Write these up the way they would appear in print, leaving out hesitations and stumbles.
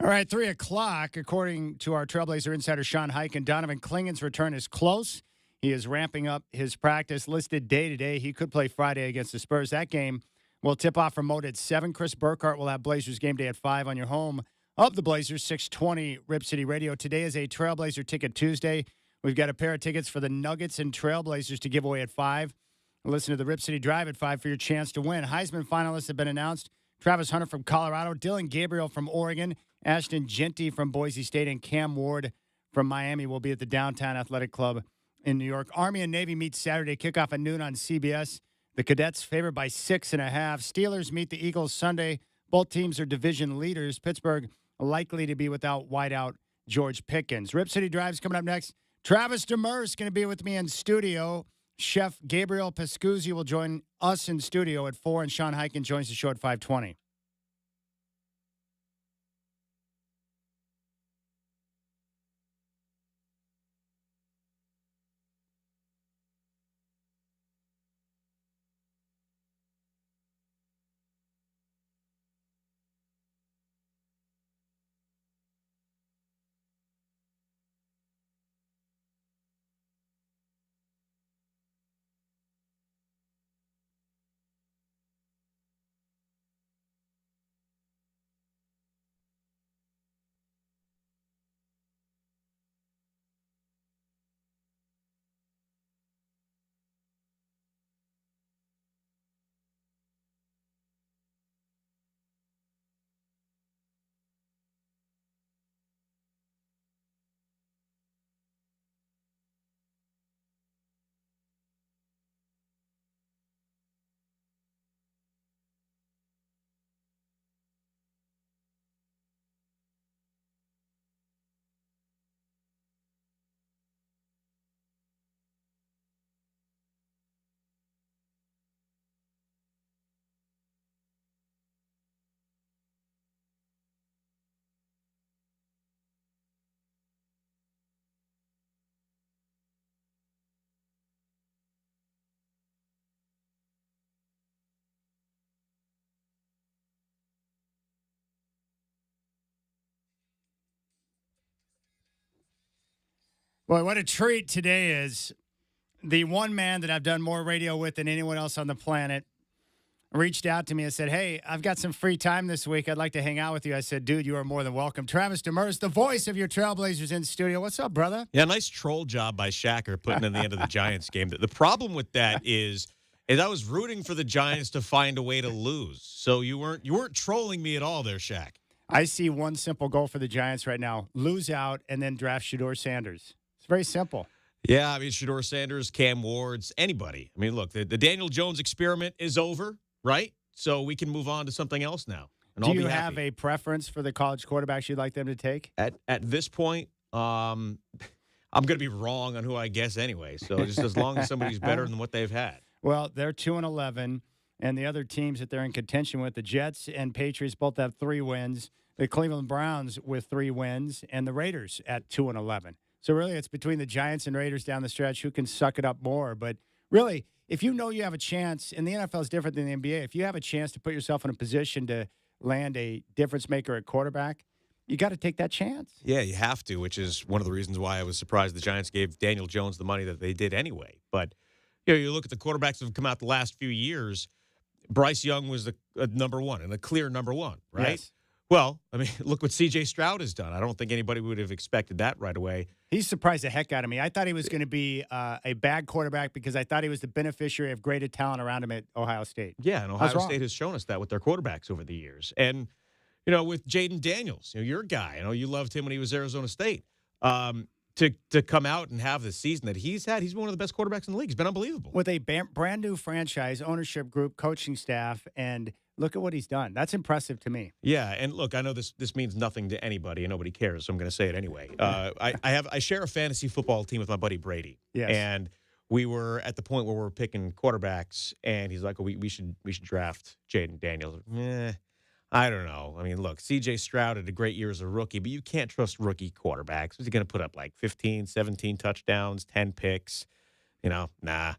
All right, 3 o'clock, according to our Trailblazer insider Sean Hyken, Donovan Klingen's return is close. He is ramping up his practice, listed day-to-day. He could play Friday against the Spurs. That game will tip off remote at 7. Chris Burkhardt will have Blazers game day at 5 on your home of the Blazers, 620 Rip City Radio. Today is a Trailblazer Ticket Tuesday. We've got a pair of tickets for the Nuggets and Trailblazers to give away at 5. Listen to the Rip City Drive at 5 for your chance to win. Heisman finalists have been announced. Travis Hunter from Colorado, Dylan Gabriel from Oregon, Ashton Genty from Boise State, and Cam Ward from Miami will be at the Downtown Athletic Club in New York. Army and Navy meet Saturday, kickoff at noon on CBS. The Cadets favored by 6.5. Steelers meet the Eagles Sunday. Both teams are division leaders. Pittsburgh likely to be without wideout George Pickens. Rip City Drive's coming up next. Travis Demers going to be with me in studio. Chef Gabriel Pescuzzi will join us in studio at 4, and Sean Hyken joins the show at 5:20. Boy, what a treat today is. The one man that I've done more radio with than anyone else on the planet reached out to me and said, hey, I've got some free time this week. I'd like to hang out with you. I said, dude, you are more than welcome. Travis Demers, the voice of your Trailblazers in studio. What's up, brother? Yeah, nice troll job by Shacker putting in the end of the Giants game. The problem with that is I was rooting for the Giants to find a way to lose. So you weren't trolling me at all there, Shaq. I see one simple goal for the Giants right now. Lose out and then draft Shedeur Sanders. It's very simple. Yeah, I mean, Shedeur Sanders, Cam Wards, anybody. I mean, look, the Daniel Jones experiment is over, right? So we can move on to something else now. And Do you have a preference for the college quarterbacks you'd like them to take? At this point, I'm going to be wrong on who I guess anyway. So just as long as somebody's better than what they've had. Well, they're 2-11, and the other teams that they're in contention with, the Jets and Patriots both have 3 wins. The Cleveland Browns with 3 wins, and the Raiders at 2-11. So really, it's between the Giants and Raiders down the stretch who can suck it up more. But really, if you know you have a chance, and the NFL is different than the NBA, if you have a chance to put yourself in a position to land a difference maker at quarterback, you got to take that chance. Yeah, you have to, which is one of the reasons why I was surprised the Giants gave Daniel Jones the money that they did anyway. But you look at the quarterbacks that have come out the last few years. Bryce Young was the number one and a clear number one, right? Yes. Well, I mean, look what C.J. Stroud has done. I don't think anybody would have expected that right away. He surprised the heck out of me. I thought he was going to be a bad quarterback because I thought he was the beneficiary of greater talent around him at Ohio State. Yeah, and Ohio State has shown us that with their quarterbacks over the years. And, with Jaden Daniels, your guy, you loved him when he was Arizona State. To come out and have the season that he's had, he's one of the best quarterbacks in the league. He's been unbelievable. With a brand new franchise, ownership group, coaching staff, and look at what he's done. That's impressive to me. Yeah, and look, I know this means nothing to anybody and nobody cares, so I'm going to say it anyway. I share a fantasy football team with my buddy Brady. Yes. And we were at the point where we're picking quarterbacks, and he's like, we should draft Jaden Daniels. I don't know. I mean, look, C.J. Stroud had a great year as a rookie, but you can't trust rookie quarterbacks. Was he going to put up like 15, 17 touchdowns, 10 picks? Nah.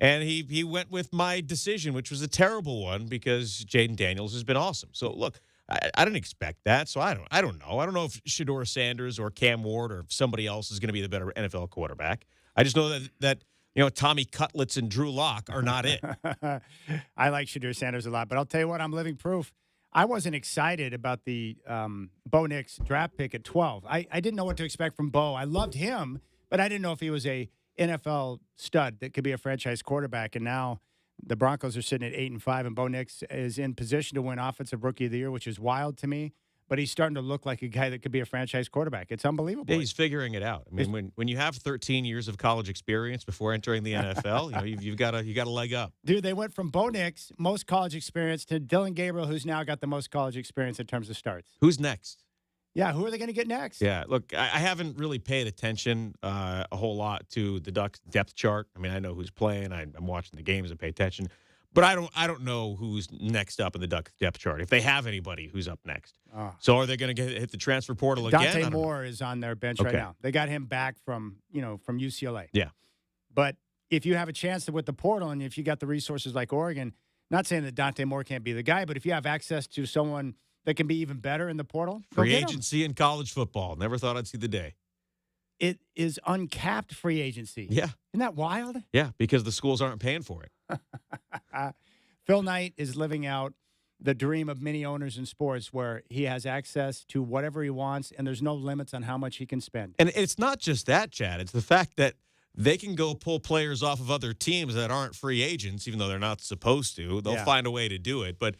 And he went with my decision, which was a terrible one because Jaden Daniels has been awesome. So, look, I didn't expect that, so I don't know. I don't know if Shedeur Sanders or Cam Ward or if somebody else is going to be the better NFL quarterback. I just know that Tommy Cutlets and Drew Lock are not it. I like Shedeur Sanders a lot, but I'll tell you what, I'm living proof. I wasn't excited about the Bo Nix draft pick at 12. I didn't know what to expect from Bo. I loved him, but I didn't know if he was a NFL stud that could be a franchise quarterback. And now the Broncos are sitting at 8-5, and Bo Nix is in position to win Offensive Rookie of the Year, which is wild to me. But he's starting to look like a guy that could be a franchise quarterback. It's unbelievable. Yeah, he's figuring it out. I mean, when you have 13 years of college experience before entering the NFL, you've got a leg up. Dude, they went from Bo Nix, most college experience, to Dylan Gabriel, who's now got the most college experience in terms of starts. Who's next? Yeah, who are they going to get next? Yeah, look, I haven't really paid attention a whole lot to the Ducks depth chart. I mean, I know who's playing. I'm watching the games and pay attention. But I don't know who's next up in the Ducks depth chart, if they have anybody who's up next. Oh. So are they going to hit the transfer portal again? Dante Moore is on their bench right now. They got him back from UCLA. Yeah. But if you have a chance to with the portal, and if you got the resources like Oregon, not saying that Dante Moore can't be the guy, but if you have access to someone that can be even better in the portal, free agency in college football. Never thought I'd see the day. It is uncapped free agency. Yeah. Isn't that wild? Yeah, because the schools aren't paying for it. Phil Knight is living out the dream of many owners in sports where he has access to whatever he wants, and there's no limits on how much he can spend. And it's not just that, Chad. It's the fact that they can go pull players off of other teams that aren't free agents, even though they're not supposed to. They'll find a way to do it. But,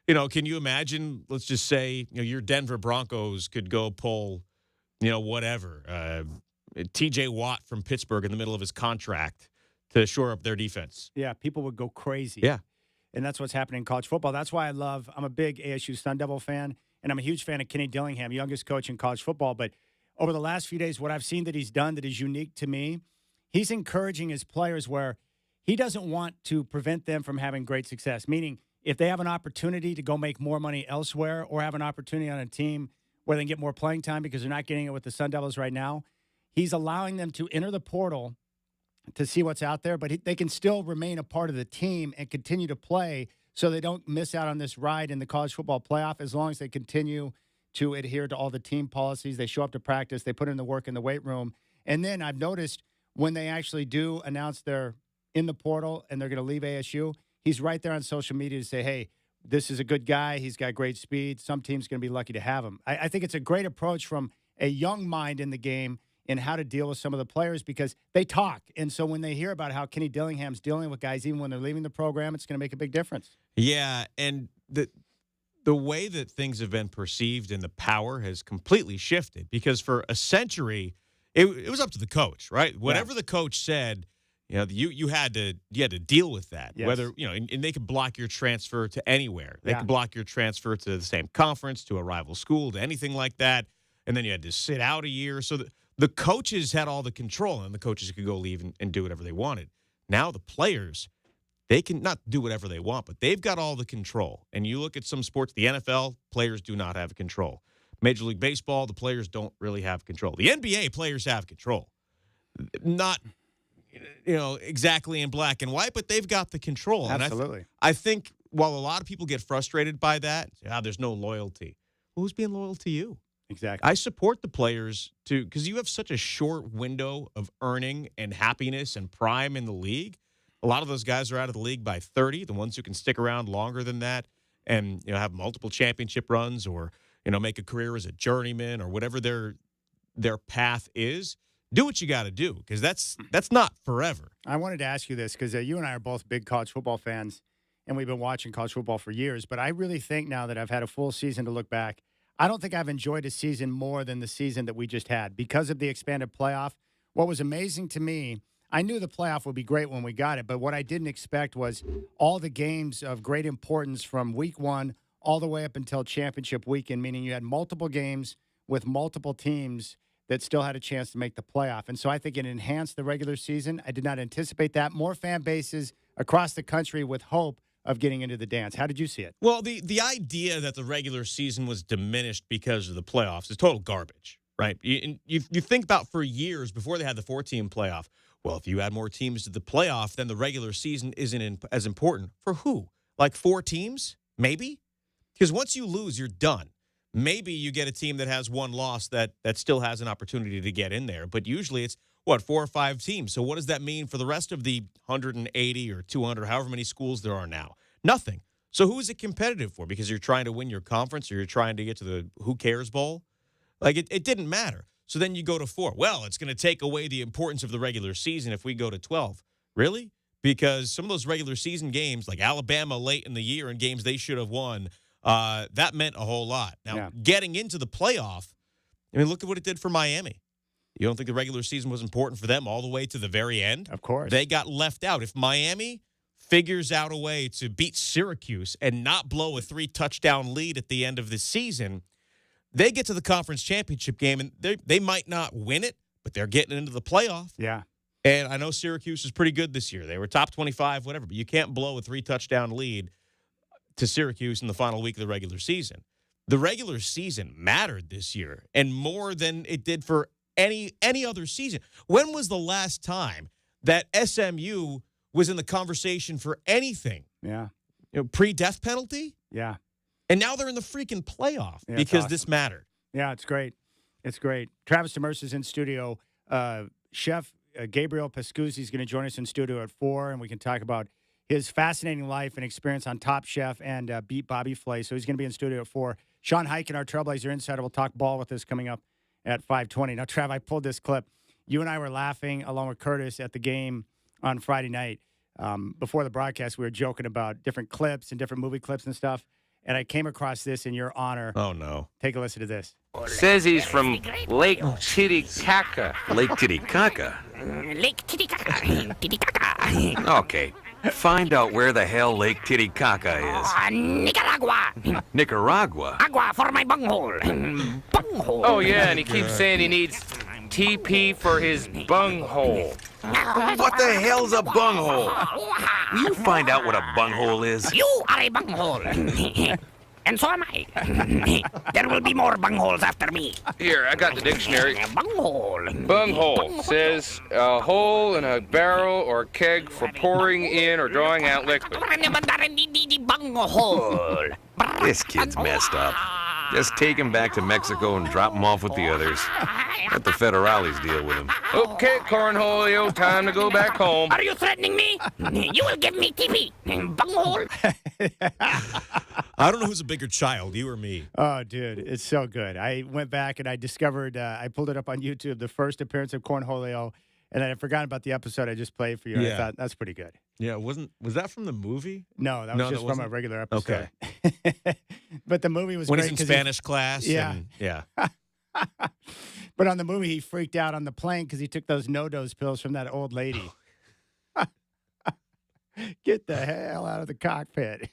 can you imagine, let's just say, your Denver Broncos could go pull, whatever, T.J. Watt from Pittsburgh in the middle of his contract to shore up their defense. Yeah, people would go crazy. Yeah. And that's what's happening in college football. That's why I'm a big ASU Sun Devil fan, and I'm a huge fan of Kenny Dillingham, youngest coach in college football. But over the last few days, what I've seen that he's done that is unique to me, he's encouraging his players where he doesn't want to prevent them from having great success, meaning if they have an opportunity to go make more money elsewhere or have an opportunity on a team where they can get more playing time because they're not getting it with the Sun Devils right now, he's allowing them to enter the portal to see what's out there, but they can still remain a part of the team and continue to play so they don't miss out on this ride in the college football playoff as long as they continue to adhere to all the team policies. They show up to practice. They put in the work in the weight room. And then I've noticed when they actually do announce they're in the portal and they're going to leave ASU, he's right there on social media to say, hey, this is a good guy. He's got great speed. Some team's going to be lucky to have him. I think it's a great approach from a young mind in the game in how to deal with some of the players because they talk. And so when they hear about how Kenny Dillingham's dealing with guys, even when they're leaving the program, it's going to make a big difference. Yeah, and the way that things have been perceived and the power has completely shifted because for a century, it was up to the coach, right? Whatever the coach said, you had to deal with that. Yes. Whether, and they could block your transfer to anywhere. They could block your transfer to the same conference, to a rival school, to anything like that. And then you had to sit out a year. So the coaches had all the control, and the coaches could go leave and do whatever they wanted. Now the players, they can not do whatever they want, but they've got all the control. And you look at some sports, the NFL, players do not have control. Major League Baseball, the players don't really have control. The NBA, players have control. Not, exactly in black and white, but they've got the control. Absolutely. And I think while a lot of people get frustrated by that, there's no loyalty. Well, who's being loyal to you? Exactly. I support the players because you have such a short window of earning and happiness and prime in the league. A lot of those guys are out of the league by 30. The ones who can stick around longer than that and have multiple championship runs or make a career as a journeyman or whatever their path is. Do what you got to do because that's not forever. I wanted to ask you this because you and I are both big college football fans, and we've been watching college football for years. But I really think now that I've had a full season to look back, I don't think I've enjoyed a season more than the season that we just had because of the expanded playoff. What was amazing to me, I knew the playoff would be great when we got it, but what I didn't expect was all the games of great importance from week one all the way up until championship weekend, meaning you had multiple games with multiple teams that still had a chance to make the playoff. And so I think it enhanced the regular season. I did not anticipate that. More fan bases across the country with hope of getting into the dance. How did you see it? Well, the idea that the regular season was diminished because of the playoffs is total garbage, right? You think about for years before they had the 4-team playoff, well, if you add more teams to the playoff, then the regular season isn't as important. For who? Like 4 teams? Maybe? Because once you lose, you're done. Maybe you get a team that has one loss that still has an opportunity to get in there. But usually it's, 4 or 5 teams. So what does that mean for the rest of the 180 or 200, however many schools there are now? Nothing. So who is it competitive for? Because you're trying to win your conference or you're trying to get to the Who Cares Bowl? Like, it didn't matter. So then you go to 4. Well, it's going to take away the importance of the regular season if we go to 12. Really? Because some of those regular season games, like Alabama late in the year and games they should have won, that meant a whole lot. Now, getting into the playoff, I mean, look at what it did for Miami. You don't think the regular season was important for them all the way to the very end? Of course. They got left out. If Miami figures out a way to beat Syracuse and not blow a 3-touchdown lead at the end of the season, they get to the conference championship game, and they might not win it, but they're getting into the playoff. Yeah. And I know Syracuse is pretty good this year. They were top 25, whatever, but you can't blow a 3-touchdown lead to Syracuse in the final week of the regular season. The regular season mattered this year, and more than it did for any other season. When was the last time that SMU was in the conversation for anything? Yeah. Pre-death penalty? Yeah. And now they're in the freaking playoff because awesome. This mattered. Yeah, it's great. It's great. Travis Demers is in studio. Chef Gabriel Pascuzzi is going to join us in studio at 4, and we can talk about his fascinating life and experience on Top Chef and Beat Bobby Flay. So he's going to be in studio at 4. Sean Hiken, our Trailblazer Insider, will talk ball with us coming up at 5:20. Now, Trav, I pulled this clip. You and I were laughing along with Curtis at the game on Friday night. Before the broadcast, we were joking about different clips and different movie clips and stuff. And I came across this in your honor. Oh, no. Take a listen to this. Says he's from Lake Titicaca. Lake Titicaca? Lake Titicaca. Okay. Find out where the hell Lake Titicaca is. Nicaragua. Nicaragua? Agua for my bunghole. Bunghole. Oh, yeah, and he keeps saying he needs TP for his bunghole. What the hell's a bunghole? Will you find out what a bunghole is? You are a bunghole. And so am I. There will be more bungholes after me. Here, I got the dictionary. Bunghole. Bunghole says a hole in a barrel or keg for pouring in or drawing out liquid. Bunghole. This kid's messed up. Just take him back to Mexico and drop him off with the others. Let the federales deal with him. Okay, Cornholio, time to go back home. Are you threatening me? You will give me TV. Bunghole. I don't know who's a bigger child, you or me. Oh, dude, it's so good. I went back and I discovered, I pulled it up on YouTube, the first appearance of Cornholio, and I forgot about the episode I just played for you. Yeah. I thought, that's pretty good. Yeah, was that from the movie? No, that was just from a regular episode. Okay. But the movie was when great. He's in Spanish class. Yeah. Yeah. But on the movie, he freaked out on the plane because he took those no-dose pills from that old lady. Get the hell out of the cockpit.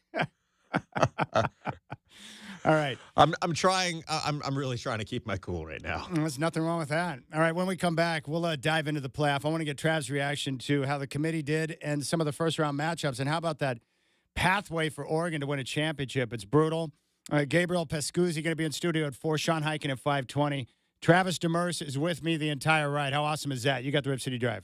All right. I'm trying. I'm really trying to keep my cool right now. There's nothing wrong with that. All right. When we come back, we'll dive into the playoff. I want to get Trav's reaction to how the committee did and some of the first-round matchups. And how about that pathway for Oregon to win a championship? It's brutal. Gabriel Pascuzzi going to be in studio at 4. Sean Hiken at 5:20. Travis Demers is with me the entire ride. How awesome is that? You got the Rip City Drive.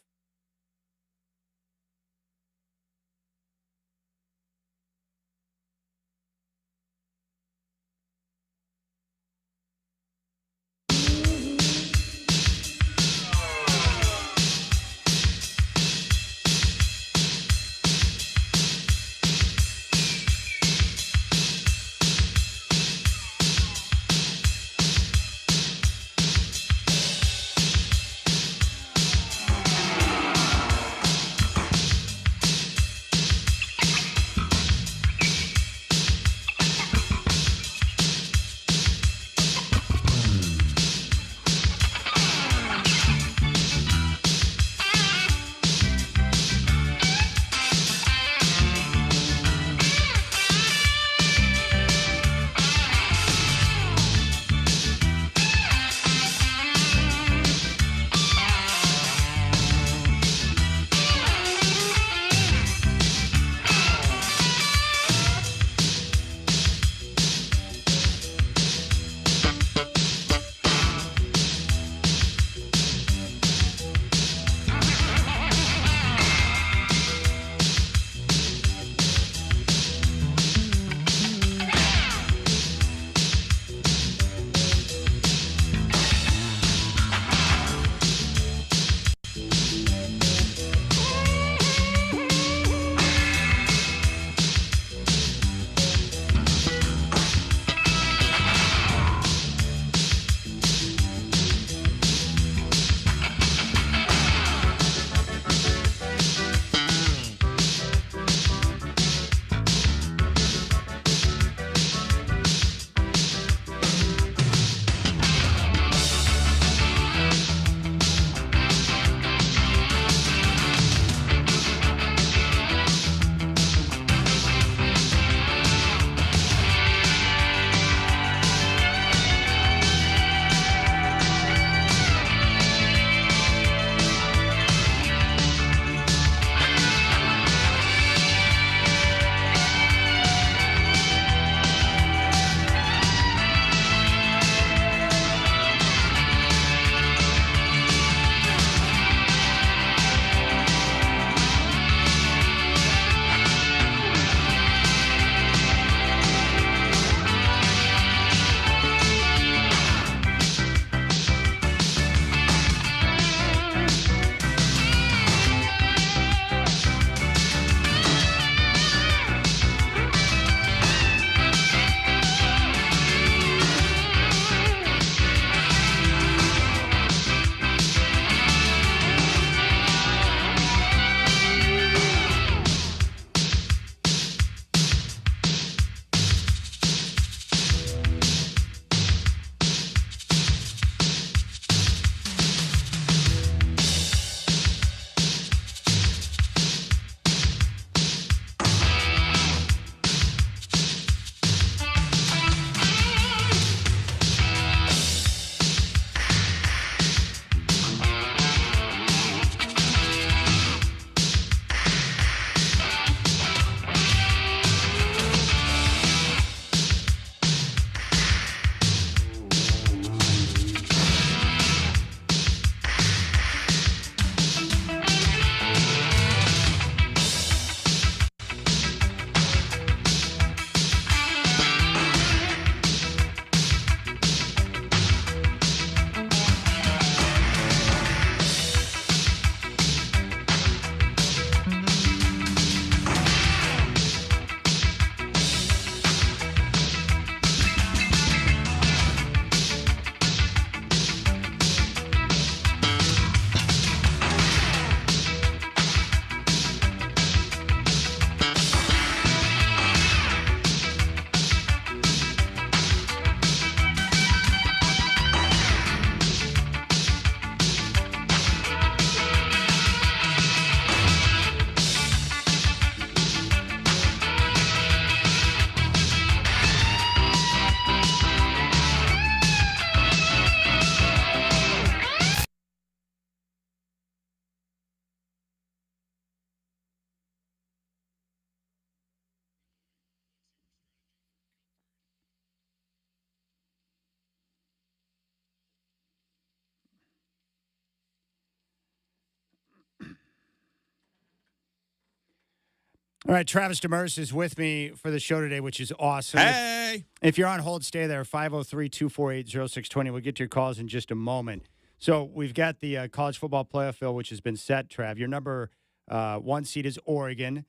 All right, Travis Demers is with me for the show today, which is awesome. Hey! If you're on hold, stay there, 503-248-0620. We'll get to your calls in just a moment. So we've got the college football playoff field, which has been set, Trav. Your number one seed is Oregon.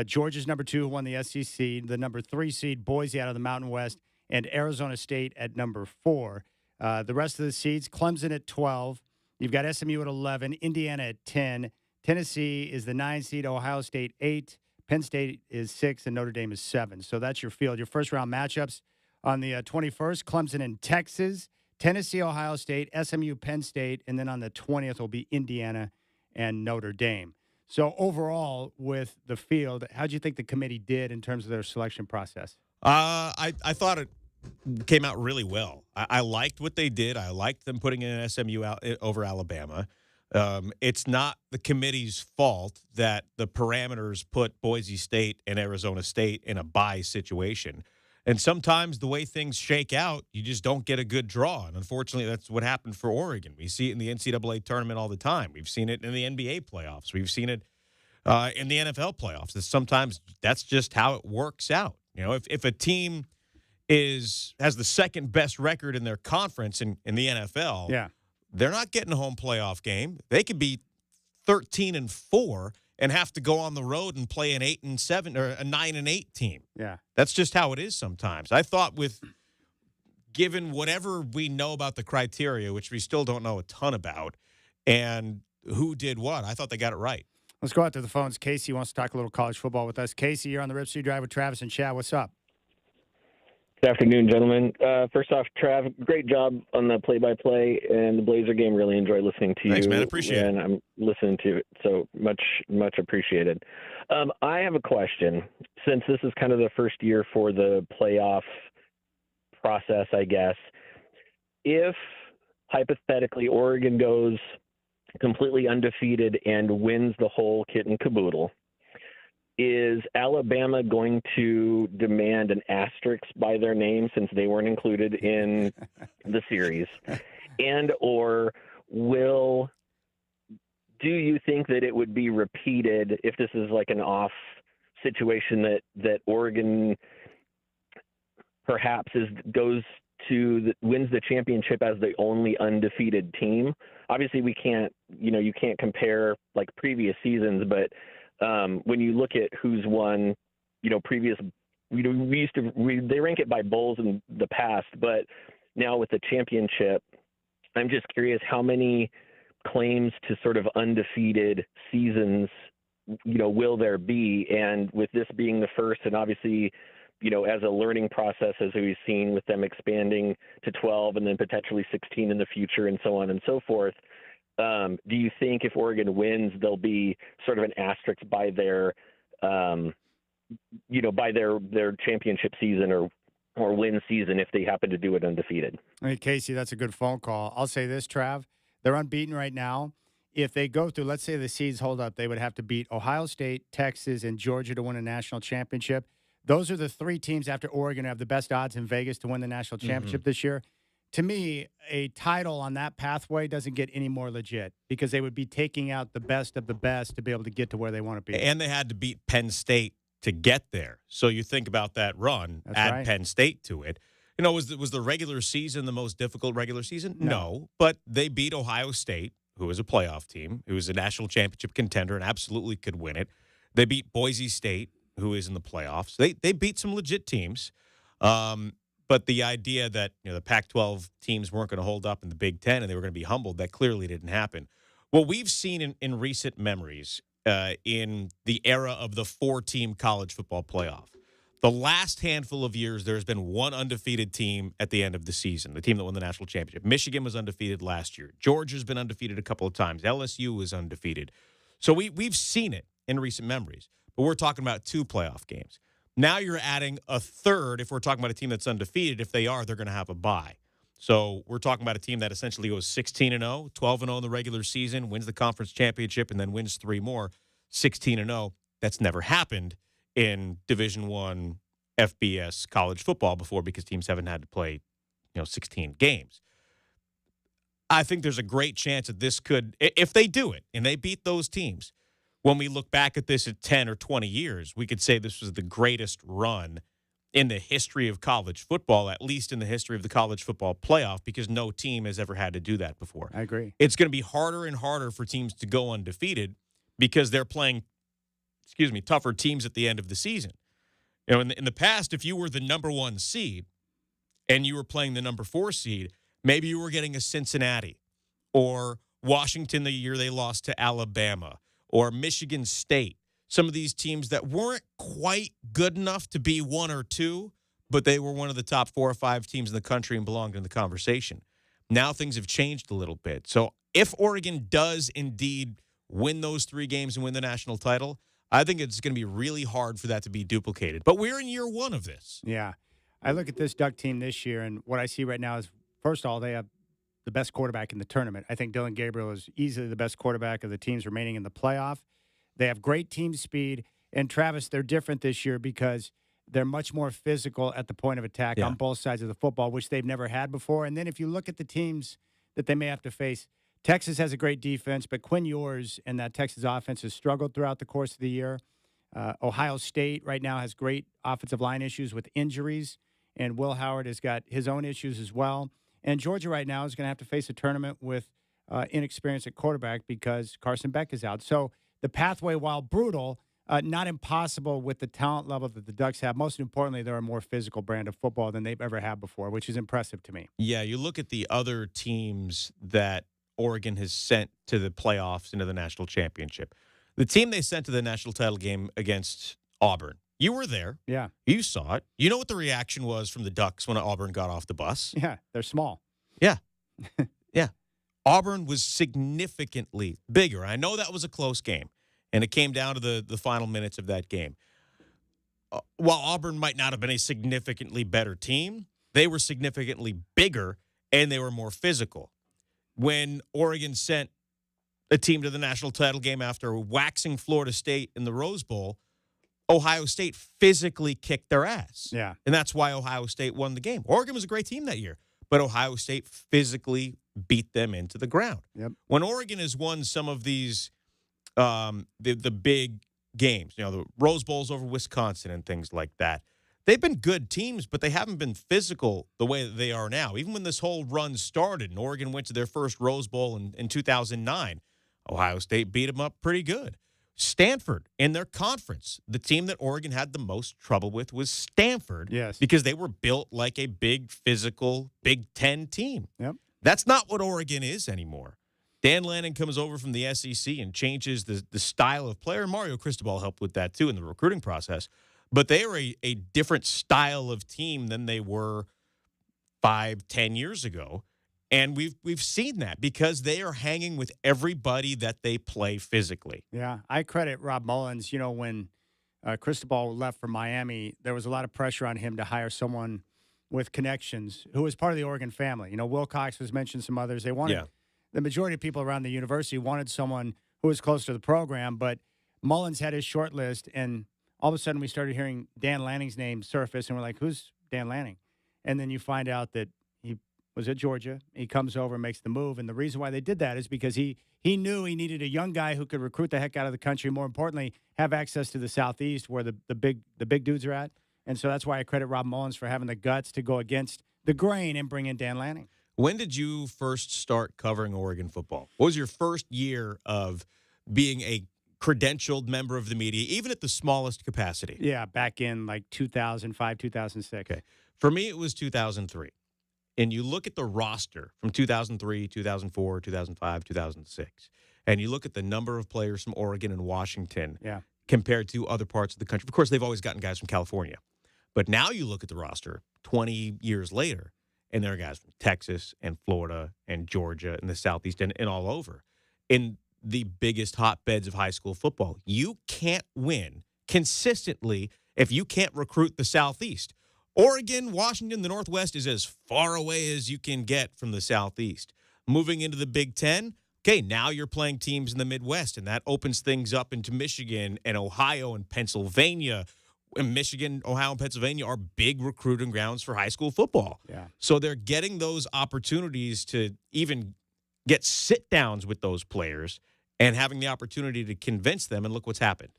Georgia's number 2, who won the SEC. The number 3 seed, Boise out of the Mountain West, and Arizona State at number 4. The rest of the seeds, Clemson at 12. You've got SMU at 11, Indiana at 10. Tennessee is the 9 seed, Ohio State 8. Penn State is 6, and Notre Dame is 7. So that's your field. Your first-round matchups on the 21st, Clemson and Texas, Tennessee, Ohio State, SMU, Penn State, and then on the 20th will be Indiana and Notre Dame. So overall, with the field, how do you think the committee did in terms of their selection process? I thought it came out really well. I liked what they did. I liked them putting in SMU out over Alabama. It's not the committee's fault that the parameters put Boise State and Arizona State in a bye situation. And sometimes the way things shake out, you just don't get a good draw. And unfortunately, that's what happened for Oregon. We see it in the NCAA tournament all the time. We've seen it in the NBA playoffs. We've seen it in the NFL playoffs. Sometimes that's just how it works out. You know, if a team has the second best record in their conference in the NFL, Yeah. they're not getting a home playoff game. They could be 13-4 and have to go on the road and play an 8-7 or a 9-8 team. Yeah. That's just how it is sometimes. I thought given whatever we know about the criteria, which we still don't know a ton about, and who did what, I thought they got it right. Let's go out to the phones. Casey wants to talk a little college football with us. Casey, you're on the Rip City Drive with Travis and Chad. What's up? Good afternoon, gentlemen. First off, Trav, great job on the play-by-play and the Blazer game. Really enjoy listening to you. Thanks, man. Appreciate it. And I'm listening to it, so much appreciated. I have a question. Since this is kind of the first year for the playoff process, I guess, if hypothetically Oregon goes completely undefeated and wins the whole kit and caboodle, is Alabama going to demand an asterisk by their name since they weren't included in the series? And or do you think that it would be repeated if this is like an off situation that Oregon perhaps wins the championship as the only undefeated team? Obviously we can't, you can't compare like previous seasons, but when you look at who's won, previous, they rank it by bowls in the past, but now with the championship, I'm just curious how many claims to sort of undefeated seasons, will there be? And with this being the first, and obviously, as a learning process, as we've seen with them expanding to 12 and then potentially 16 in the future and so on and so forth, do you think if Oregon wins, there'll be sort of an asterisk by their, by their championship season or win season if they happen to do it undefeated? Hey, Casey, that's a good phone call. I'll say this, Trav. They're unbeaten right now. If they go through, let's say the seeds hold up, they would have to beat Ohio State, Texas, and Georgia to win a national championship. Those are the 3 teams after Oregon have the best odds in Vegas to win the national championship this year. To me, a title on that pathway doesn't get any more legit because they would be taking out the best of the best to be able to get to where they want to be. And they had to beat Penn State to get there. So you think about that run, add right. Penn State to it. Was the regular season the most difficult regular season? No. But they beat Ohio State, who is a playoff team, who is a national championship contender and absolutely could win it. They beat Boise State, who is in the playoffs. They beat some legit teams. But the idea that the Pac-12 teams weren't going to hold up in the Big Ten and they were going to be humbled, that clearly didn't happen. What we've seen in recent memories in the era of the 4-team college football playoff, the last handful of years, there's been one undefeated team at the end of the season, the team that won the national championship. Michigan was undefeated last year. Georgia's been undefeated a couple of times. LSU was undefeated. So we've seen it in recent memories. But we're talking about 2 playoff games. Now you're adding a third if we're talking about a team that's undefeated. If they are, they're going to have a bye. So we're talking about a team that essentially goes 16-0, 12-0 in the regular season, wins the conference championship, and then wins 3 more, 16-0. That's never happened in Division I FBS college football before because teams haven't had to play, 16 games. I think there's a great chance that this could, if they do it and they beat those teams, when we look back at this at 10 or 20 years, we could say this was the greatest run in the history of college football, at least in the history of the college football playoff, because no team has ever had to do that before. I agree. It's going to be harder and harder for teams to go undefeated because they're playing, tougher teams at the end of the season. You know, in the past, if you were the number 1 seed and you were playing the number 4 seed, maybe you were getting a Cincinnati or Washington the year they lost to Alabama or Michigan State. Some of these teams that weren't quite good enough to be 1 or 2, but they were one of the top 4 or 5 teams in the country and belonged in the conversation. Now things have changed a little bit. So if Oregon does indeed win those 3 games and win the national title, I think it's going to be really hard for that to be duplicated. But we're in year 1 of this. Yeah. I look at this Duck team this year, and what I see right now is, first of all, they have the best quarterback in the tournament. I think Dylan Gabriel is easily the best quarterback of the teams remaining in the playoff. They have great team speed. And, Travis, they're different this year because they're much more physical at the point of attack on both sides of the football, which they've never had before. And then if you look at the teams that they may have to face, Texas has a great defense, but Quinn Ewers and that Texas offense has struggled throughout the course of the year. Ohio State right now has great offensive line issues with injuries, and Will Howard has got his own issues as well. And Georgia right now is going to have to face a tournament with inexperience at quarterback because Carson Beck is out. So the pathway, while brutal, not impossible with the talent level that the Ducks have. Most importantly, they're a more physical brand of football than they've ever had before, which is impressive to me. Yeah, you look at the other teams that Oregon has sent to the playoffs into the national championship. The team they sent to the national title game against Auburn, you were there. Yeah. You saw it. You know what the reaction was from the Ducks when Auburn got off the bus? Yeah, they're small. Yeah. Yeah. Auburn was significantly bigger. I know that was a close game, and it came down to the final minutes of that game. While Auburn might not have been a significantly better team, they were significantly bigger, and they were more physical. When Oregon sent a team to the national title game after waxing Florida State in the Rose Bowl, Ohio State physically kicked their ass. Yeah. And that's why Ohio State won the game. Oregon was a great team that year, but Ohio State physically beat them into the ground. Yep. When Oregon has won some of these the big games, you know, the Rose Bowls over Wisconsin and things like that, they've been good teams, but they haven't been physical the way that they are now. Even when this whole run started and Oregon went to their first Rose Bowl in 2009, Ohio State beat them up pretty good. Stanford, in their conference, the team that Oregon had the most trouble with was Stanford. Yes. Because they were built like a big, physical Big Ten team. Yep. That's not what Oregon is anymore. Dan Lanning comes over from the SEC and changes the style of player. Mario Cristobal helped with that, too, in the recruiting process. But they are a different style of team than they were 5-10 years ago. And we've seen that because they are hanging with everybody that they play physically. Yeah, I credit Rob Mullins. You know, when Cristobal left for Miami, there was a lot of pressure on him to hire someone with connections who was part of the Oregon family. You know, Wilcox was mentioned, some others. They wanted the majority of people around the university wanted someone who was close to the program, but Mullins had his short list, and all of a sudden we started hearing Dan Lanning's name surface, and we're like, who's Dan Lanning? And then you find out that he was at Georgia. He comes over and makes the move, and the reason why they did that is because he knew he needed a young guy who could recruit the heck out of the country, more importantly, have access to the Southeast where the big dudes are at. And so that's why I credit Rob Mullins for having the guts to go against the grain and bring in Dan Lanning. When did you first start covering Oregon football? What was your first year of being a credentialed member of the media, even at the smallest capacity? Yeah, back in like 2005, 2006. Okay. For me, it was 2003. And you look at the roster from 2003, 2004, 2005, 2006, and you look at the number of players from Oregon and Washington compared to other parts of the country. Of course, they've always gotten guys from California. But now you look at the roster 20 years later, and there are guys from Texas and Florida and Georgia and the Southeast and all over in the biggest hotbeds of high school football. You can't win consistently if you can't recruit the Southeast. Oregon, Washington, the Northwest is as far away as you can get from the Southeast. Moving into the Big Ten, okay, now you're playing teams in the Midwest, and that opens things up into Michigan and Ohio and Pennsylvania. And Michigan, Ohio, and Pennsylvania are big recruiting grounds for high school football. Yeah. So they're getting those opportunities to even get sit-downs with those players and having the opportunity to convince them, and look what's happened.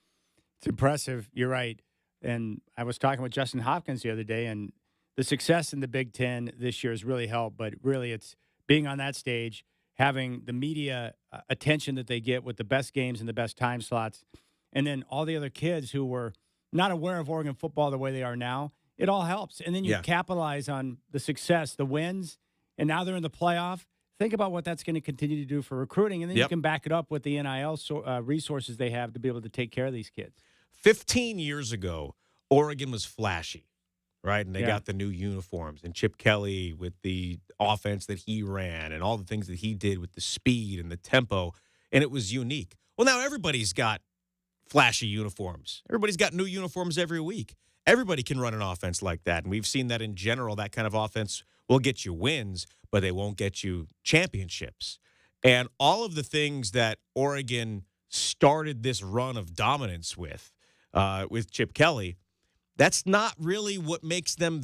It's impressive. You're right. And I was talking with Justin Hopkins the other day, and the success in the Big Ten this year has really helped. But really, it's being on that stage, having the media attention that they get with the best games and the best time slots, and then all the other kids who were not aware of Oregon football the way they are now. It all helps. And then you capitalize on the success, the wins, and now they're in the playoff. Think about what that's going to continue to do for recruiting, and then you can back it up with the NIL resources they have to be able to take care of these kids. 15 years ago, Oregon was flashy, right? And they got the new uniforms, and Chip Kelly with the offense that he ran and all the things that he did with the speed and the tempo, and it was unique. Well, now everybody's got flashy uniforms. Everybody's got new uniforms every week. Everybody can run an offense like that, and we've seen that in general. That kind of offense will get you wins, but they won't get you championships. And all of the things that Oregon started this run of dominance with Chip Kelly, that's not really what makes them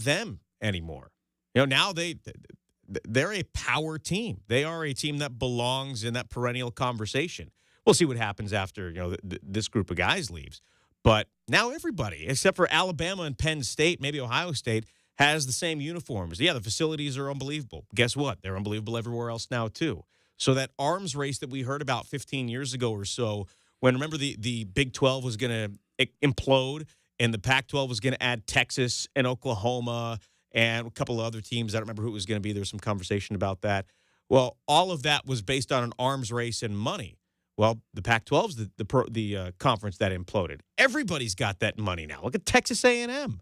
anymore. Now they're a power team. They are a team that belongs in that perennial conversation. We'll see what happens after this group of guys leaves. But now everybody, except for Alabama and Penn State, maybe Ohio State, has the same uniforms. Yeah, the facilities are unbelievable. Guess what? They're unbelievable everywhere else now, too. So that arms race that we heard about 15 years ago or so, when, remember, the Big 12 was going to implode and the Pac-12 was going to add Texas and Oklahoma and a couple of other teams. I don't remember who it was going to be. There was some conversation about that. Well, all of that was based on an arms race and money. Well, the Pac-12 is the conference that imploded. Everybody's got that money now. Look at Texas A&M.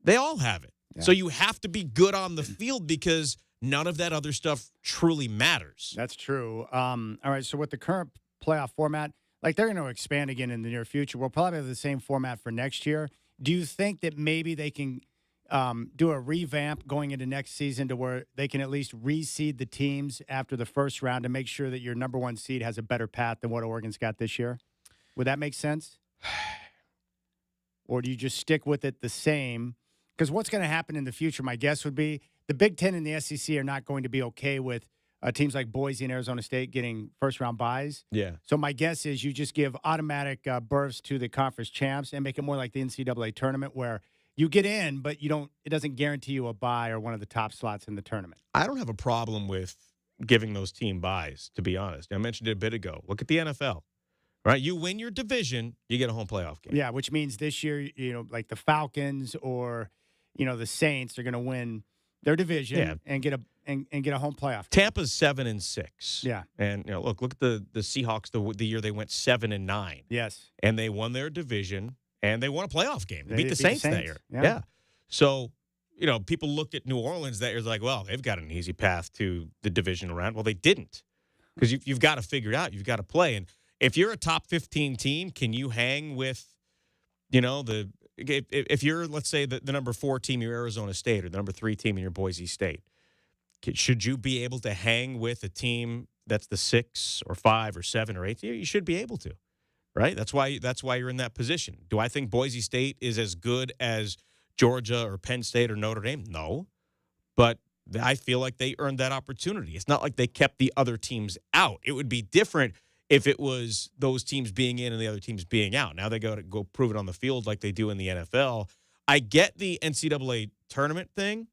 They all have it. Yeah. So you have to be good on the field because none of that other stuff truly matters. That's true. All right, so with the current playoff format, they're going to expand again in the near future. We'll probably have the same format for next year. Do you think that maybe they can do a revamp going into next season to where they can at least reseed the teams after the first round to make sure that your number one seed has a better path than what Oregon's got this year? Would that make sense? Or do you just stick with it the same? Because what's going to happen in the future, my guess would be the Big Ten and the SEC are not going to be okay with teams like Boise and Arizona State getting first-round buys. Yeah. So my guess is you just give automatic berths to the conference champs and make it more like the NCAA tournament where you get in, but it doesn't guarantee you a bye or one of the top slots in the tournament. I don't have a problem with giving those team buys, to be honest. I mentioned it a bit ago. Look at the NFL, right? You win your division, you get a home playoff game. Yeah, which means this year, like the Falcons or, the Saints are going to win their division and get a home playoff game. Tampa's 7-6. Yeah. And look at the Seahawks the year they went 7-9. Yes. And they won their division. And they won a playoff game. They beat the Saints that year. Yeah. So, people looked at New Orleans that year like, well, they've got an easy path to the divisional round. Well, they didn't because you've got to figure it out. You've got to play. And if you're a top 15 team, can you hang with, if you're, let's say, the number 4 team in your Arizona State or the number 3 team in your Boise State, should you be able to hang with a team that's the 6 or 5 or 7 or 8? You should be able to. Right? That's why you're in that position. Do I think Boise State is as good as Georgia or Penn State or Notre Dame? No. But I feel like they earned that opportunity. It's not like they kept the other teams out. It would be different if it was those teams being in and the other teams being out. Now they got to go prove it on the field like they do in the NFL. I get the NCAA tournament thing,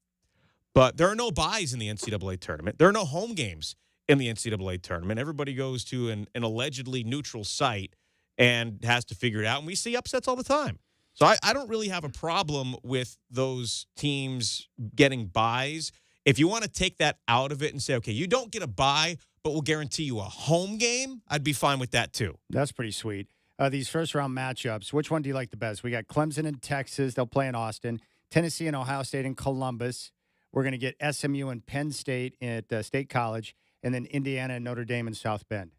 but there are no buys in the NCAA tournament. There are no home games in the NCAA tournament. Everybody goes to an allegedly neutral site and has to figure it out. And we see upsets all the time. So I don't really have a problem with those teams getting buys. If you want to take that out of it and say, okay, you don't get a bye, but we'll guarantee you a home game, I'd be fine with that too. That's pretty sweet. These first-round matchups, which one do you like the best? We got Clemson and Texas. They'll play in Austin. Tennessee and Ohio State in Columbus. We're going to get SMU and Penn State at State College. And then Indiana and Notre Dame in South Bend.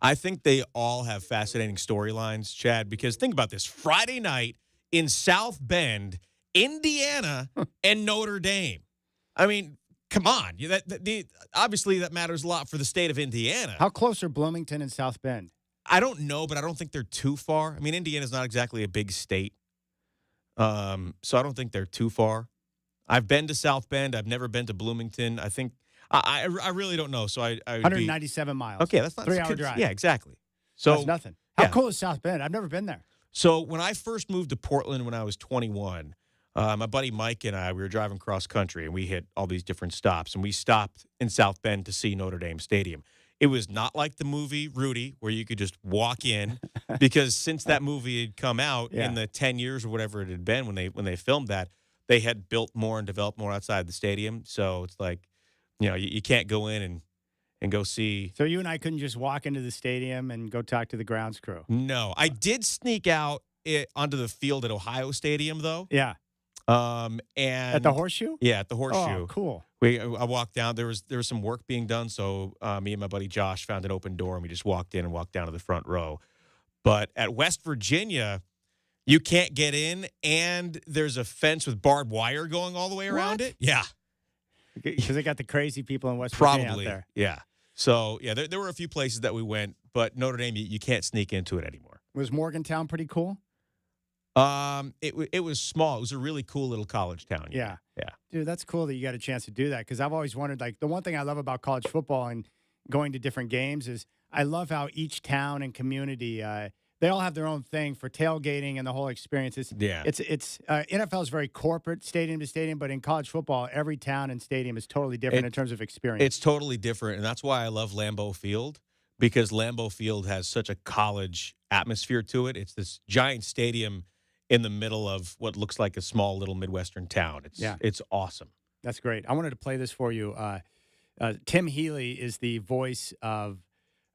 I think they all have fascinating storylines, Chad, because think about this. Friday night in South Bend, Indiana and Notre Dame. I mean, come on. Obviously, that matters a lot for the state of Indiana. How close are Bloomington and South Bend? I don't know, but I don't think they're too far. I mean, Indiana's not exactly a big state, so I don't think they're too far. I've been to South Bend. I've never been to Bloomington. I think I really don't know. So I would 197 miles. Okay, that's not 3-hour drive. Yeah, exactly. So That's nothing. How yeah. cool is South Bend? I've never been there. So when I first moved to Portland when I was 21, my buddy Mike and I, we were driving cross country, and we hit all these different stops, and we stopped in South Bend to see Notre Dame Stadium. It was not like the movie Rudy, where you could just walk in, because since that movie had come out in the 10 years or whatever it had been when they filmed that, they had built more and developed more outside the stadium. So it's like, you can't go in and go see. So you and I couldn't just walk into the stadium and go talk to the grounds crew. No, I did sneak out onto the field at Ohio Stadium, though. Yeah. And At the Horseshoe? Yeah, at the Horseshoe. Oh, cool. I walked down. There was some work being done, so me and my buddy Josh found an open door, and we just walked in and walked down to the front row. But at West Virginia, you can't get in, and there's a fence with barbed wire going all the way around it. Yeah, because they got the crazy people in West Virginia out there. Yeah. So yeah, there were a few places that we went, but Notre Dame, you can't sneak into it anymore. Was Morgantown pretty cool? It was small. It was a really cool little college town. Yeah. Yeah. Dude, that's cool that you got a chance to do that, because I've always wondered, like, the one thing I love about college football and going to different games is I love how each town and community, they all have their own thing for tailgating and the whole experience. It's NFL is very corporate, stadium to stadium, but in college football, every town and stadium is totally different in terms of experience. It's totally different, and that's why I love Lambeau Field, because Lambeau Field has such a college atmosphere to it. It's this giant stadium in the middle of what looks like a small little Midwestern town. It's awesome. That's great. I wanted to play this for you. Tim Healy is the voice of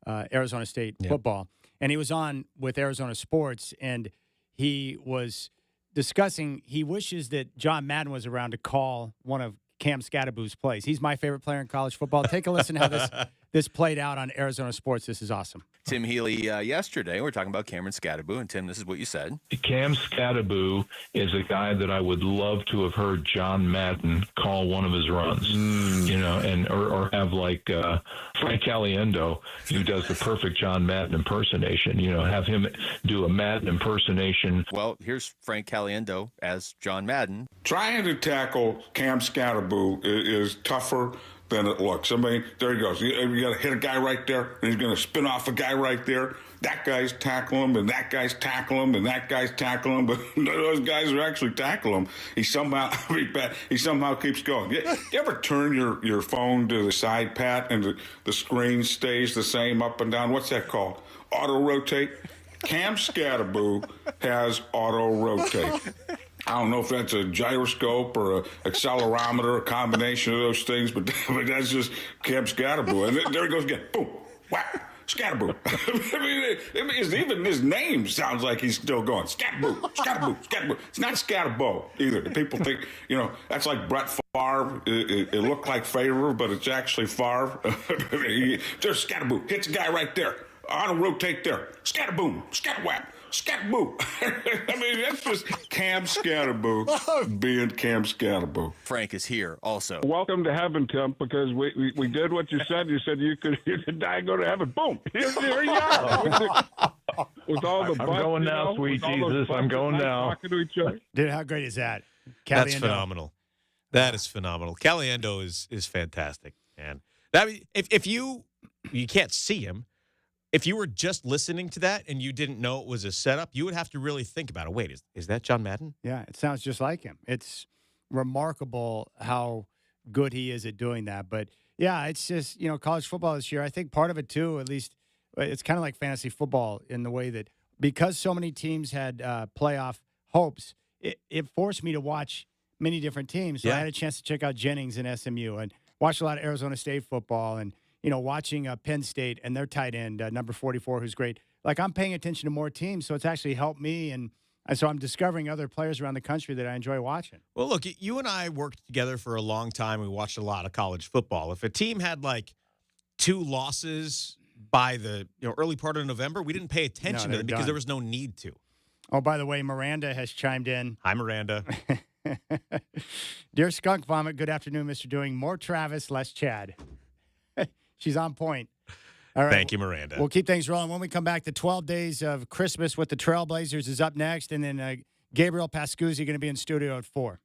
Arizona State football, and he was on with Arizona Sports, and he was discussing he wishes that John Madden was around to call one of Cam Scadaboo's plays. He's my favorite player in college football. Take a listen how this played out on Arizona Sports. This is awesome. Tim Healy, yesterday, we were talking about Cameron Scadaboo, and Tim, this is what you said. Cam Scadaboo is a guy that I would love to have heard John Madden call one of his runs, or have like Frank Caliendo, who does the perfect John Madden impersonation, have him do a Madden impersonation. Well, here's Frank Caliendo as John Madden. Trying to tackle Cam Scadaboo is tougher than it looks. I mean, there he goes. You got to hit a guy right there, and he's going to spin off a guy right there. That guy's tackling him, and that guy's tackling him, and that guy's tackling him. But none of those guys are actually tackling him. He somehow keeps going. You ever turn your phone to the side, Pat, and the screen stays the same up and down? What's that called? Auto rotate. Cam Scadaboo has auto rotate. I don't know if that's a gyroscope or an accelerometer, a combination of those things, but that's just Cam Scadaboo. And there he goes again. Boom. Whack. Scadaboo. I mean, even his name sounds like he's still going. Scadaboo. Scadaboo. Scadaboo. It's not Scadaboo either. People think, that's like Brett Favre. It looked like Favre, but it's actually Favre. There's Scadaboo. Hits a guy right there. Auto rotate there. Scadaboom. Scatawap. Scadaboo. I mean, that's just Cam Scadaboo being Cam Scadaboo. Frank is here also. Welcome to heaven, Tim, because we did what you said. You said you could die and go to heaven. Boom. Here you are. With all the I'm going now, sweet Jesus. I'm going now. Dude, how great is that? That's phenomenal. That is phenomenal. Caliendo is fantastic, man. If you can't see him, if you were just listening to that and you didn't know it was a setup, you would have to really think about it. Wait, is that John Madden? Yeah, it sounds just like him. It's remarkable how good he is at doing that. But, yeah, it's just, college football this year. I think part of it, too, at least, it's kind of like fantasy football in the way that because so many teams had playoff hopes, it forced me to watch many different teams. So I had a chance to check out Jennings and SMU and watch a lot of Arizona State football and, watching Penn State and their tight end, number 44, who's great. Like, I'm paying attention to more teams, so it's actually helped me. And so I'm discovering other players around the country that I enjoy watching. Well, look, you and I worked together for a long time. We watched a lot of college football. If a team had, like, 2 losses by the early part of November, we didn't pay attention to them because there was no need to. Oh, by the way, Miranda has chimed in. Hi, Miranda. Dear Skunk Vomit, good afternoon, Mr. Doing. More Travis, less Chad. She's on point. All right. Thank you, Miranda. We'll keep things rolling. When we come back, the 12 Days of Christmas with the Trailblazers is up next, and then Gabriel Pascuzzi going to be in studio at 4.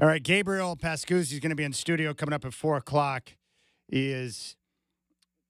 All right, Gabriel Pascuzzi is going to be in studio coming up at 4 o'clock. He is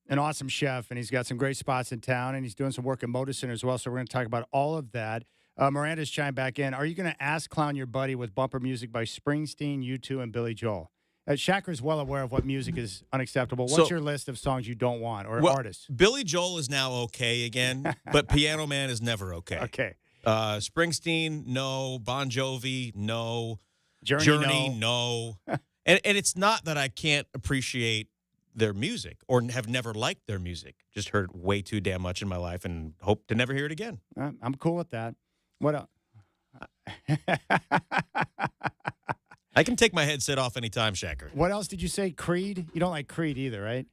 an awesome chef, and he's got some great spots in town, and he's doing some work in Moda Center as well, so we're going to talk about all of that. Miranda's chimed back in. Are you going to ask Clown Your Buddy with bumper music by Springsteen, U2, and Billy Joel? Shacker's well aware of what music is unacceptable. What's your list of songs you don't want or artists? Billy Joel is now okay again, but Piano Man is never okay. Okay. Springsteen, no. Bon Jovi, no. Journey, no. and it's not that I can't appreciate their music or have never liked their music. Just heard it way too damn much in my life and hope to never hear it again. I'm cool with that. What else? I can take my headset off anytime, Shacker. What else did you say? Creed? You don't like Creed either, right?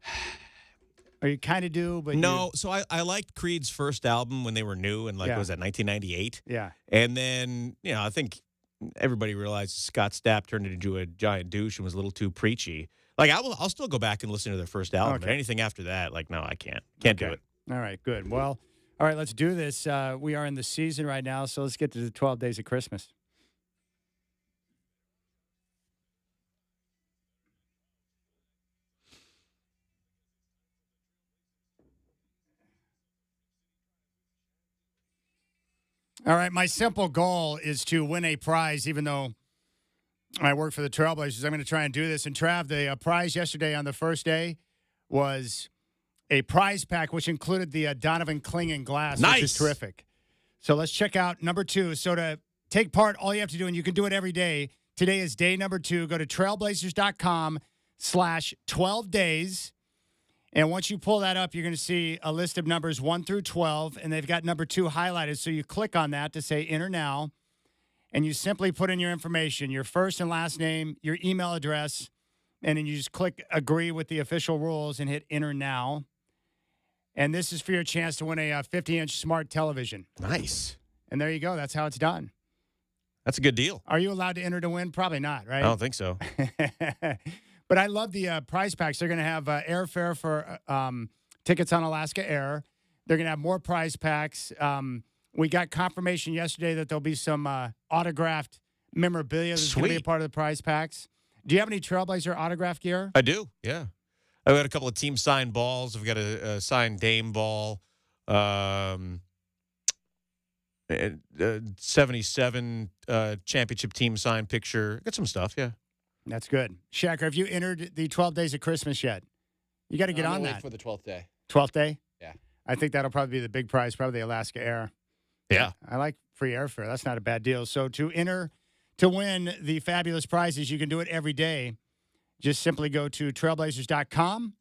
Or you kind of do, but no. So I liked Creed's first album when they were new, and what was that, 1998? Yeah. And then I think everybody realized Scott Stapp turned into a giant douche and was a little too preachy. I'll still go back and listen to their first album, but anything after that, no, I can't do it. All right, good. Well, all right, let's do this. We are in the season right now, so let's get to the 12 days of Christmas. All right, my simple goal is to win a prize, even though I work for the Trailblazers. I'm going to try and do this. And, Trav, the prize yesterday on the first day was a prize pack, which included the Donovan Clingan glass, which is terrific. So let's check out number 2. So to take part, all you have to do, and you can do it every day, today is day number 2. Go to trailblazers.com/12 days. And once you pull that up, you're going to see a list of numbers 1 through 12, and they've got number 2 highlighted. So you click on that to say enter now, and you simply put in your information, your first and last name, your email address, and then you just click agree with the official rules and hit enter now. And this is for your chance to win a 50-inch smart television. Nice. And there you go. That's how it's done. That's a good deal. Are you allowed to enter to win? Probably not, right? I don't think so. But I love the prize packs. They're going to have airfare for tickets on Alaska Air. They're going to have more prize packs. We got confirmation yesterday that there'll be some autographed memorabilia that's going to be a part of the prize packs. Do you have any Trailblazer autograph gear? I do, yeah. I've got a couple of team signed balls. I've got a signed Dame ball. 77 championship team signed picture. Got some stuff, yeah. That's good. Shacker, have you entered the 12 days of Christmas yet? You got to get on that. For the 12th day. 12th day? Yeah. I think that'll probably be the big prize, probably the Alaska Air. Yeah. I like free airfare. That's not a bad deal. So to enter to win the fabulous prizes, you can do it every day. Just simply go to trailblazers.com.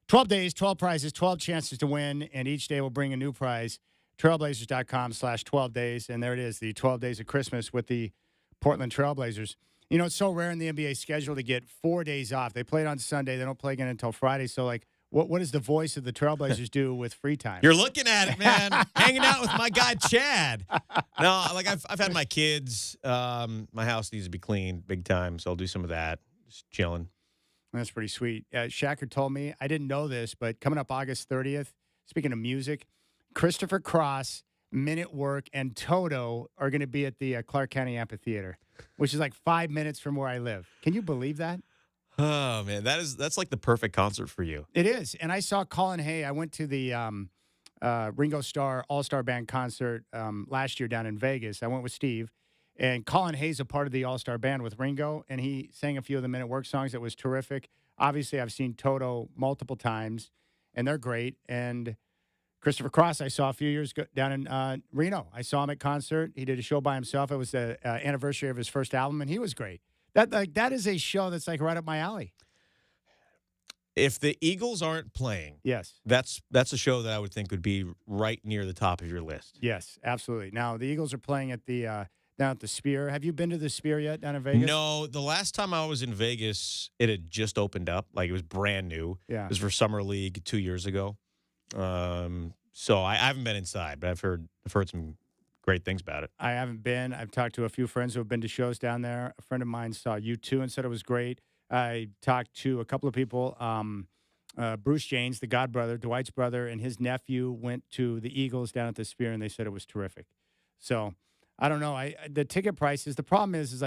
12 days, 12 prizes, 12 chances to win, and each day will bring a new prize. Trailblazers.com/12 days, and there it is, the 12 days of Christmas with the Portland Trailblazers. You know, it's so rare in the NBA schedule to get 4 days off. They played on Sunday. They don't play again until Friday. So, what does the voice of the Trailblazers do with free time? You're looking at it, man. Hanging out with my guy, Chad. No, I've had my kids. My house needs to be cleaned big time, so I'll do some of that. Just chilling. That's pretty sweet. Shacker told me, I didn't know this, but coming up August 30th, speaking of music, Christopher Cross, Men at Work, and Toto are going to be at the Clark County Amphitheater, which is 5 minutes from where I live. Can you believe that? Oh, man, that's like the perfect concert for you. It is. And I saw Colin Hay. I went to the Ringo Starr All-Star Band concert last year down in Vegas. I went with Steve. And Colin Hay's a part of the All-Star Band with Ringo, and he sang a few of the Men at Work songs. That was terrific. Obviously, I've seen Toto multiple times, and they're great. And Christopher Cross, I saw a few years ago down in Reno. I saw him at concert. He did a show by himself. It was the anniversary of his first album, and he was great. That is a show that's right up my alley. If the Eagles aren't playing, yes, that's a show that I would think would be right near the top of your list. Yes, absolutely. Now, the Eagles are playing at the down at the Sphere. Have you been to the Sphere yet down in Vegas? No. The last time I was in Vegas, it had just opened up. It was brand new. Yeah. It was for Summer League 2 years ago. So I haven't been inside, but I've heard some great things about it. I haven't been. I've talked to a few friends who have been to shows down there. A friend of mine saw U2 and said it was great. I talked to a couple of people. Bruce Janes, the Godbrother, Dwight's brother, and his nephew went to the Eagles down at the Sphere, and they said it was terrific. So I don't know. The ticket prices. The problem is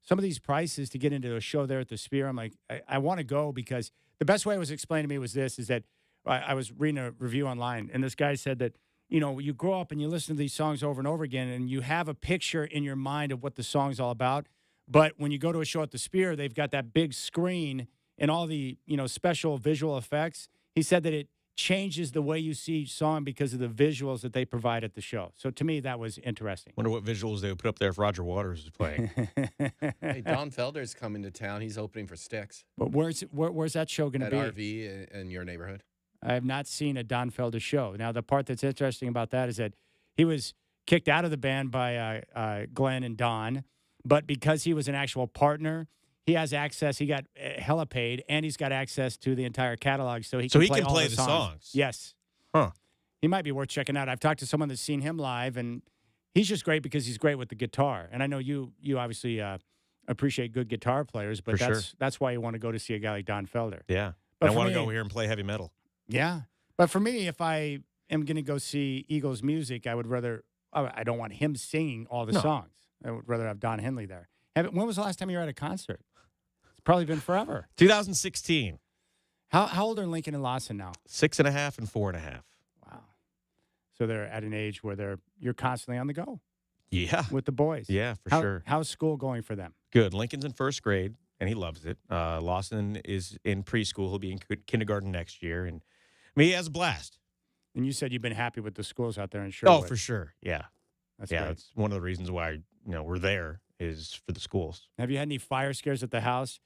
some of these prices to get into a show there at the Sphere, I'm like, I want to go because the best way it was explained to me was this, is that I was reading a review online, and this guy said that, you grow up and you listen to these songs over and over again, and you have a picture in your mind of what the song's all about. But when you go to a show at the Sphere, they've got that big screen and all the, special visual effects. He said that it changes the way you see each song because of the visuals that they provide at the show. So to me, that was interesting. Wonder what visuals they would put up there if Roger Waters was playing. Hey, Don Felder's coming to town. He's opening for Styx. But where's that show going to be? At RV in your neighborhood. I have not seen a Don Felder show. Now, the part that's interesting about that is that he was kicked out of the band by Glenn and Don, but because he was an actual partner, he has access. He got hella paid, and he's got access to the entire catalog, so he can play the songs. Yes. Huh. He might be worth checking out. I've talked to someone that's seen him live, and he's just great because he's great with the guitar. And I know you obviously appreciate good guitar players, but that's why you want to go to see a guy like Don Felder. Yeah. But I want to go here and play heavy metal. Yeah. But for me, if I am going to go see Eagles music, I would rather – I don't want him singing all the songs. I would rather have Don Henley there. When was the last time you were at a concert? It's probably been forever. 2016. How old are Lincoln and Lawson now? 6.5 and 4.5. Wow. So they're at an age where you're constantly on the go. Yeah. With the boys. Yeah, for sure. How's school going for them? Good. Lincoln's in first grade, and he loves it. Lawson is in preschool. He'll be in kindergarten next year. And he has a blast. And you said you've been happy with the schools out there in Sherwood. Oh, for sure. Yeah. That's great. That's one of the reasons why we're there is for the schools. Have you had any fire scares at the house?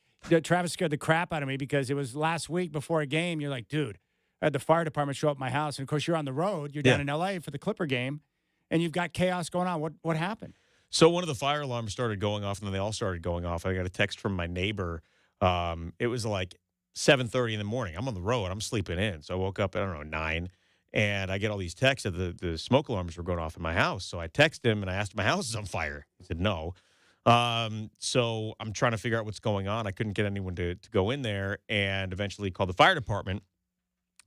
Travis scared the crap out of me because it was last week before a game. You're like, dude, I had the fire department show up at my house. And, of course, you're on the road. You're down in L.A. for the Clipper game, and you've got chaos going on. What happened? So one of the fire alarms started going off, and then they all started going off. I got a text from my neighbor. It was like 7:30 in the morning. I'm on the road. I'm sleeping in. So I woke up at, 9, and I get all these texts that the smoke alarms were going off in my house. So I texted him, and I asked him, my house is on fire. He said, no. So I'm trying to figure out what's going on. I couldn't get anyone to go in there, and eventually called the fire department.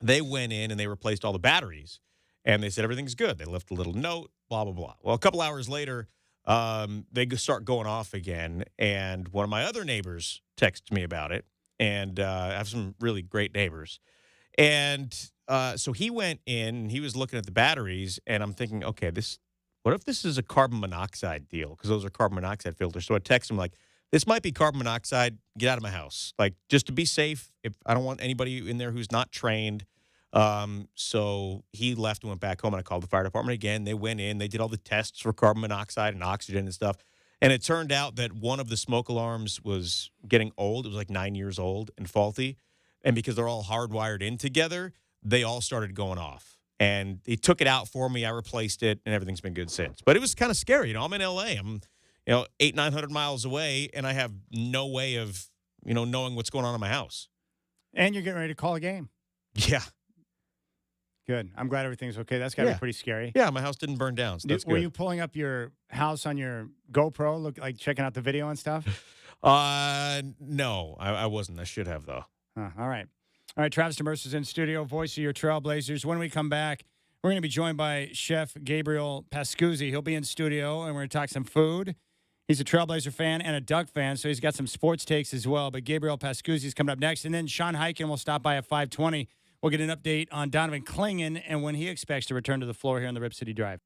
They went in, and they replaced all the batteries, and they said everything's good. They left a little note, blah, blah, blah. Well, a couple hours later, they start going off again, and one of my other neighbors texted me about it, and I have some really great neighbors. And so he went in, and he was looking at the batteries, and I'm thinking, okay, what if this is a carbon monoxide deal? Because those are carbon monoxide filters. So I text him like, this might be carbon monoxide. Get out of my house. Like, just to be safe. If I don't want anybody in there who's not trained. So he left and went back home, and I called the fire department again. They went in. They did all the tests for carbon monoxide and oxygen and stuff. And it turned out that one of the smoke alarms was getting old. It was like 9 years old and faulty. And because they're all hardwired in together, they all started going off. And he took it out for me. I replaced it, and everything's been good since. But it was kind of scary. I'm in L.A. I'm, 800-900 miles away, and I have no way of, knowing what's going on in my house. And you're getting ready to call a game. Yeah. Good. I'm glad everything's okay. That's got to be pretty scary. Yeah, my house didn't burn down, so that's good. Were you pulling up your house on your GoPro, checking out the video and stuff? No, I wasn't. I should have, though. All right. All right, Travis Demers is in studio, voice of your Trailblazers. When we come back, we're going to be joined by Chef Gabriel Pascuzzi. He'll be in studio, and we're going to talk some food. He's a Trailblazer fan and a Duck fan, so he's got some sports takes as well. But Gabriel Pascuzzi is coming up next, and then Sean Highkin will stop by at 5:20. We'll get an update on Donovan Clingan and when he expects to return to the floor here on the Rip City Drive.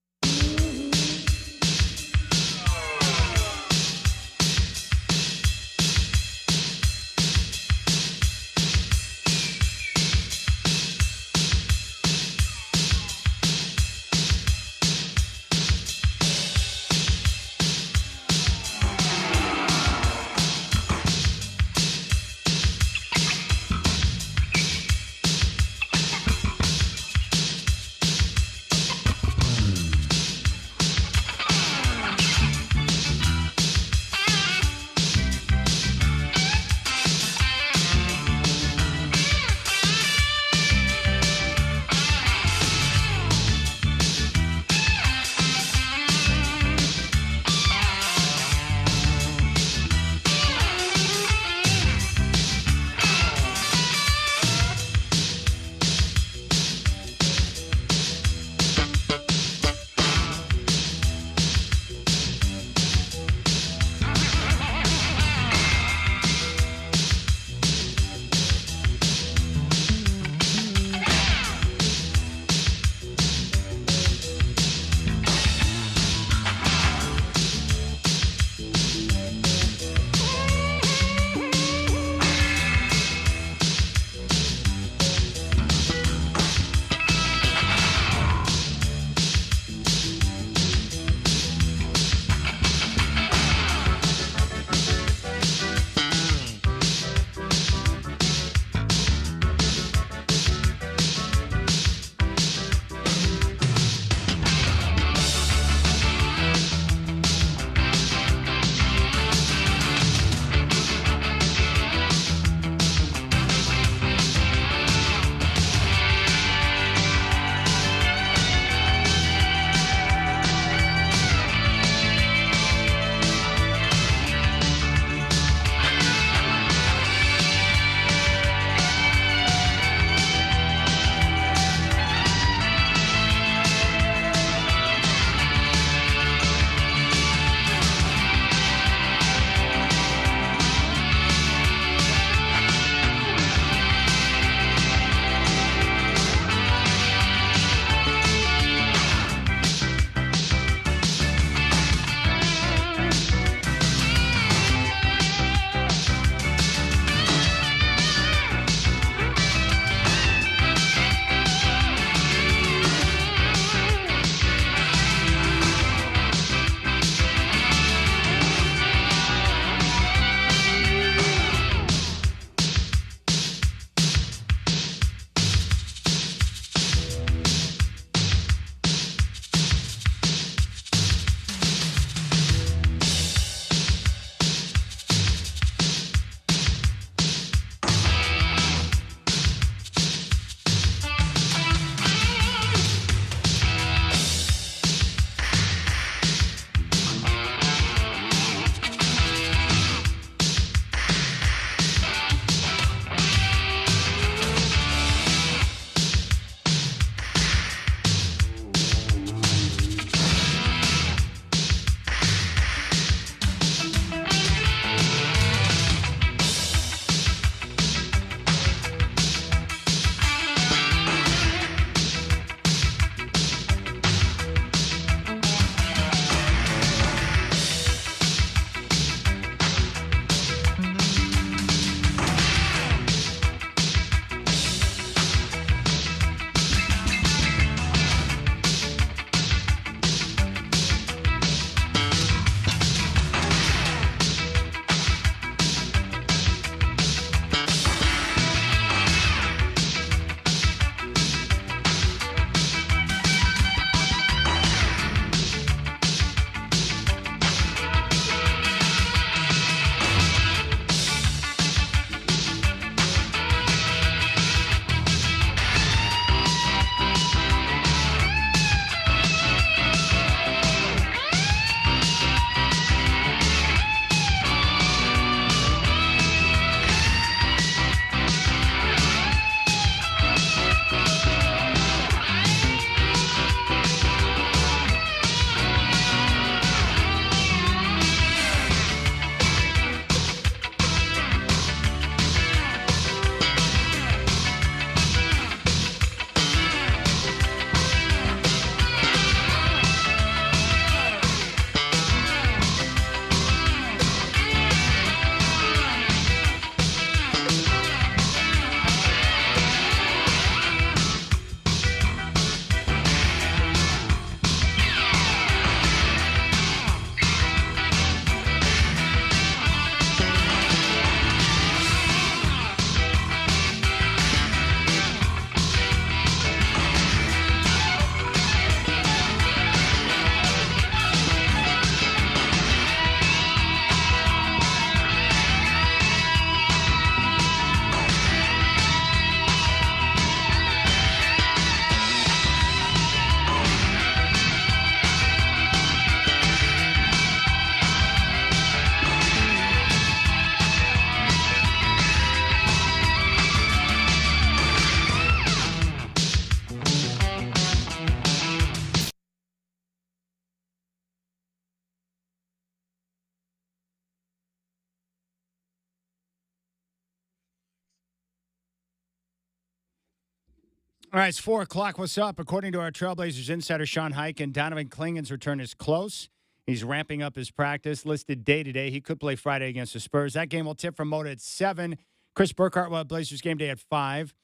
All right, it's 4 o'clock. What's up? According to our Trailblazers insider, Sean Highkin, Donovan Klingen's return is close. He's ramping up his practice, listed day-to-day. He could play Friday against the Spurs. That game will tip from Moda at 7. Chris Burkhart will have Blazers game day at 5.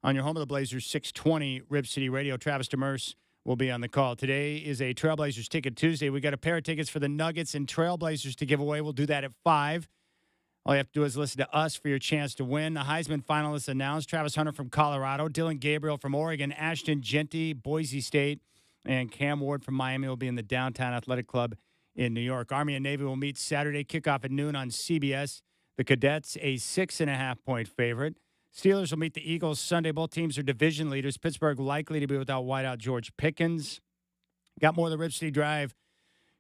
On your home of the Blazers, 620 Rib City Radio. Travis Demers will be on the call. Today is a Trailblazers Ticket Tuesday. We got a pair of tickets for the Nuggets and Trailblazers to give away. We'll do that at 5. All you have to do is listen to us for your chance to win. The Heisman finalists announced: Travis Hunter from Colorado, Dylan Gabriel from Oregon, Ashton Genty, Boise State, and Cam Ward from Miami will be in the Downtown Athletic Club in New York. Army and Navy will meet Saturday, kickoff at noon on CBS. The Cadets, a 6.5-point favorite. Steelers will meet the Eagles Sunday. Both teams are division leaders. Pittsburgh likely to be without wideout George Pickens. Got more of the Rib City Drive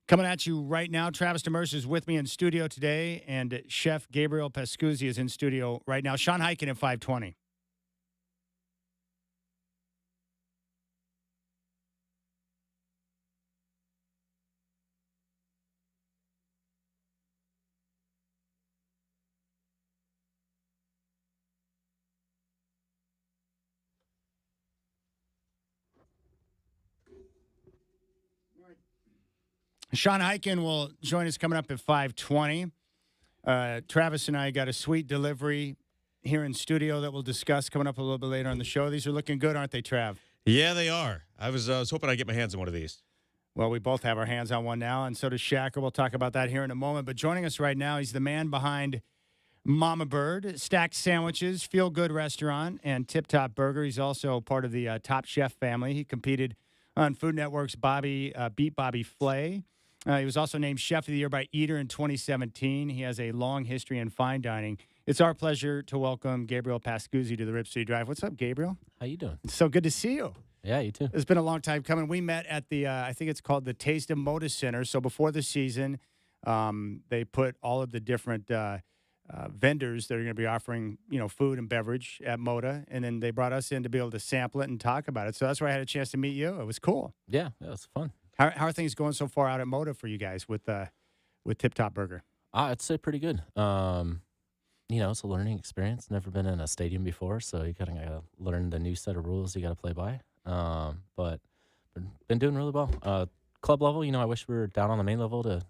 coming at you right now. Travis Demers is with me in studio today, and Chef Gabriel Pascuzzi is in studio right now. Sean Highkin at 520. Sean Highkin will join us coming up at 5:20. Travis and I got a sweet delivery here in studio that we'll discuss coming up a little bit later on the show. These are looking good, aren't they, Trav? Yeah, they are. I was hoping I'd get my hands on one of these. Well, we both have our hands on one now, and so does Shacker. We'll talk about that here in a moment. But joining us right now, he's the man behind Mama Bird, Stacked Sandwiches, Feel Good Restaurant, and Tip Top Burger. He's also part of the Top Chef family. He competed on Food Network's Beat Bobby Flay. He was also named Chef of the Year by Eater in 2017. He has a long history in fine dining. It's our pleasure to welcome Gabriel Pascuzzi to the Rib City Drive. What's up, Gabriel? How you doing? It's so good to see you. Yeah, you too. It's been a long time coming. We met at the, I think it's called the Taste of Moda Center. So before the season, they put all of the different vendors that are going to be offering, food and beverage at Moda, and then they brought us in to be able to sample it and talk about it. So that's where I had a chance to meet you. It was cool. Yeah, it was fun. How are things going so far out at Moda for you guys with Tip Top Burger? I'd say pretty good. It's a learning experience. Never been in a stadium before, so you kind of got to learn the new set of rules you got to play by. But been doing really well. Club level, I wish we were down on the main level to,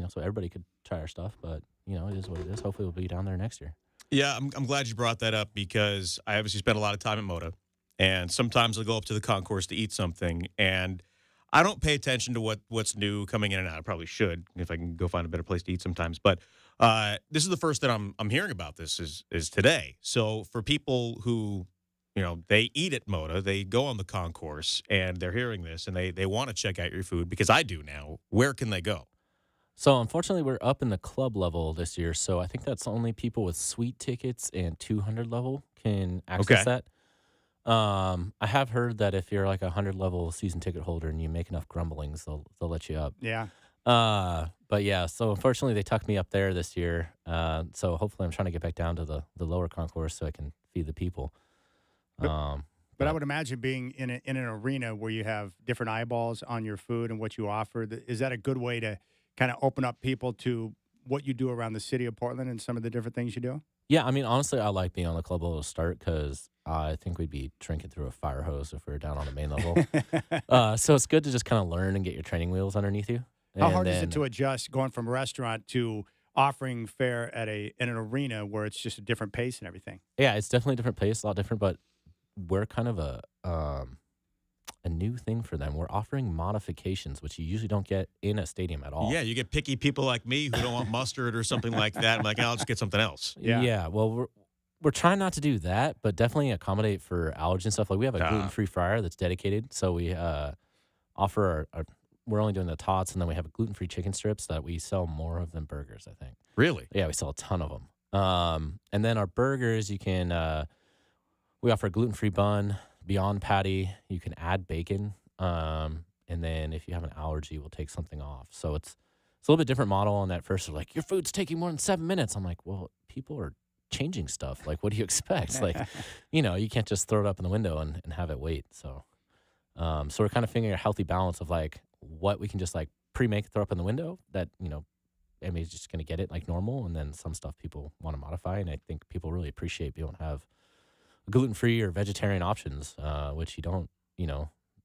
so everybody could try our stuff. But it is what it is. Hopefully, we'll be down there next year. Yeah, I'm glad you brought that up because I obviously spent a lot of time at Moda, and sometimes I'll go up to the concourse to eat something, and I don't pay attention to what's new coming in and out. I probably should if I can go find a better place to eat sometimes. But this is the first that I'm hearing about this is today. So for people who, they eat at Moda, they go on the concourse and they're hearing this and they want to check out your food because I do now. Where can they go? So unfortunately, we're up in the club level this year. So I think that's only people with suite tickets and 200 level can access that. I have heard that if you're like a 100 level season ticket holder and you make enough grumblings, they'll let you up. Yeah. But yeah, so unfortunately they tucked me up there this year. So hopefully I'm trying to get back down to the lower concourse so I can feed the people. But I would imagine being in an arena where you have different eyeballs on your food and what you offer, is that a good way to kind of open up people to what you do around the city of Portland and some of the different things you do? Yeah, I mean, honestly, I like being on the club level to start because I think we'd be drinking through a fire hose if we were down on the main level. So it's good to just kind of learn and get your training wheels underneath you. How hard is it to adjust going from a restaurant to offering fare at in an arena where it's just a different pace and everything? Yeah, it's definitely a different pace, a lot different, but we're kind of a new thing for them. We're offering modifications, which you usually don't get in a stadium at all. Yeah, you get picky people like me who don't want mustard or something like that. I'm like, I'll just get something else. Yeah, well, we're trying not to do that, but definitely accommodate for allergens and stuff. Like we have a gluten-free fryer that's dedicated, so we offer we're only doing the tots, and then we have gluten-free chicken strips that we sell more of than burgers, I think. Really? Yeah, we sell a ton of them. And then our burgers, you can we offer a gluten-free bun, Beyond Patty. You can add bacon, and then if you have an allergy, we'll take something off. So it's a little bit different model on that. First, they're like, your food's taking more than 7 minutes. I'm like, well, people are changing stuff. Like, what do you expect? Like, you can't just throw it up in the window and have it wait. So we're kind of figuring a healthy balance of like what we can just like pre-make, throw up in the window that, everybody's just going to get it like normal. And then some stuff people want to modify. And I think people really appreciate being able to have gluten-free or vegetarian options, which you don't,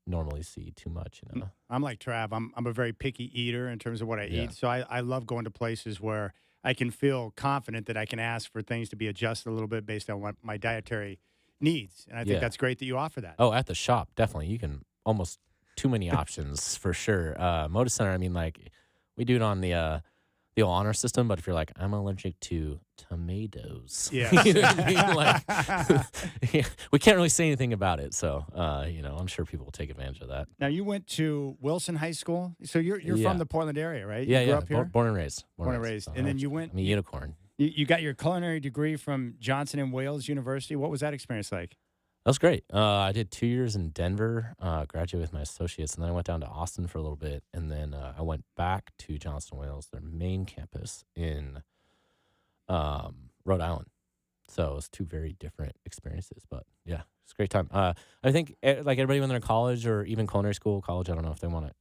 normally see too much. I'm like Trav. I'm a very picky eater in terms of what I Yeah. eat. So I love going to places where I can feel confident that I can ask for things to be adjusted a little bit based on what my dietary needs. And I think Yeah. that's great that you offer that. Oh, at the shop, definitely. You can almost too many options for sure. Moda Center, I mean, like we do it on the old honor system, but if you're like, I'm allergic to tomatoes, Yeah. you know what I mean? Like, we can't really say anything about it. So, I'm sure people will take advantage of that. Now you went to Wilson High School, so you're Yeah. from the Portland area, right? Yeah, You grew yeah. up here. Born and raised. Born and raised. And then you went. I'm a unicorn. You got your culinary degree from Johnson and Wales University. What was that experience like? That was great. I did 2 years in Denver, graduated with my associates, and then I went down to Austin for a little bit, and then I went back to Johnson Wales, their main campus in Rhode Island. So it was two very different experiences, but yeah, it's a great time. I think like everybody when they're in college or even culinary school, college, I don't know if they want it.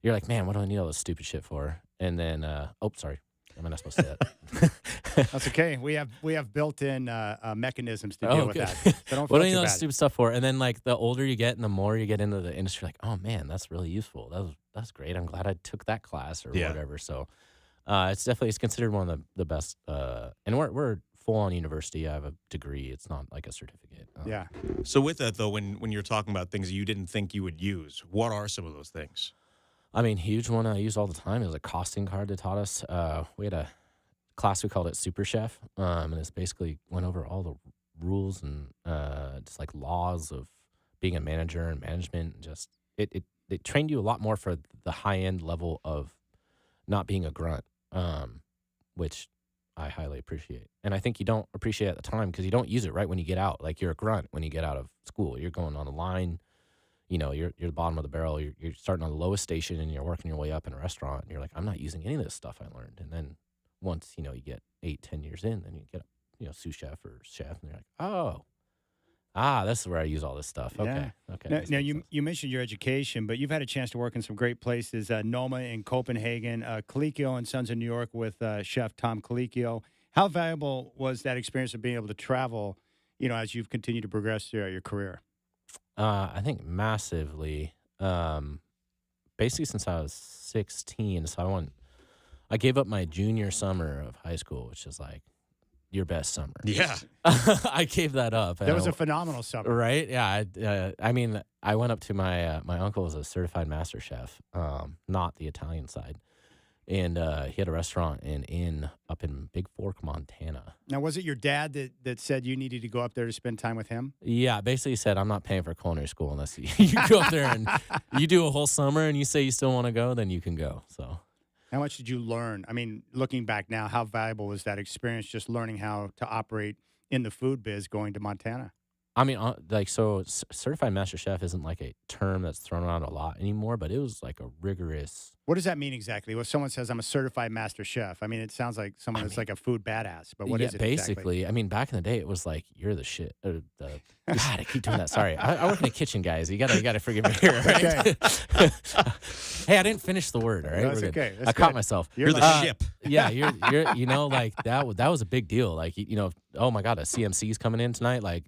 You're like, man, what do I need all this stupid shit for? And then, sorry. Am I not supposed to say that? That's okay. We have built-in mechanisms to deal with good. that. So don't What feel do you too know bad. stupid stuff for? And then like the older you get and the more you get into the industry, like, oh man, that's really useful. That's great. I'm glad I took that class or whatever. So it's considered one of the best. And we're full on university. I have a degree. It's not like a certificate. Yeah. So with that though, when you're talking about things you didn't think you would use, what are some of those things? I mean, huge one I use all the time is a costing card they taught us. We had a class, we called it Super Chef, and it's basically went over all the rules and just like laws of being a manager and management. And just it trained you a lot more for the high end level of not being a grunt, which I highly appreciate. And I think you don't appreciate it at the time because you don't use it right when you get out. Like you're a grunt when you get out of school. You're going on the line. You're the bottom of the barrel. You're starting on the lowest station and you're working your way up in a restaurant. And you're like, I'm not using any of this stuff I learned. And then once, you get 8-10 years in, then you get, sous chef or chef. And you're like, this is where I use all this stuff. Okay. Yeah. Okay. Now you mentioned your education, but you've had a chance to work in some great places, Noma in Copenhagen, Colicchio and Sons in New York with Chef Tom Colicchio. How valuable was that experience of being able to travel, as you've continued to progress throughout your career? I think massively. Basically since I was 16, so I gave up my junior summer of high school, which is like your best summer. Yeah. I gave that up. That was a phenomenal summer. Right? Yeah. I mean, I went up to my uncle was a certified master chef, not the Italian side. And he had a restaurant up in Big Fork, Montana. Now, was it your dad that said you needed to go up there to spend time with him? Yeah, basically he said, I'm not paying for culinary school unless you go up there and you do a whole summer and you say you still want to go, then you can go. So, how much did you learn? I mean, looking back now, how valuable was that experience just learning how to operate in the food biz going to Montana? I mean, certified master chef isn't like a term that's thrown around a lot anymore, but it was like a rigorous. What does that mean exactly? When someone says I'm a certified master chef, I mean, it sounds like someone that's like a food badass, but what is it basically? exactly? I mean, back in the day, it was like, you're the shit. God, I keep doing that. Sorry. I work in the kitchen, guys. You gotta forgive me here, right? Okay. Hey, I didn't finish the word, all right? That's We're good. okay. That's I caught good. myself. You're the ship. Yeah, you're like, that was a big deal. Like, oh my God, a CMC's coming in tonight. Like,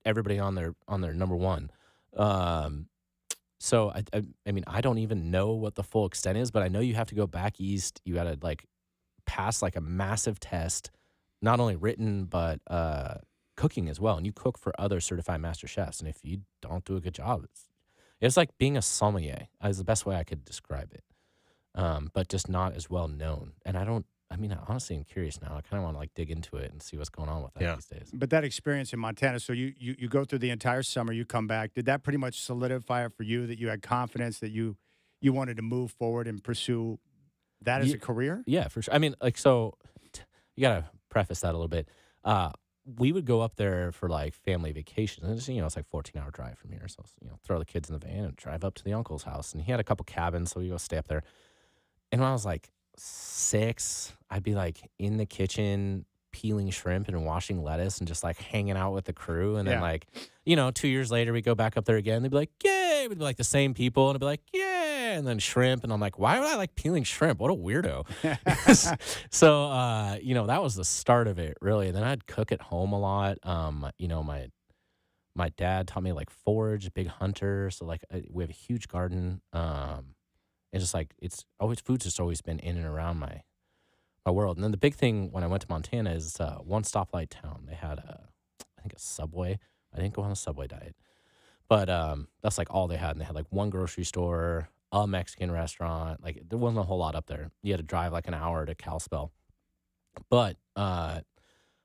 everybody on their number one. So I mean, I don't even know what the full extent is, but I know you have to go back east. You got to like pass like a massive test, not only written but cooking as well. And you cook for other certified master chefs. And if you don't do a good job, it's like being a sommelier. Is the best way I could describe it. But just not as well known. And I honestly am curious now. I kind of want to like dig into it and see what's going on with that these days. But that experience in Montana, so you go through the entire summer, you come back. Did that pretty much solidify it for you that you had confidence that you wanted to move forward and pursue that as a career? Yeah, for sure. I mean, like, so you got to preface that a little bit. We would go up there for like family vacations. And it's like 14-hour drive from here. So, throw the kids in the van and drive up to the uncle's house. And he had a couple cabins, so we go stay up there. And when I was like 6, I'd be like in the kitchen peeling shrimp and washing lettuce and just like hanging out with the crew. And then like, 2 years later, we go back up there again. They'd be like, yay. We'd be like the same people. And I'd be like, yay. and then shrimp. And I'm like, why would I like peeling shrimp? What a weirdo. So, that was the start of it, really. And then I'd cook at home a lot. My dad taught me like forage, big hunter. So like we have a huge garden. It's just like food's just always been in and around my world. And then the big thing when I went to Montana is one stoplight town. They had I think a Subway. I didn't go on a Subway diet, but that's like all they had. And they had like one grocery store, a Mexican restaurant. Like there wasn't a whole lot up there. You had to drive like an hour to Kalispell. But I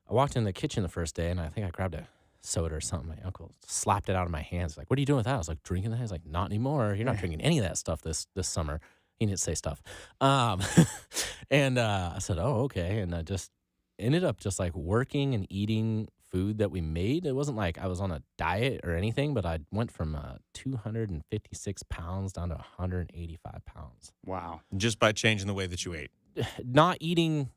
walked in the kitchen the first day, and I think I grabbed a soda or something. My uncle slapped it out of my hands. Like, what are you doing with that? I was like, drinking that? He's like, not anymore. You're not drinking any of that stuff this summer. He didn't say stuff. And I said, oh, okay. And I just ended up just like working and eating food that we made. It wasn't like I was on a diet or anything, but I went from 256 pounds down to 185 pounds. Wow. Just by changing the way that you ate. Not eating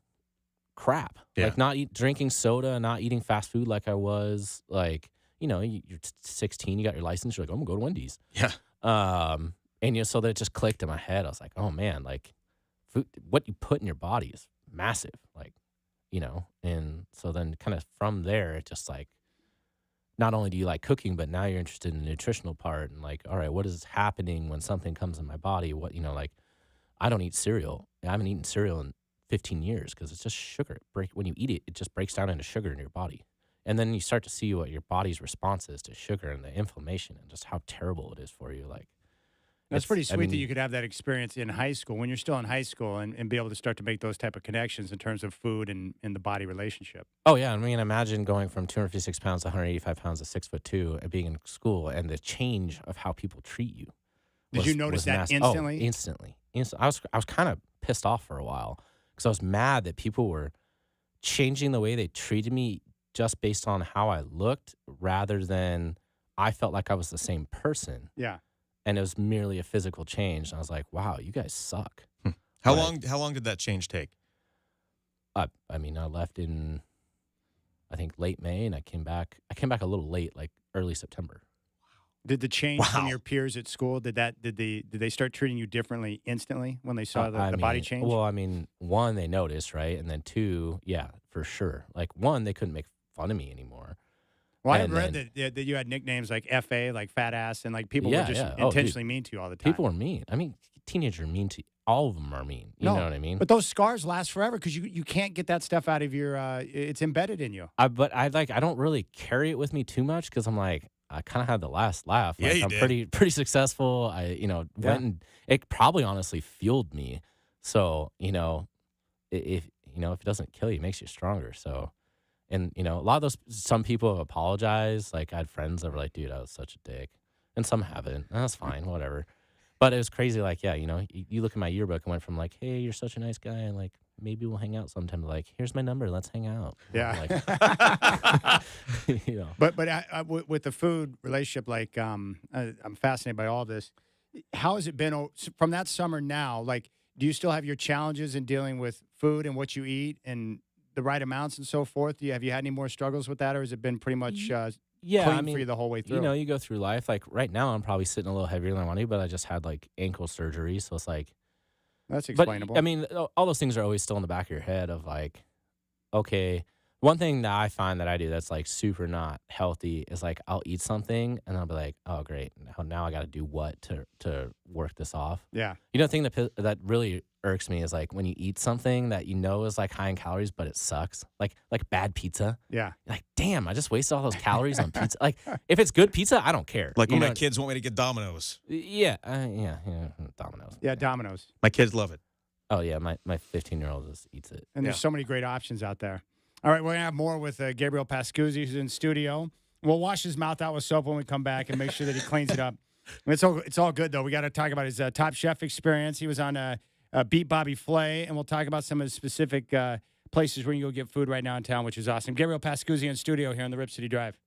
crap. Yeah. Like drinking soda, not eating fast food like I was. Like, you're 16, you got your license, you're like, I'm gonna go to Wendy's. Yeah. And so that it just clicked in my head. I was like, oh man, like food, what you put in your body is massive. Like, and so then kind of from there, it just like, not only do you like cooking, but now you're interested in the nutritional part and like, all right, what is happening when something comes in my body? What, like I don't eat cereal. I haven't eaten cereal in 15 years because it's just sugar. When you eat it, it just breaks down into sugar in your body. And then you start to see what your body's response is to sugar and the inflammation and just how terrible it is for you. Like, that's pretty sweet that you could have that experience in high school when you're still in high school and be able to start to make those type of connections in terms of food and the body relationship. Oh, yeah. I mean, imagine going from 256 pounds to 185 pounds to 6'2" and being in school and the change of how people treat you. Did you notice that instantly? Oh, instantly. I was kind of pissed off for a while because I was mad that people were changing the way they treated me just based on how I looked rather than I felt like I was the same person. Yeah. And it was merely a physical change. And I was like, wow, you guys suck. How long did that change take? I left in, I think, late May, and I came back a little late, like early September. Did the change from your peers at school, did they start treating you differently instantly when they saw the body change? Well, I mean, one, they noticed, right? And then two, yeah, for sure. Like one, they couldn't make fun of me anymore. Well, I read that you had nicknames like FA, like fat ass, and like people were just intentionally mean to you all the time. People were mean. I mean, teenagers are mean to you. All of them are mean. You know what I mean? But those scars last forever because you can't get that stuff out of your. It's embedded in you. But I don't really carry it with me too much because I'm like I kind of had the last laugh. Like, yeah, I'm pretty successful. I went and it probably honestly fueled me. So if it doesn't kill you, it makes you stronger. So. And, a lot of some people have apologized. Like, I had friends that were like, dude, I was such a dick. And some haven't. And that's fine, whatever. But it was crazy. Like, yeah, you look at my yearbook and went from like, hey, you're such a nice guy. And like, maybe we'll hang out sometime. To like, here's my number. Let's hang out. Yeah. But with the food relationship, like, I'm fascinated by all this. How has it been from that summer now? Like, do you still have your challenges in dealing with food and what you eat and the right amounts and so forth? Have you had any more struggles with that, or has it been pretty much clean for you the whole way through? You go through life. Like right now, I'm probably sitting a little heavier than I want to, but I just had like ankle surgery, so it's like that's explainable. But, I mean, all those things are always still in the back of your head of like, okay. One thing that I find that I do that's like super not healthy is like I'll eat something and I'll be like, oh great, now I got to do what to work this off. Yeah. The thing that really irks me is like when you eat something that is like high in calories but it sucks, like bad pizza. Yeah. Like damn, I just wasted all those calories on pizza. Like if it's good pizza, I don't care. Like when my kids want me to get Domino's. Yeah, Domino's. Yeah, Domino's. My kids love it. Oh yeah, my 15-year-old just eats it. And there's so many great options out there. All right, we're going to have more with Gabriel Pascuzzi, who's in studio. We'll wash his mouth out with soap when we come back and make sure that he cleans it up. It's all good, though. We got to talk about his Top Chef experience. He was on Beat Bobby Flay, and we'll talk about some of the specific places where you can go get food right now in town, which is awesome. Gabriel Pascuzzi in studio here on the Rip City Drive.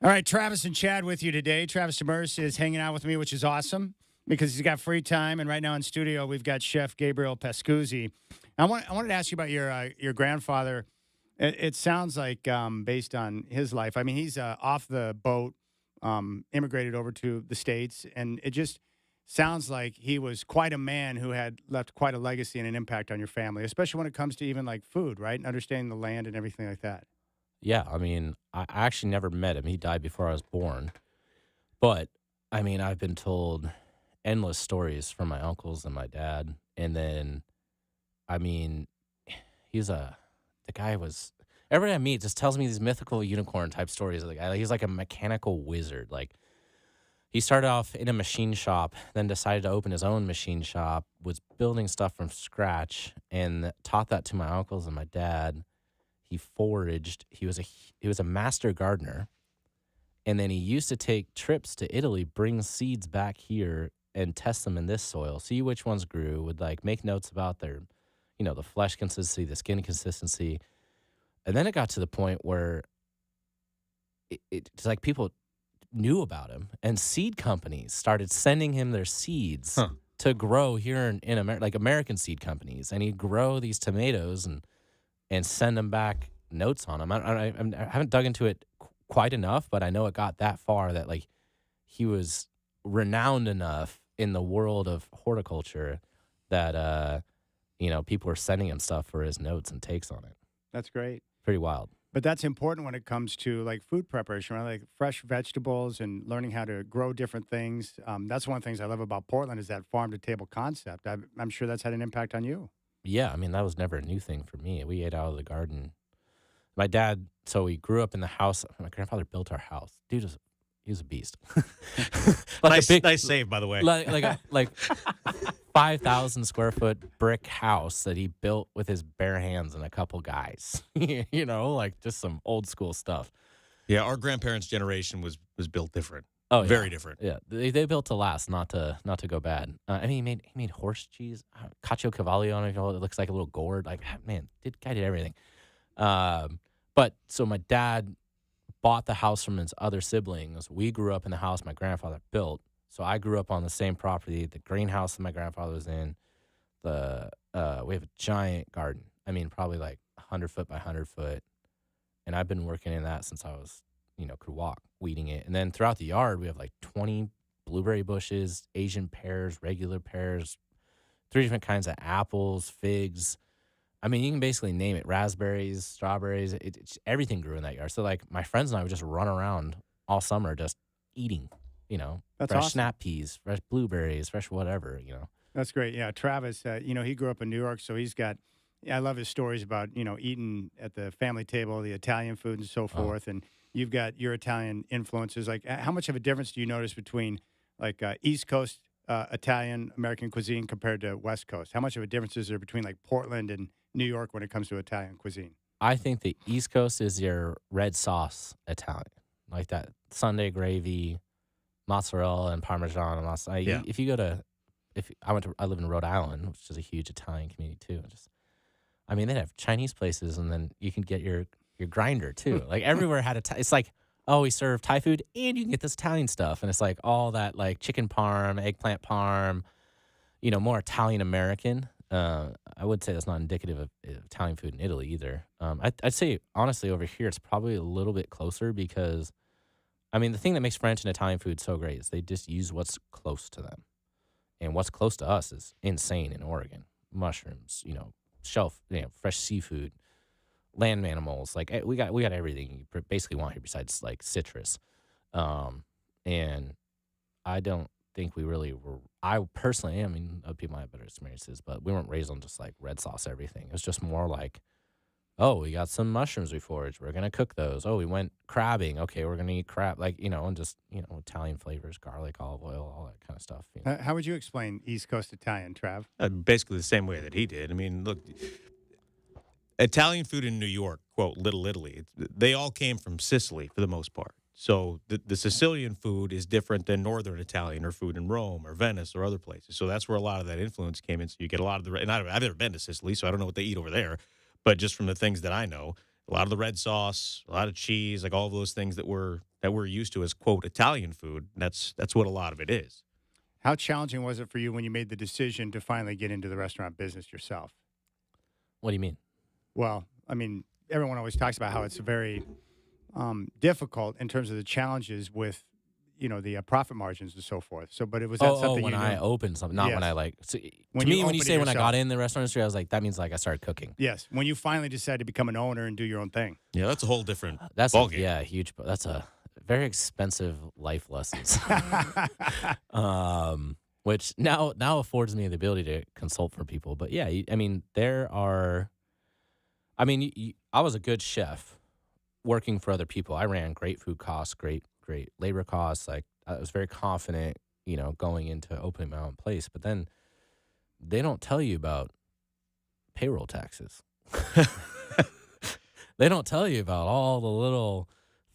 All right, Travis and Chad with you today. Travis Demers is hanging out with me, which is awesome because he's got free time. And right now in studio, we've got Chef Gabriel Pescuzzi. I wanted to ask you about your grandfather. It sounds like based on his life. I mean, he's off the boat, immigrated over to the States, and it just sounds like he was quite a man who had left quite a legacy and an impact on your family, especially when it comes to even like food, right? And understanding the land and everything like that. Yeah, I mean, I actually never met him. He died before I was born. But, I mean, I've been told endless stories from my uncles and my dad. And then, I mean, the guy was, everybody I meet just tells me these mythical unicorn type stories of the guy. Like, he's like a mechanical wizard. Like, he started off in a machine shop, then decided to open his own machine shop, was building stuff from scratch, and taught that to my uncles and my dad. He foraged. He was a master gardener, and then he used to take trips to Italy, bring seeds back here, and test them in this soil, see which ones grew. Would like make notes about their, the flesh consistency, the skin consistency, and then it got to the point where it's like people knew about him, and seed companies started sending him their seeds to grow here in America, like American seed companies, and he'd grow these tomatoes and send them back notes on them. I haven't dug into it quite enough, but I know it got that far that like he was renowned enough in the world of horticulture that people were sending him stuff for his notes and takes on it. That's great. Pretty wild. But that's important when it comes to like food preparation, right? Like fresh vegetables and learning how to grow different things. That's one of the things I love about Portland is that farm to table concept. I'm sure that's had an impact on you. Yeah, I mean, that was never a new thing for me. We ate out of the garden. My dad, so we grew up in the house. My grandfather built our house. Dude, he was a beast. Nice save, by the way. Like 5,000 square foot brick house that he built with his bare hands and a couple guys. Like just some old school stuff. Yeah, our grandparents' generation was built different. Oh, yeah. Very different. Yeah, they built to last, not to go bad. I mean, he made horse cheese, cacio cavallo on it. It looks like a little gourd. Like, man, guy did everything. But so my dad bought the house from his other siblings. We grew up in the house my grandfather built. So I grew up on the same property, the greenhouse that my grandfather was in. We have a giant garden. I mean, probably like 100 foot by 100 foot. And I've been working in that since I was, could walk, weeding it. And then throughout the yard, we have like 20 blueberry bushes, Asian pears, regular pears, 3 different kinds of apples, figs. I mean, you can basically name it. Raspberries, strawberries, everything grew in that yard. So, like, my friends and I would just run around all summer just eating, That's fresh awesome. snap peas, fresh blueberries, fresh whatever, That's great. Yeah, Travis, he grew up in New York, so he's got, I love his stories about, eating at the family table, the Italian food and so forth. And you've got your Italian influences. Like, how much of a difference do you notice between, like, East Coast Italian American cuisine compared to West Coast? How much of a difference is there between, like, Portland and New York when it comes to Italian cuisine? I think the East Coast is your red sauce Italian, like that Sunday gravy, mozzarella and Parmesan. And Yeah. If you go to, I live in Rhode Island, which is a huge Italian community too. They'd have Chinese places, and then you can get your grinder too. Like everywhere had it's like, oh, we serve Thai food, and you can get this Italian stuff, and it's like all that like chicken parm, eggplant parm, more Italian American. I would say that's not indicative of Italian food in Italy either. I'd say, honestly, over here, it's probably a little bit closer because, the thing that makes French and Italian food so great is they just use what's close to them. And what's close to us is insane in Oregon. Mushrooms, fresh seafood, land animals. Like, we got everything you basically want here besides, like, citrus. And I don't think we really were. I personally, other people might have better experiences, but we weren't raised on just like red sauce everything. It was just more like, oh, we got some mushrooms we foraged, we're gonna cook those. Oh, we went crabbing, okay, we're gonna eat crab, like, and just Italian flavors, garlic, olive oil, all that kind of stuff. How would you explain East Coast Italian, Trav? Basically the same way that he did. I mean, look, Italian food in New York, quote, Little Italy, they all came from Sicily for the most part. So the Sicilian food is different than Northern Italian or food in Rome or Venice or other places. So that's where a lot of that influence came in. So you get a lot of the, and I've never been to Sicily, so I don't know what they eat over there. But just from the things that I know, a lot of the red sauce, a lot of cheese, like all of those things that were that we're used to as quote Italian food. That's what a lot of it is. How challenging was it for you when you made the decision to finally get into the restaurant business yourself? What do you mean? Well, I mean, everyone always talks about how it's very difficult in terms of the challenges with, the profit margins and so forth. So, but was that something when you knew? I opened something, not Yes. when I like. So, When to you me, when you opened say it when I yourself. got in the restaurant industry, I was like, that means like I started cooking. Yes, when you finally decided to become an owner and do your own thing. Yeah, that's a whole different That's ballgame. huge. That's a very expensive life lessons. Which now affords me the ability to consult for people. But yeah, there are. I was a good chef working for other people. I ran great food costs, great labor costs. Like I was very confident, going into opening my own place. But then they don't tell you about payroll taxes. They don't tell you about all the little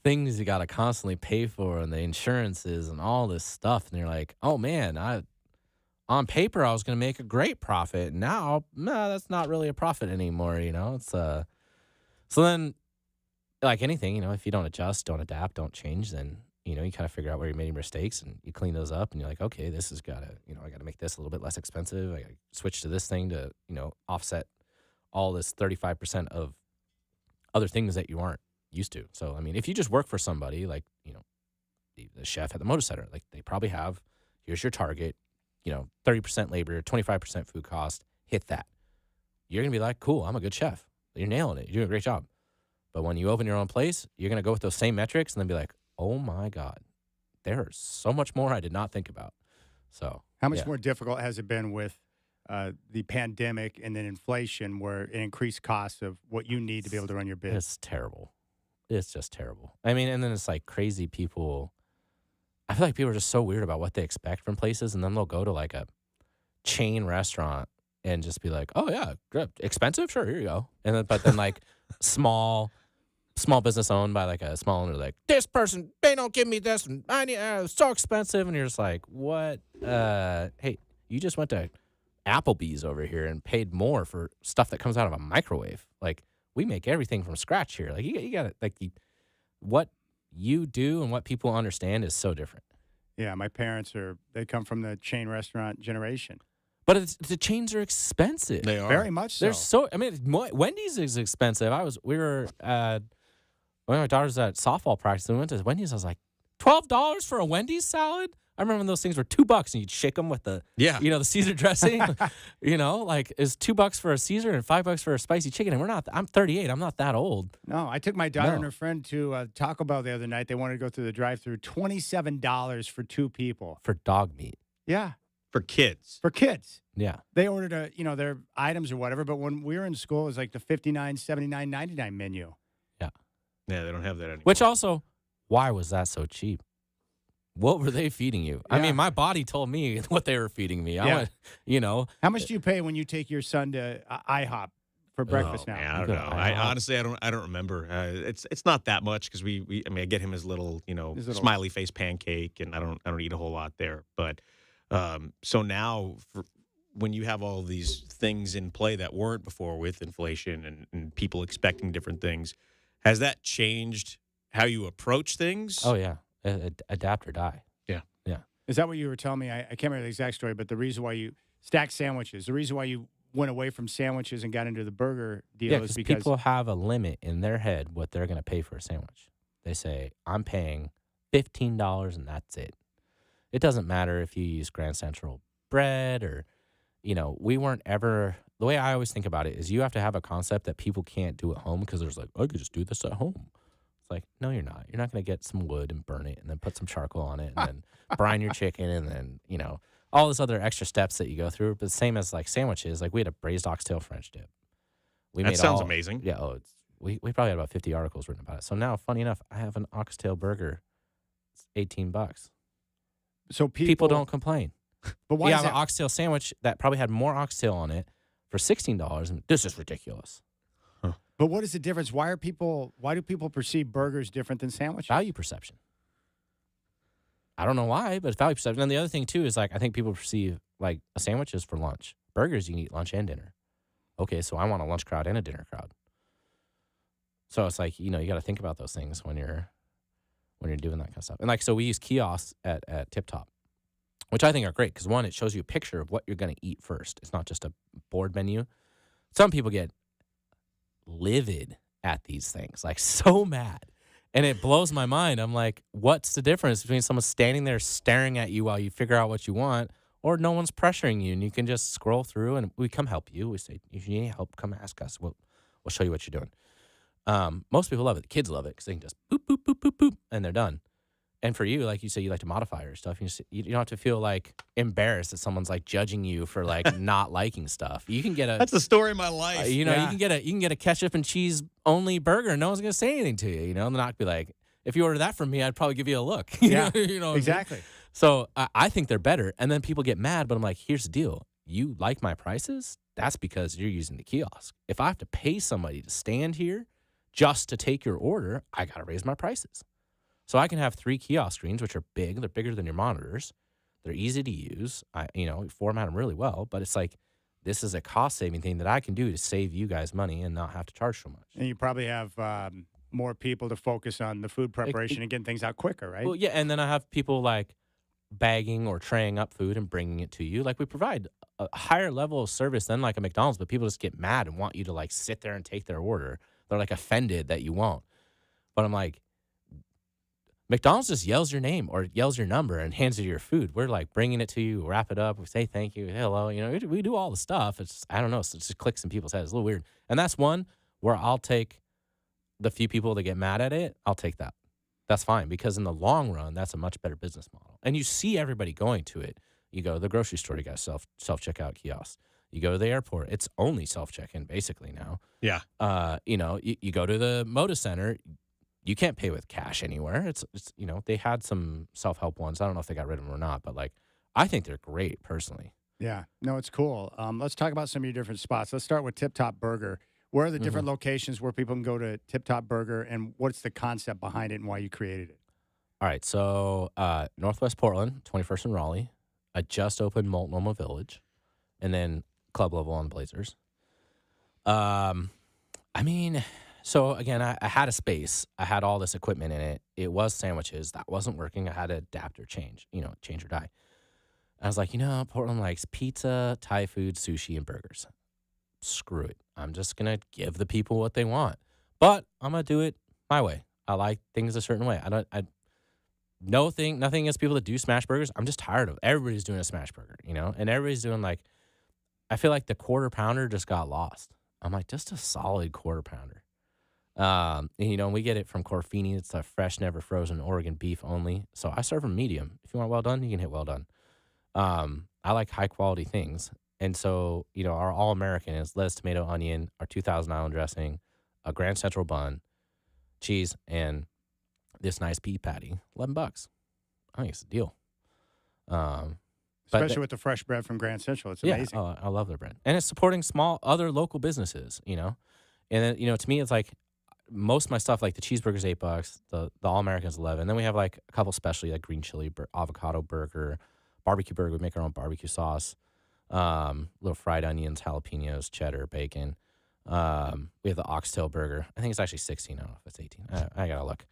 things you got to constantly pay for and the insurances and all this stuff. And you're like, oh man, on paper I was going to make a great profit. Now, that's not really a profit anymore. It's so then like anything, if you don't adjust, don't adapt, don't change, then, you kind of figure out where you made your mistakes and you clean those up and you're like, okay, this has got to, I got to make this a little bit less expensive. I got to switch to this thing to, offset all this 35% of other things that you aren't used to. So, if you just work for somebody like, the chef at the Motor Center, like they probably have, here's your target, 30% labor, 25% food cost, hit that. You're going to be like, cool, I'm a good chef. You're nailing it. You're doing a great job. But when you open your own place, you're going to go with those same metrics and then be like, oh my God, there's so much more I did not think about. So, How much more difficult has it been with the pandemic and then inflation, where it increased costs of what you need to be able to run your business? It's terrible. It's just terrible. And then it's like crazy people. I feel like people are just so weird about what they expect from places, and then they'll go to like a chain restaurant and just be like, "Oh yeah, good. Expensive? Sure, here you go." And then like small business owned by like a small owner, like this person, they don't give me this, and I need it's so expensive, and you're just like, "What? Hey, you just went to Applebee's over here and paid more for stuff that comes out of a microwave. Like we make everything from scratch here. Like you got to what you do and what people understand is so different." Yeah, my parents they come from the chain restaurant generation. But the chains are expensive. They are. Very much so. They're so. Wendy's is expensive. We were when my daughter's at softball practice, and we went to Wendy's. I was like, $12 for a Wendy's salad. I remember when those things were $2, and you'd shake them with the the Caesar dressing. Like it's $2 for a Caesar and $5 for a spicy chicken. And I'm 38. I'm not that old. No, I took my daughter and her friend to Taco Bell the other night. They wanted to go through the drive-through. $27 for two people For dog meat. Yeah, For kids. for kids. Yeah. They ordered their items or whatever. But when we were in school, it was like the $59, $79, $99 menu. Yeah, they don't have that anymore. Which also, why was that so cheap? What were they feeding you? Yeah. My body told me what they were feeding me. Yeah. How much do you pay when you take your son to IHOP for breakfast now? Man, I don't know. Honestly, I don't remember. It's not that much because I get him his little smiley face pancake, and I don't eat a whole lot there. But so now when you have all these things in play that weren't before with inflation and people expecting different things, has that changed how you approach things? Oh yeah, adapt or die. Yeah. Is that what you were telling me? I can't remember the exact story, but the reason why you stacked sandwiches, the reason why you went away from sandwiches and got into the burger deal is because people have a limit in their head what they're going to pay for a sandwich. They say, I'm paying $15 and that's it. It doesn't matter if you use Grand Central bread or, we weren't ever, the way I always think about it is you have to have a concept that people can't do at home because there's like, I could just do this at home. It's like, no, you're not. You're not going to get some wood and burn it and then put some charcoal on it and then brine your chicken and then, all this other extra steps that you go through. But same as like sandwiches, like we had a braised oxtail French dip. That sounds amazing. Yeah. We probably had about 50 articles written about it. So now, funny enough, I have an oxtail burger. It's $18. So people don't complain. But why you is have an that? oxtail sandwich that probably had more oxtail on it for $16, and this is ridiculous. But what is the difference? Why do people perceive burgers different than sandwiches? Value perception. I don't know why, but it's value perception. And the other thing too is like I think people perceive like a sandwich is for lunch. Burgers you can eat lunch and dinner. Okay, so I want a lunch crowd and a dinner crowd. So it's like, you got to think about those things when when you're doing that kind of stuff. And like, so we use kiosks at Tip Top, which I think are great because one, it shows you a picture of what you're going to eat first. It's not just a board menu. Some people get livid at these things, like so mad. And it blows my mind. I'm like, what's the difference between someone standing there staring at you while you figure out what you want, or no one's pressuring you and you can just scroll through and we come help you. We say, if you need help, come ask us. We'll show you what you're doing. Most people love it. The kids love it because they can just boop, boop, boop, boop, boop, and they're done. And for you, like you say, you like to modify your stuff. You don't have to feel like embarrassed that someone's like judging you for like not liking stuff. You can get a That's the story of my life. you can get a ketchup and cheese only burger. No one's gonna say anything to you. You know, and not be like, if you order that from me, I'd probably give you a look. You know exactly. I mean? So I think they're better. And then people get mad, but I'm like, here's the deal. You like my prices? That's because you're using the kiosk. If I have to pay somebody to stand here just to take your order, I got to raise my prices. So I can have 3 kiosk screens, which are big. They're bigger than your monitors. They're easy to use. Format them really well. But it's like, this is a cost-saving thing that I can do to save you guys money and not have to charge so much. And you probably have more people to focus on the food preparation and getting things out quicker, right? Well, yeah, and then I have people like bagging or traying up food and bringing it to you. Like, we provide a higher level of service than like a McDonald's, but people just get mad and want you to like sit there and take their order. They're like offended that you won't. But I'm like, McDonald's just yells your name or yells your number and hands you your food. We're like bringing it to you, wrap it up, we say thank you, hello. You know, we do all the stuff. It's, I don't know, so it just clicks in people's heads. It's a little weird. And that's one where I'll take the few people that get mad at it. I'll take that. That's fine, because in the long run, that's a much better business model. And you see everybody going to it. You go to the grocery store, you got self-checkout kiosks. You go to the airport, it's only self-check-in basically now. Yeah. You go to the Moda Center, you can't pay with cash anywhere. It's they had some self-help ones. I don't know if they got rid of them or not, but like, I think they're great personally. Yeah, no, it's cool. Let's talk about some of your different spots. Let's start with Tip Top Burger. Where are the different locations where people can go to Tip Top Burger, and what's the concept behind it and why you created it? All right, so Northwest Portland, 21st and Raleigh. I just opened Multnomah Village, and then club level on Blazers. So again, I had a space. I had all this equipment in it. It was sandwiches. That wasn't working. I had to adapt or change or die. I was like, Portland likes pizza, Thai food, sushi, and burgers. Screw it. I'm just going to give the people what they want. But I'm going to do it my way. I like things a certain way. Nothing against people that do smash burgers. I'm just tired of everybody's doing a smash burger, and everybody's doing like, I feel like the quarter pounder just got lost. I'm like, just a solid quarter pounder. We get it from Corfini. It's a fresh, never frozen Oregon beef only. So I serve them medium. If you want well done, you can hit well done. I like high quality things. And so, our all-American is lettuce, tomato, onion, our 2,000 island dressing, a Grand Central bun, cheese, and this nice beef patty. $11. I think it's a deal. Especially with the fresh bread from Grand Central. It's amazing. Yeah, I love their bread. And it's supporting small other local businesses, And then, to me, it's like most of my stuff, like the cheeseburger's $8, the all-American's $11. Then we have like a couple specialty, like green chili, avocado burger, barbecue burger. We make our own barbecue sauce. Little fried onions, jalapenos, cheddar, bacon. We have the oxtail burger. I think it's actually 16. I don't know if it's 18. I gotta look.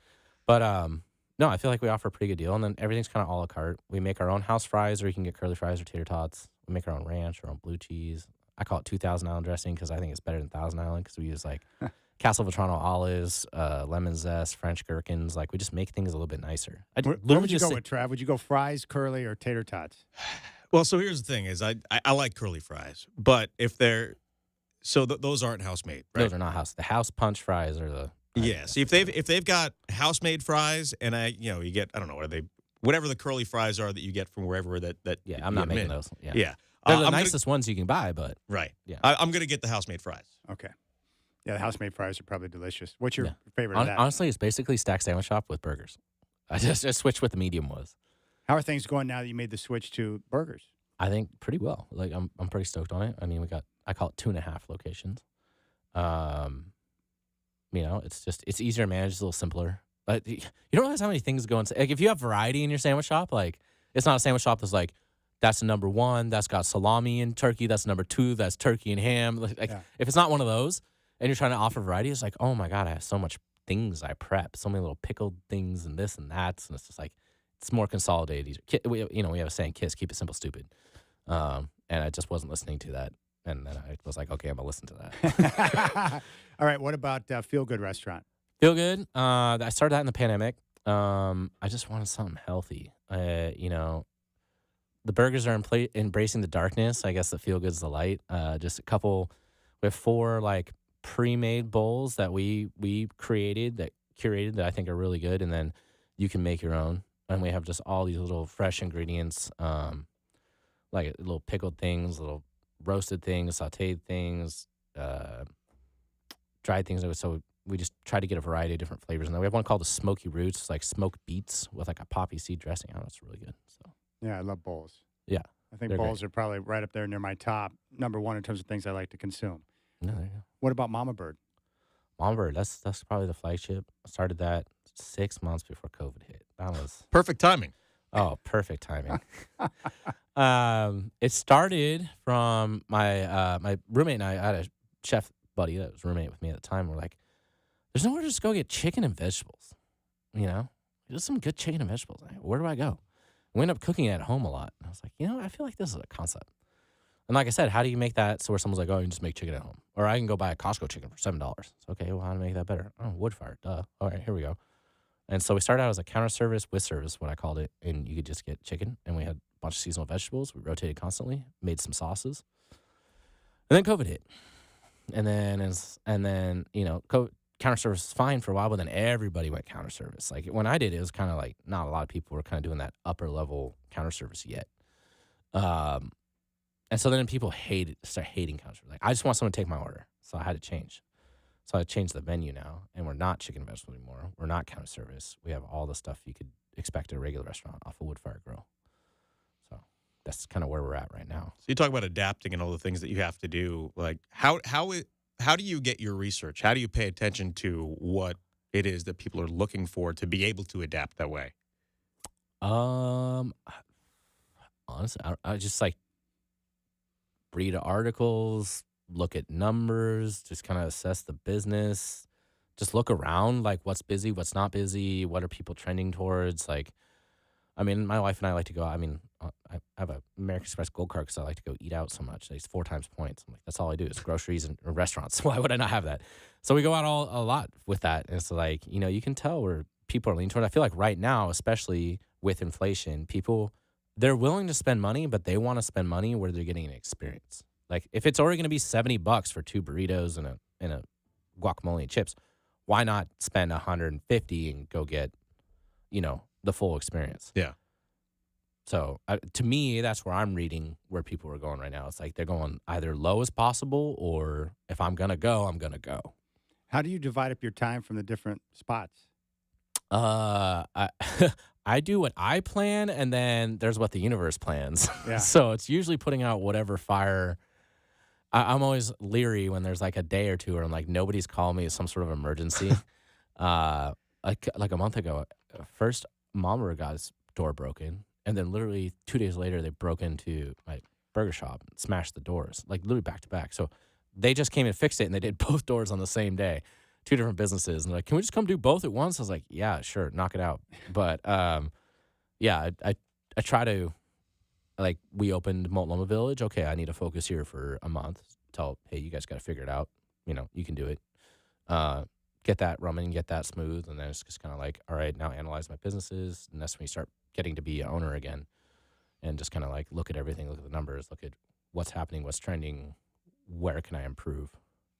But no, I feel like we offer a pretty good deal. And then everything's kind of a la carte. We make our own house fries, or you can get curly fries or tater tots. We make our own ranch, our own blue cheese. I call it 2,000 island dressing because I think it's better than 1,000 island because we use like Castle Vetrano olives, lemon zest, French gherkins. Like, we just make things a little bit nicer. Where would you go with, Trav? Would you go fries, curly, or tater tots? Well, so here's the thing: is I like curly fries, but if they're those aren't house made, right? Those are not house. The house punch fries are the yes. If they've got house made fries, and you get, I don't know, what are they, whatever the curly fries are that you get from wherever that yeah, I'm not making those. Yeah. They're the nicest ones you can buy, but right. Yeah, I'm gonna get the house made fries. Okay. Yeah, the house made fries are probably delicious. What's your favorite of that? Honestly, it's basically Stack Sandwich Shop with burgers. I just switched what the medium was. How are things going now that you made the switch to burgers? I think pretty well. Like, I'm pretty stoked on it. I mean, I call it 2.5 locations. It's easier to manage, it's a little simpler. But you don't realize how many things go into, like, if you have variety in your sandwich shop, like, it's not a sandwich shop that's like, that's the number 1, that's got salami and turkey, that's number 2, that's turkey and ham. If it's not one of those and you're trying to offer variety, it's like, oh my God, I have so much things I prep, so many little pickled things and this and that, and it's just like it's more consolidated. We have a saying, "Kiss, keep it simple, stupid," and I just wasn't listening to that, and then I was like, "Okay, I'm gonna listen to that." All right, what about Feel Good Restaurant? Feel Good. I started that in the pandemic. I just wanted something healthy. The burgers are embracing the darkness. I guess the Feel Good's the light. Just a couple. We have 4 like pre-made bowls that we curated that I think are really good, and then you can make your own. And we have just all these little fresh ingredients, like little pickled things, little roasted things, sautéed things, dried things. So we just try to get a variety of different flavors. And then we have one called the Smoky Roots, like smoked beets with like a poppy seed dressing. Oh, it's really good. So Yeah, I love bowls. yeah, I think they're bowls great. are probably right up there near my top number one in terms of things I like to consume. No, there you go. What about Mama Bird? Mama Bird, that's probably the flagship. I started that 6 months before COVID hit. That was Perfect timing. perfect timing. It started from my roommate and I had a chef buddy that was roommate with me at the time. We're like, there's nowhere to just go get chicken and vegetables. Just some good chicken and vegetables. Where do I go? We end up cooking it at home a lot. And I was like, I feel like this is a concept. And like I said, how do you make that so where someone's like, oh, you can just make chicken at home? Or I can go buy a Costco chicken for $7. So, okay, well, how to make that better? Oh, wood fire, duh. All right, here we go. And so we started out as a counter service with service, what I called it, and you could just get chicken. And we had a bunch of seasonal vegetables. We rotated constantly, made some sauces. And then COVID hit. And then counter service was fine for a while, but then everybody went counter service. Like when I did, it was kind of like not a lot of people were kind of doing that upper level counter service yet. And so then people start hating counter service. Like I just want someone to take my order. So I had to change. So I changed the menu now, and we're not chicken and vegetable anymore. We're not counter service. We have all the stuff you could expect at a regular restaurant off a wood fire grill. So that's kind of where we're at right now. So you talk about adapting and all the things that you have to do. Like how do you get your research? How do you pay attention to what it is that people are looking for to be able to adapt that way? Honestly, I just like read articles, look at numbers, just kind of assess the business, just look around, like what's busy, what's not busy, what are people trending towards. Like, I mean, my wife and I like to go out. I mean, I have a American Express Gold Card because I like to go eat out so much. It's 4 times points. I'm like, that's all I do is groceries and restaurants. Why would I not have that? So we go out a lot with that. And it's like, you can tell where people are leaning toward. I feel like right now, especially with inflation, they're willing to spend money, but they want to spend money where they're getting an experience. Like if it's already going to be $70 for 2 burritos and a guacamole and chips, why not spend $150 and go get, the full experience? Yeah. So to me, that's where I'm reading where people are going right now. It's like they're going either low as possible, or if I'm going to go, I'm going to go. How do you divide up your time from the different spots? I do what I plan, and then there's what the universe plans. Yeah. So it's usually putting out whatever fire. I'm always leery when there's like a day or two where I'm like, nobody's calling me. It's some sort of emergency. Like a month ago, first Mama got his door broken, and then literally 2 days later, they broke into my burger shop and smashed the doors, like literally back to back. So they just came and fixed it, and they did both doors on the same day. 2 different businesses, and they're like, can we just come do both at once? I was like, yeah, sure, knock it out. But yeah, I try to, like, we opened Multnomah Village. Okay, I need to focus here for a month. Hey, you guys got to figure it out. You can do it. Get that running, get that smooth, and then it's just kind of like, all right, now analyze my businesses, and that's when you start getting to be an owner again, and just kind of like look at everything, look at the numbers, look at what's happening, what's trending, where can I improve.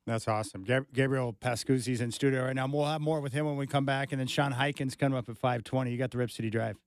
That's awesome. Gabriel Pascuzzi's in studio right now. We'll have more with him when we come back. And then Sean Hyken's coming up at 5:20. You got the Rip City Drive.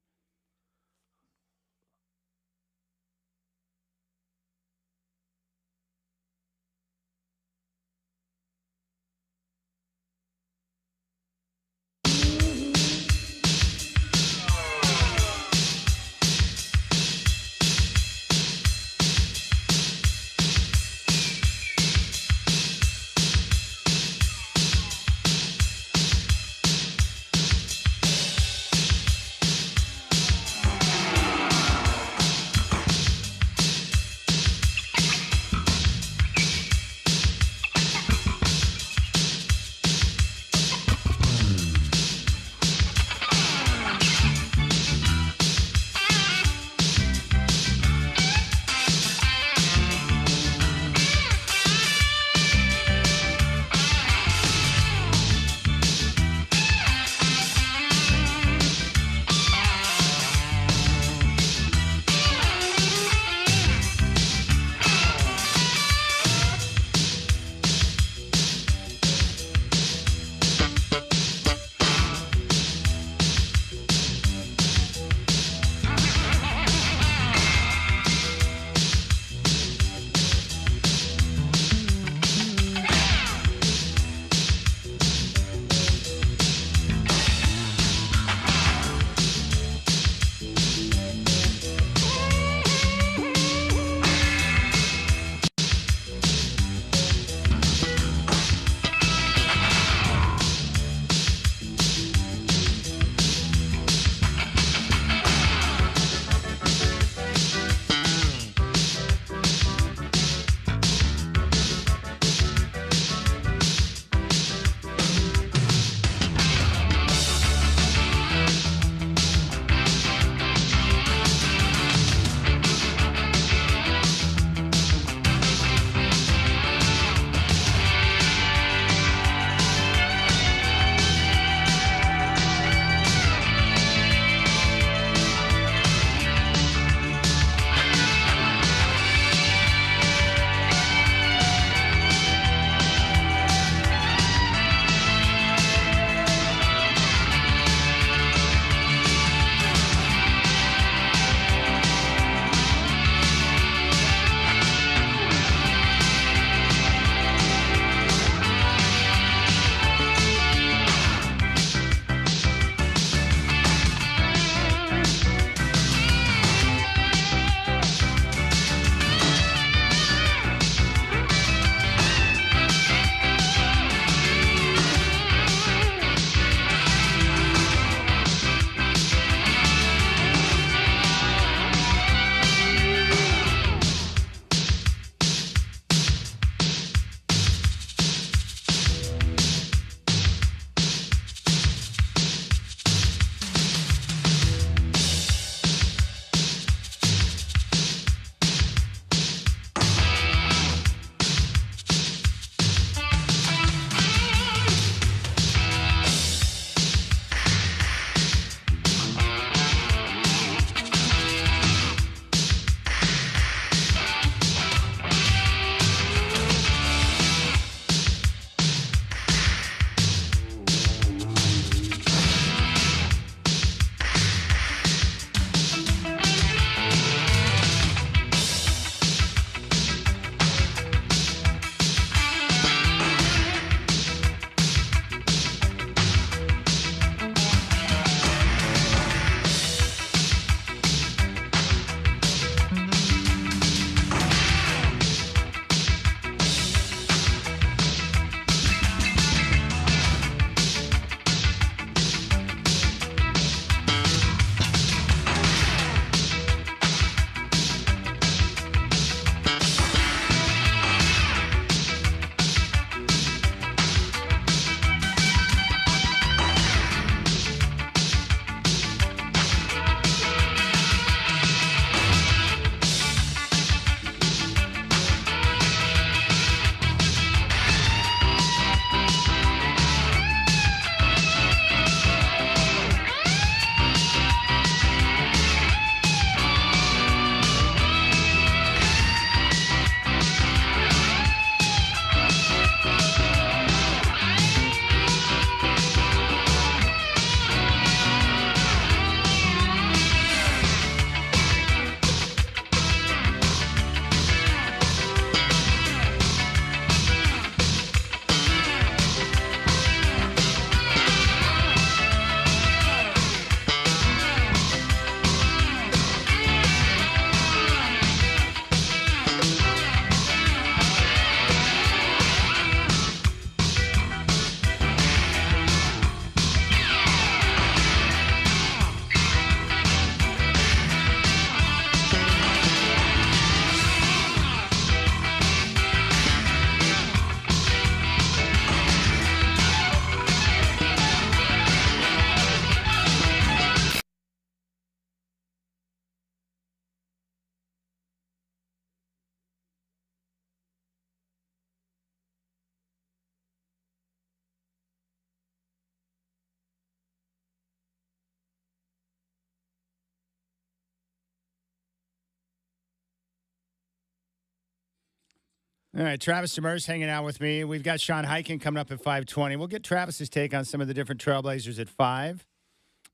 All right, Travis Demers hanging out with me. We've got Sean Highkin coming up at 5:20. We'll get Travis's take on some of the different Trailblazers at 5.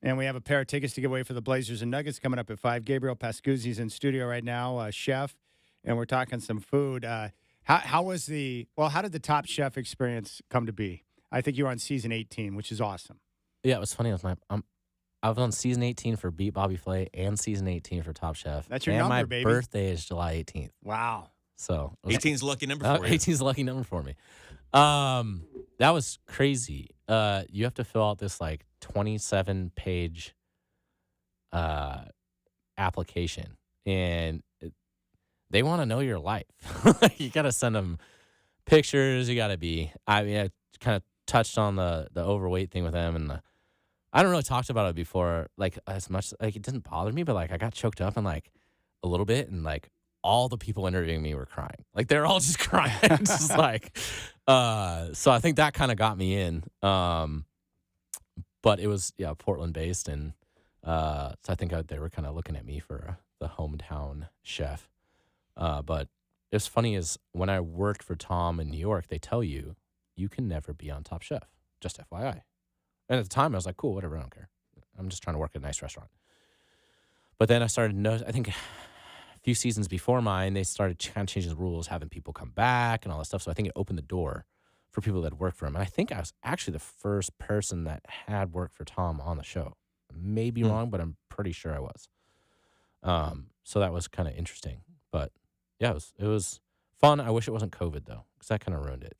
And we have a pair of tickets to give away for the Blazers and Nuggets coming up at 5. Gabriel Pascuzzi's in studio right now, chef, and we're talking some food. How did the Top Chef experience come to be? I think you were on season 18, which is awesome. Yeah, it was funny. I was on season 18 for Beat Bobby Flay and season 18 for Top Chef. That's your and number, my baby. birthday is July 18th. Wow. So 18's a lucky number for you. 18's a lucky number for me. That was crazy. You have to fill out this like 27-page application, and they want to know your life. You got to send them pictures. You got to be. I mean, I kind of touched on the overweight thing with them, and I don't really talked about it before, like as much. Like it didn't bother me, but like I got choked up and like a little bit, and like all the people interviewing me were crying. Like they're all just crying. Just like, so I think that kind of got me in. But it was Portland based, and so I think they were kind of looking at me for the hometown chef. But it's funny is when I worked for Tom in New York, they tell you can never be on Top Chef. Just FYI. And at the time, I was like, cool, whatever, I don't care. I'm just trying to work at a nice restaurant. But then I started to notice, I think a few seasons before mine, they started kind of changing the rules, having people come back and all that stuff. So I think it opened the door for people that worked for him. And I think I was actually the first person that had worked for Tom on the show. Maybe wrong, but I'm pretty sure I was. So that was kind of interesting. But yeah, it was fun. I wish it wasn't COVID though, because that kind of ruined it.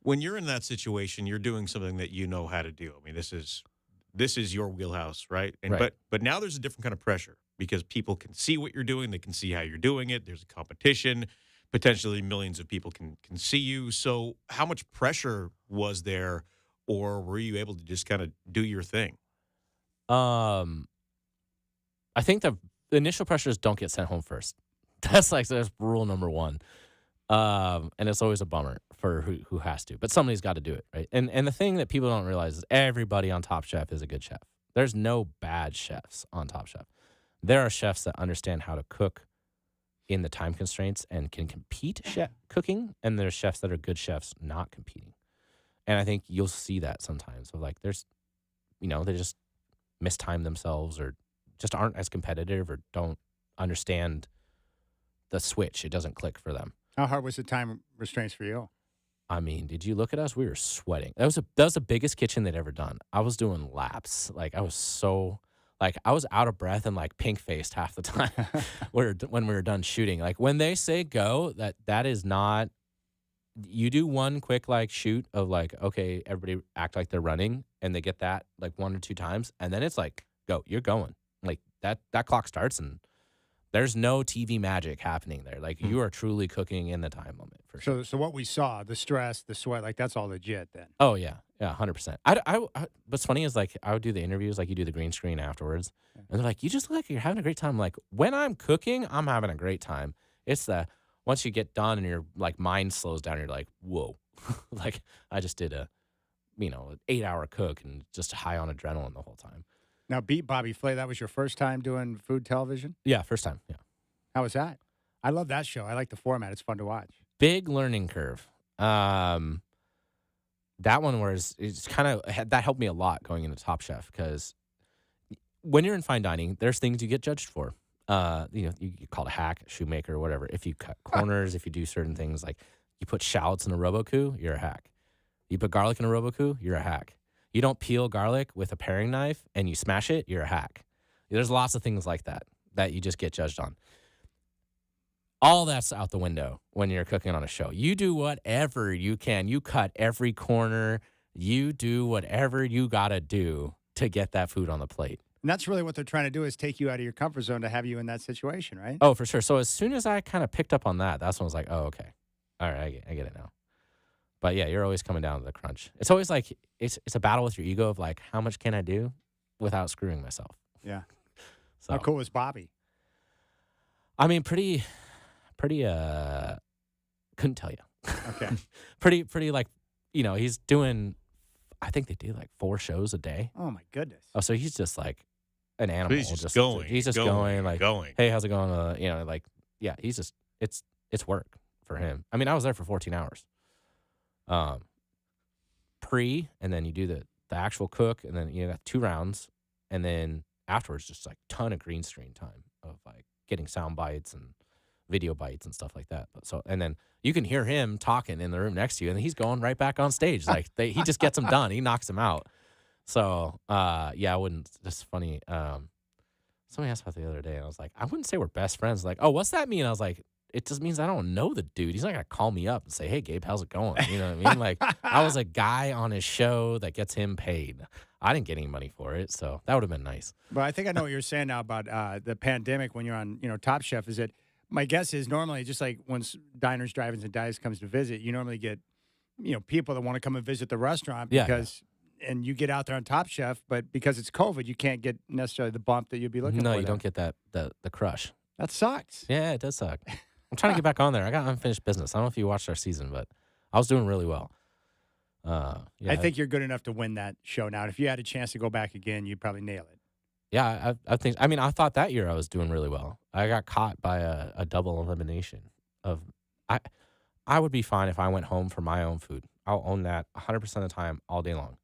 When you're in that situation, you're doing something that you know how to do. I mean, this is your wheelhouse, right? And Right. But now there's a different kind of pressure because people can see what you're doing, they can see how you're doing it. There's a competition. Potentially millions of people can see you. So how much pressure was there, or were you able to just kind of do your thing? I think the initial pressure is don't get sent home first. That's rule number one. And it's always a bummer for who has to, but somebody's got to do it, right? And the thing that people don't realize is everybody on Top Chef is a good chef. There's no bad chefs on Top Chef. There are chefs that understand how to cook in the time constraints and can compete cooking, and there's chefs that are good chefs not competing. And I think you'll see that sometimes. So like there's, they just mistime themselves or just aren't as competitive or don't understand the switch. It doesn't click for them. How hard was the time restraints for you? I mean, did you look at us? We were sweating. That was the biggest kitchen they'd ever done. I was doing laps. Like I was out of breath and like pink faced half the time when we were done shooting. Like when they say go, that is not. You do one quick like shoot of like, okay, everybody act like they're running, and they get that like 1 or 2 times, and then it's like go, you're going. Like that clock starts, and there's no TV magic happening there. Like you are truly cooking in the time limit for sure. So what we saw, the stress, the sweat, like that's all legit then. Oh yeah, 100%. I what's funny is like I would do the interviews, like you do the green screen afterwards, and they're like, you just look like you're having a great time. Like when I'm cooking, I'm having a great time. It's once you get done and your like mind slows down, you're like, whoa, like I just did a 8-hour cook and just high on adrenaline the whole time. Now, Beat Bobby Flay, that was your first time doing food television? Yeah, first time. Yeah. How was that? I love that show. I like the format. It's fun to watch. Big learning curve. That one was it's kind of that helped me a lot going into Top Chef because when you're in fine dining, there's things you get judged for. You call it a hack, shoemaker, or whatever. If you cut corners, if you do certain things like you put shallots in a Robocoup, you're a hack. You put garlic in a Robocoup, you're a hack. You don't peel garlic with a paring knife and you smash it, you're a hack. There's lots of things like that you just get judged on. All that's out the window when you're cooking on a show. You do whatever you can. You cut every corner. You do whatever you got to do to get that food on the plate. And that's really what they're trying to do is take you out of your comfort zone to have you in that situation, right? Oh, for sure. So as soon as I kind of picked up on that, that's when I was like, oh, okay. All right, I get it now. But yeah, you're always coming down to the crunch. It's always like it's a battle with your ego of like, how much can I do without screwing myself? Yeah. So how cool was Bobby? I mean, pretty couldn't tell you. Okay. pretty like, he's doing I think they do like 4 shows a day. Oh my goodness. Oh, so he's just like an animal. He's just going. He's just going like going. Hey, how's it going? Like, yeah, he's just it's work for him. I mean, I was there for 14 hours. And then you do the actual cook, and then you got 2 rounds, and then afterwards, just like ton of green screen time of like getting sound bites and video bites and stuff like that. And then you can hear him talking in the room next to you, and he's going right back on stage. Like he just gets them done. He knocks them out. So I wouldn't. That's funny. Somebody asked about the other day, and I was like, I wouldn't say we're best friends. Like, oh, what's that mean? I was like, it just means I don't know the dude. He's not gonna call me up and say, hey, Gabe, how's it going? You know what I mean? Like, I was a guy on his show that gets him paid. I didn't get any money for it, so that would have been nice. But I think I know what you're saying now about the pandemic when you're on, Top Chef. Is that my guess is normally just like when Diners, Drive-Ins, and Dives comes to visit, you normally get, people that want to come and visit the restaurant because. And you get out there on Top Chef, but because it's COVID, you can't get necessarily the bump that you'd be looking for. No, you don't get the crush. That sucks. Yeah, it does suck. I'm trying to get back on there. I got unfinished business. I don't know if you watched our season, but I was doing really well. I think you're good enough to win that show now. And if you had a chance to go back again, you'd probably nail it. Yeah, I think. I mean, I thought that year I was doing really well. I got caught by a double elimination of. I would be fine if I went home for my own food. I'll own that 100% of the time, all day long.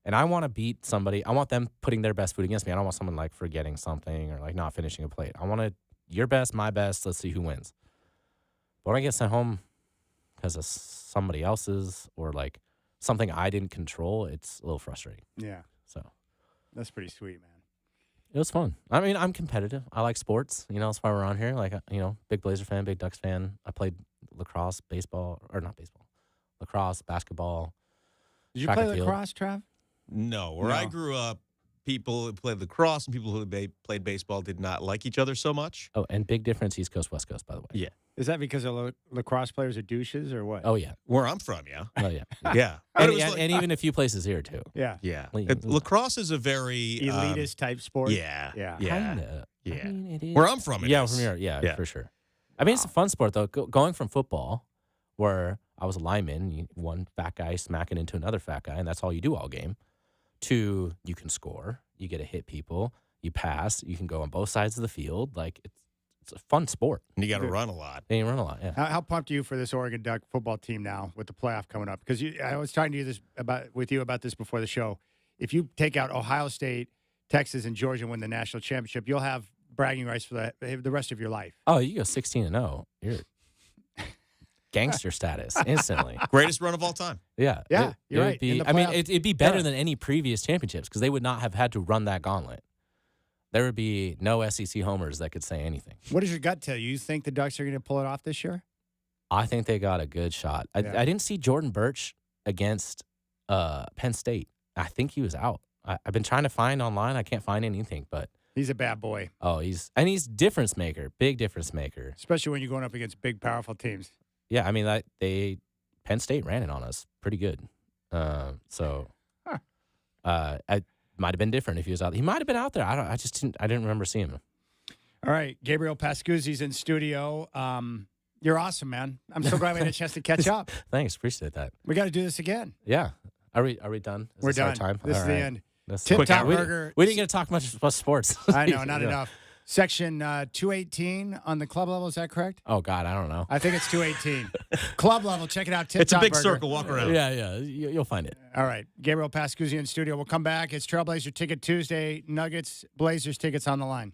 And I want to beat somebody. I want them putting their best food against me. I don't want someone like forgetting something or like not finishing a plate. I want your best, my best. Let's see who wins. But when I get sent home because of somebody else's or like something I didn't control, it's a little frustrating. Yeah. So that's pretty sweet, man. It was fun. I mean, I'm competitive. I like sports. That's why we're on here. Like, big Blazer fan, big Ducks fan. I played lacrosse, lacrosse, basketball. Did you play lacrosse, Trav? No. Where I grew up, people who played lacrosse and people who played baseball did not like each other so much. Oh, and big difference East Coast, West Coast, by the way. Yeah. Is that because lacrosse players are douches or what? Oh, yeah. Where I'm from, yeah. Oh, yeah. Yeah. And even a few places here, too. Yeah. Yeah. Lacrosse is a very... elitist type sport? Yeah. Yeah. Kinda. Yeah. I mean, it is. Where I'm from, it is. from here. Yeah, for sure. I mean, it's a fun sport, though. Going from football, where I was a lineman, one fat guy smacking into another fat guy, and that's all you do all game, to you can score, you get to hit people, you pass, you can go on both sides of the field. Like, it's a fun sport. And you got to run a lot. And you run a lot, yeah. How pumped are you for this Oregon Duck football team now with the playoff coming up? Because I was talking to you with you about this before the show. If you take out Ohio State, Texas, and Georgia and win the national championship, you'll have bragging rights for the rest of your life. Oh, you go 16-0. You're gangster status instantly. Greatest run of all time. Yeah. Yeah, you're right. It'd be better than any previous championships because they would not have had to run that gauntlet. There would be no SEC homers that could say anything. What does your gut tell you? You think the Ducks are going to pull it off this year? I think they got a good shot. I didn't see Jordan Birch against Penn State. I think he was out. I've been trying to find online. I can't find anything, but he's a bad boy. Oh, he's difference maker, big difference maker. Especially when you're going up against big, powerful teams. Yeah, I mean Penn State ran it on us pretty good. I might have been different if he was out. He might have been out there. I didn't remember seeing him. All right, Gabriel Pascuzzi's in studio. You're awesome, man. I'm so glad we had a chance to catch up. Thanks, appreciate that. We got to do this again. Yeah. Are we done? We're done. Time? This All is right. the end. Tip Top Burger. We didn't get to talk much about sports. I know, not enough. Section 218 on the club level, is that correct? Oh, God, I don't know. I think it's 218. Club level, check it out. Tip It's a Top big Burger. circle. Walk around. Yeah. You'll find it. All right. Gabriel Pascuzzi in studio. We'll come back. It's Trailblazer Ticket Tuesday. Nuggets, Blazers tickets on the line.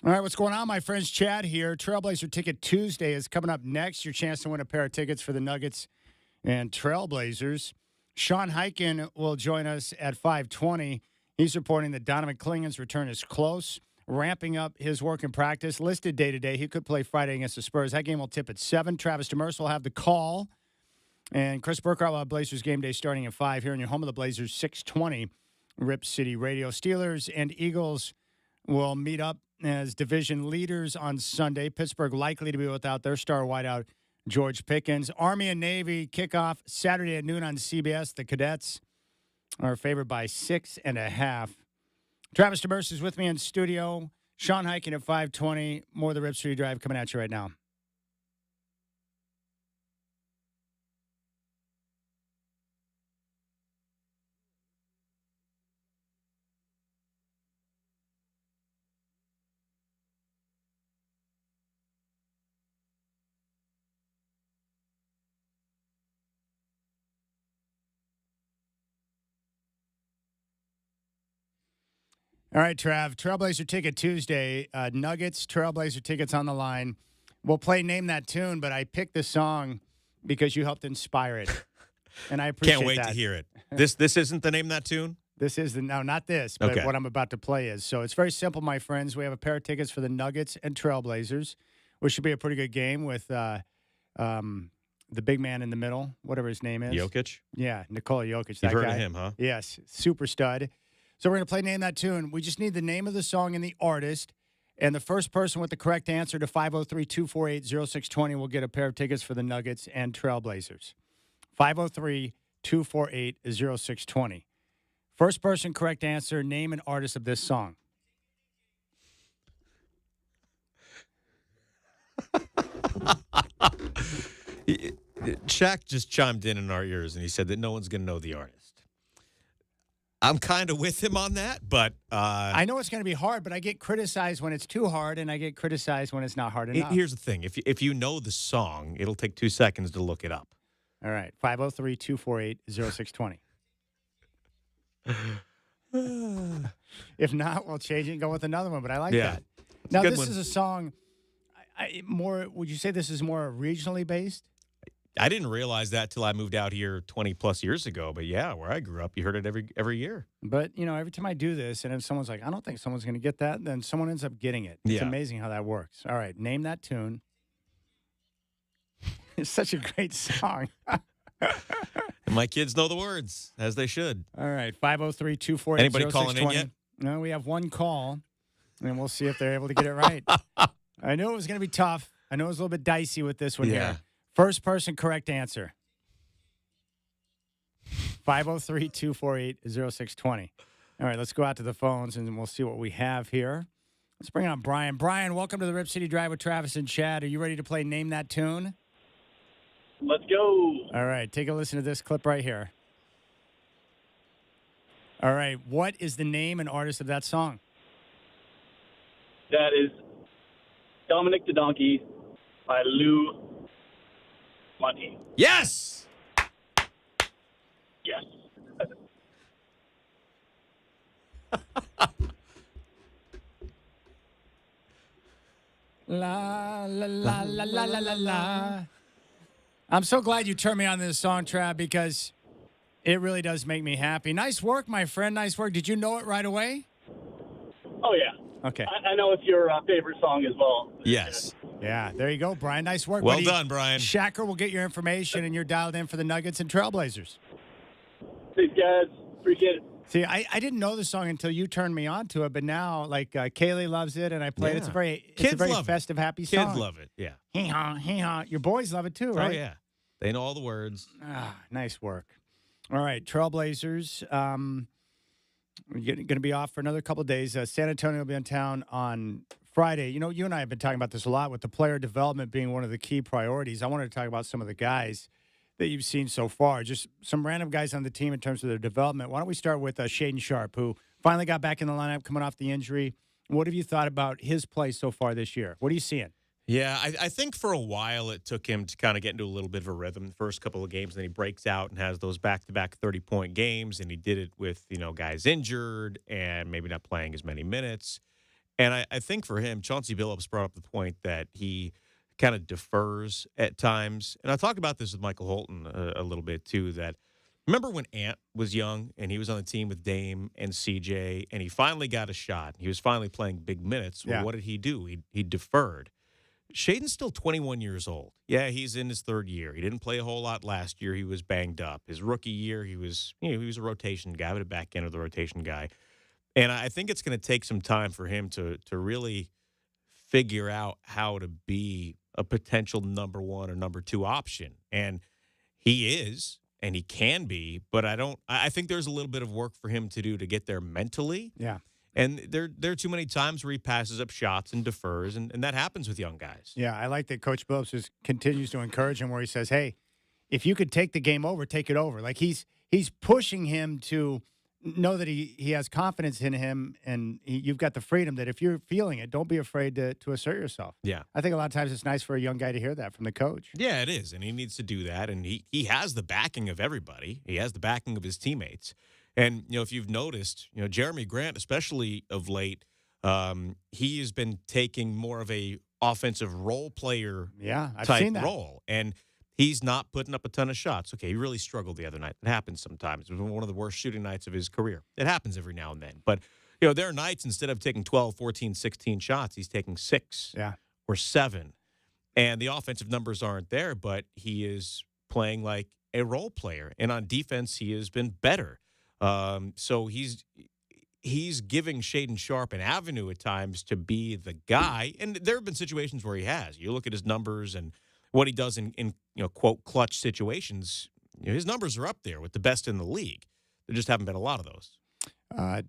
All right, what's going on, my friends? Chad here. Trailblazer Ticket Tuesday is coming up next. Your chance to win a pair of tickets for the Nuggets and Trailblazers. Sean Highkin will join us at 5:20. He's reporting that Donovan Klingen's return is close, ramping up his work in practice. Listed day-to-day, he could play Friday against the Spurs. That game will tip at 7. Travis Demers will have the call. And Chris Burkhardt will have Blazers game day starting at 5 here in your home of the Blazers, 620 Rip City Radio. Steelers and Eagles will meet up as division leaders on Sunday. Pittsburgh likely to be without their star wideout, George Pickens. Army and Navy kickoff Saturday at noon on CBS. The Cadets are favored by 6.5. Travis Demers is with me in studio. Sean Highkin at 5:20. More of the Rip City Drive coming at you right now. All right, Trav. Trailblazer Ticket Tuesday. Nuggets, Trailblazer tickets on the line. We'll play Name That Tune, but I picked the song because you helped inspire it. And I appreciate that. Can't wait to hear it. This isn't the Name That Tune? This is no, not this, but Okay. what I'm about to play is. So it's very simple, my friends. We have a pair of tickets for the Nuggets and Trailblazers, which should be a pretty good game with the big man in the middle, whatever his name is. Jokic? Yeah, Nikola Jokic. You've that heard guy. of him, huh? Yes, super stud. So we're going to play Name That Tune. We just need the name of the song and the artist. And the first person with the correct answer to 503-248-0620 will get a pair of tickets for the Nuggets and Trailblazers. 503-248-0620. First person correct answer, name and artist of this song. Shaq just chimed in our ears, and he said that no one's going to know the artist. I'm kind of with him on that, but I know it's going to be hard, but I get criticized when it's too hard, and I get criticized when it's not hard enough. here's the thing. If you know the song, it'll take 2 seconds to look it up. All right, 503-248-0620. If not, we'll change it and go with another one, but I like that. It's a Now, good this one. is a song, would you say this is more regionally based? I didn't realize that till I moved out here 20-plus years ago. But, yeah, where I grew up, you heard it every year. But, every time I do this, and if someone's like, I don't think someone's going to get that, then someone ends up getting it. It's Yeah. amazing how that works. All right, name that tune. It's such a great song. And my kids know the words, as they should. All right, 503-248-0620. Anybody calling in yet? No, we have one call, and we'll see if they're able to get it right. I knew it was going to be tough. I know it was a little bit dicey with this one here. First person correct answer. 503-248-0620. All right, let's go out to the phones, and we'll see what we have here. Let's bring on Brian. Brian, welcome to the Rip City Drive with Travis and Chad. Are you ready to play Name That Tune? Let's go. All right, take a listen to this clip right here. All right, what is the name and artist of that song? That is Dominic the Donkey by Lou Monty. Yes! Yes. La, la, la, la, la, la, la, la. I'm so glad you turned me on to this song, Trav, because it really does make me happy. Nice work, my friend. Nice work. Did you know it right away? Oh, yeah. Okay. I know it's your favorite song as well. Yes. Yeah, there you go, Brian. Nice work. Well buddy. done, Brian. Shacker will get your information, and you're dialed in for the Nuggets and Trailblazers. Thanks, guys. Appreciate it. See, I didn't know the song until you turned me on to it, but now, like, Kaylee loves it, and I played it. It's a very, Kids it's a very love it. festive, happy song. Kids love it, yeah. Hee-haw, hee-haw. Your boys love it, too, right? Oh, yeah. They know all the words. Ah, nice work. All right, Trailblazers. We're going to be off for another couple of days. San Antonio will be in town on Friday. You know, you and I have been talking about this a lot with the player development being one of the key priorities. I wanted to talk about some of the guys that you've seen so far, just some random guys on the team in terms of their development. Why don't we start with Shaden Sharp, who finally got back in the lineup coming off the injury. What have you thought about his play so far this year? What are you seeing? Yeah, I think for a while it took him to kind of get into a little bit of a rhythm the first couple of games. Then he breaks out and has those back-to-back 30-point games, and he did it with, guys injured and maybe not playing as many minutes. And I think for him, Chauncey Billups brought up the point that he kind of defers at times. And I talked about this with Michael Holton a little bit too, that remember when Ant was young and he was on the team with Dame and CJ and he finally got a shot. He was finally playing big minutes. Well, Yeah. what did he do? He deferred. Shaden's still 21 years old. Yeah, he's in his third year. He didn't play a whole lot last year. He was banged up. His rookie year, he was a rotation guy, but a back end of the rotation guy. And I think it's going to take some time for him to really figure out how to be a potential number one or number two option. And he is, and he can be, but I think there's a little bit of work for him to do to get there mentally. Yeah. And there are too many times where he passes up shots and defers, and that happens with young guys. Yeah, I like that Coach Billups just continues to encourage him where he says, hey, if you could take the game over, take it over. Like he's pushing him to know that he has confidence in him, and you've got the freedom that if you're feeling it, don't be afraid to assert yourself. Yeah. I think a lot of times it's nice for a young guy to hear that from the coach. Yeah, it is, and he needs to do that, and he has the backing of everybody. He has the backing of his teammates. And, if you've noticed, Jeremy Grant, especially of late, he has been taking more of a offensive role player I've type seen that. role. And he's not putting up a ton of shots. Okay, he really struggled the other night. It happens sometimes. It was one of the worst shooting nights of his career. It happens every now and then. But, there are nights instead of taking 12, 14, 16 shots, he's taking 6 or 7. And the offensive numbers aren't there, but he is playing like a role player. And on defense, he has been better. So he's giving Shaden Sharp an avenue at times to be the guy. And there have been situations where he has. You look at his numbers and what he does in quote, clutch situations. His numbers are up there with the best in the league. There just haven't been a lot of those.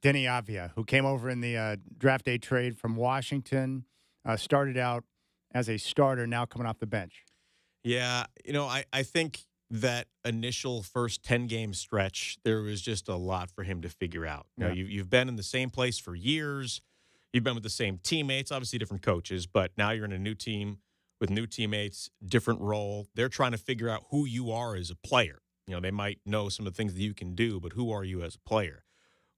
Denny Avia, who came over in the draft day trade from Washington, started out as a starter, now coming off the bench. Yeah, I think that initial first 10-game stretch, there was just a lot for him to figure out. You've been in the same place for years. You've been with the same teammates, obviously different coaches, but now you're in a new team with new teammates, different role. They're trying to figure out who you are as a player. They might know some of the things that you can do, but who are you as a player?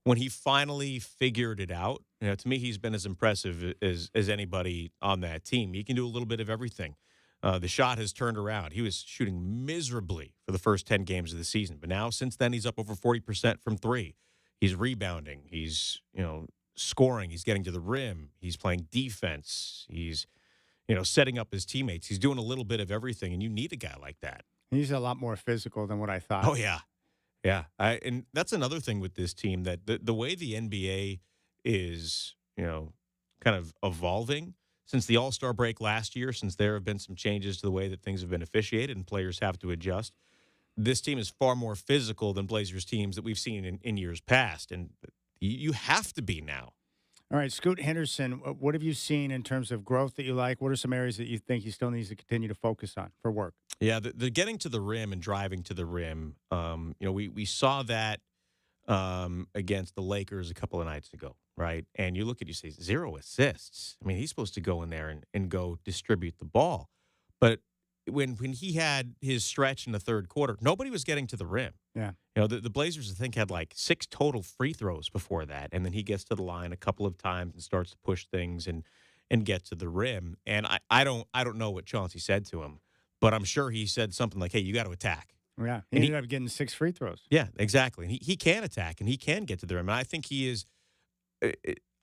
When he finally figured it out, to me, he's been as impressive as anybody on that team. He can do a little bit of everything. The shot has turned around. He was shooting miserably for the first 10 games of the season. But now, since then, he's up over 40% from three. He's rebounding. He's, scoring. He's getting to the rim. He's playing defense. He's, setting up his teammates. He's doing a little bit of everything, and you need a guy like that. He's a lot more physical than what I thought. Oh, yeah. Yeah. And that's another thing with this team, that the way the NBA is, kind of evolving since the All-Star break last year, since there have been some changes to the way that things have been officiated and players have to adjust, this team is far more physical than Blazers teams that we've seen in years past. And you have to be now. All right, Scoot Henderson, what have you seen in terms of growth that you like? What are some areas that you think he still needs to continue to focus on for work? Yeah, the getting to the rim and driving to the rim, we saw that against the Lakers a couple of nights ago, right? And you look at, you say 0 assists. I mean, he's supposed to go in there and go distribute the ball. But when he had his stretch in the third quarter, nobody was getting to the rim. Yeah. The Blazers, I think, had like 6 total free throws before that. And then he gets to the line a couple of times and starts to push things and get to the rim. And I don't know what Chauncey said to him, but I'm sure he said something like, hey, you got to attack. Yeah, he ended up getting 6 free throws. Yeah, exactly. And he can attack, and he can get to the rim. And I think he is,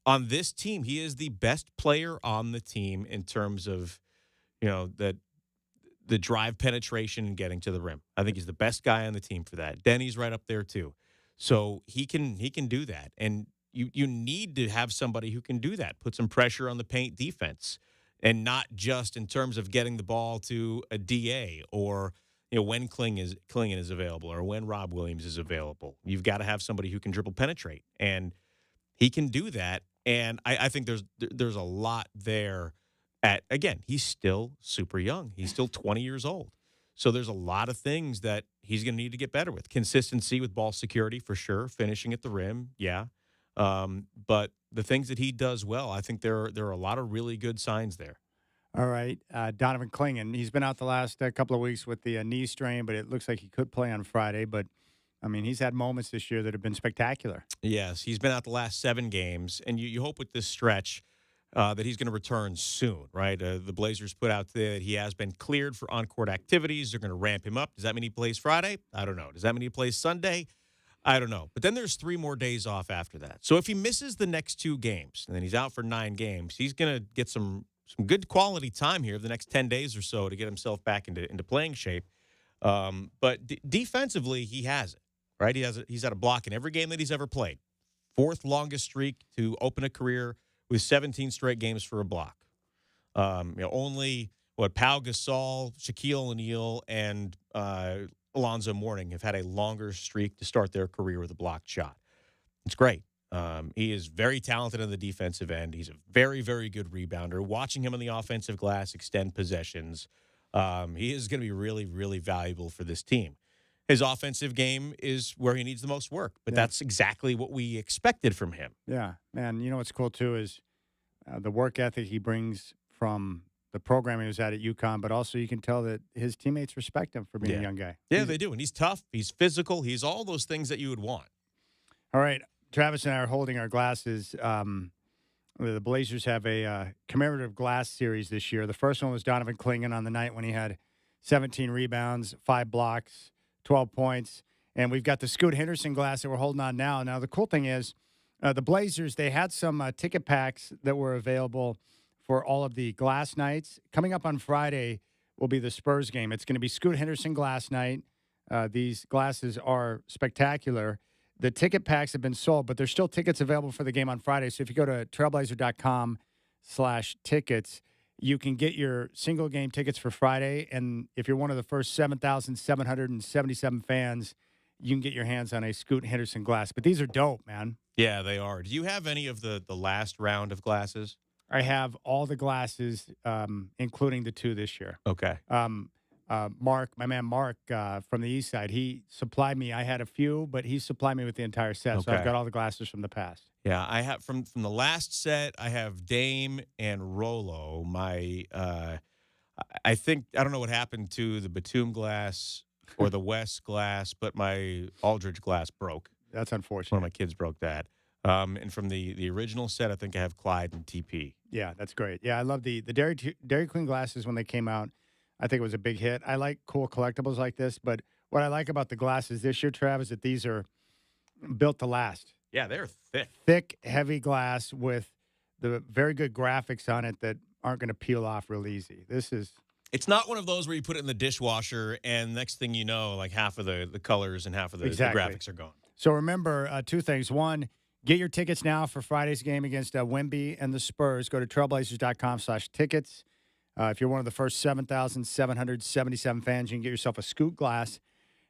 on this team, he is the best player on the team in terms of, the drive penetration and getting to the rim. I think he's the best guy on the team for that. Denny's right up there too. So he can do that. And you need to have somebody who can do that, put some pressure on the paint defense, and not just in terms of getting the ball to a DA or when Klingon is available or when Rob Williams is available. You've got to have somebody who can dribble penetrate, and he can do that. And I think there's a lot there. Again, he's still super young. He's still 20 years old. So there's a lot of things that he's going to need to get better with. Consistency with ball security, for sure. Finishing at the rim, yeah. But the things that he does well, I think there are a lot of really good signs there. All right. Donovan Klingon, he's been out the last couple of weeks with the knee strain, but it looks like he could play on Friday. But, I mean, he's had moments this year that have been spectacular. Yes, he's been out the last 7 games. And you hope with this stretch, that he's going to return soon, right? The Blazers put out that he has been cleared for on-court activities. They're going to ramp him up. Does that mean he plays Friday? I don't know. Does that mean he plays Sunday? I don't know. But then there's 3 more days off after that. So if he misses the next 2 games, and then he's out for 9 games, he's going to get some good quality time here the next 10 days or so to get himself back into playing shape. But defensively, he has it, right? He's had a block in every game that he's ever played. 4th longest streak to open a career with 17 straight games for a block. Only Pau Gasol, Shaquille O'Neal, and Alonzo Mourning have had a longer streak to start their career with a blocked shot. It's great. He is very talented on the defensive end. He's a very, very good rebounder. Watching him on the offensive glass extend possessions, he is going to be really, really valuable for this team. His offensive game is where he needs the most work, but that's exactly what we expected from him. Yeah, man. You know what's cool, too, is the work ethic he brings from the program he was at UConn, but also you can tell that his teammates respect him for being a young guy. Yeah, they do. And he's tough. He's physical. He's all those things that you would want. All right. Travis and I are holding our glasses. The Blazers have a commemorative glass series this year. The first one was Donovan Clingan on the night when he had 17 rebounds, 5 blocks, 12 points. And we've got the Scoot Henderson glass that we're holding on now. Now, the cool thing is the Blazers, they had some ticket packs that were available for all of the glass nights. Coming up on Friday will be the Spurs game. It's going to be Scoot Henderson glass night. These glasses are spectacular. The ticket packs have been sold, but there's still tickets available for the game on Friday. So if you go to trailblazer.com/tickets, you can get your single game tickets for Friday. And if you're one of the first 7,777 fans, you can get your hands on a Scoot Henderson glass. But these are dope, man. Yeah, they are. Do you have any of the last round of glasses? I have all the glasses, including the 2 this year. Okay. Mark, my man Mark from the East Side, he supplied me. I had a few, but he supplied me with the entire set. So I've got all the glasses from the past. Yeah, I have from the last set. I have Dame and Rolo. I don't know what happened to the Batum glass or the West glass, but my Aldridge glass broke. That's unfortunate. One of my kids broke that. And from the original set, I think I have Clyde and TP. Yeah, that's great. Yeah, I love the Dairy Queen glasses when they came out. I think it was a big hit. I like cool collectibles like this, but what I like about the glasses this year, Trav, is that these are built to last. Yeah, they're thick. Thick, heavy glass with the very good graphics on it that aren't going to peel off real easy. It's not one of those where you put it in the dishwasher and next thing you know, like half of the colors and half of the graphics are gone. So remember 2 things. One, get your tickets now for Friday's game against Wemby and the Spurs. Go to trailblazers.com/tickets. If you're one of the first 7,777 fans, you can get yourself a Scoot glass.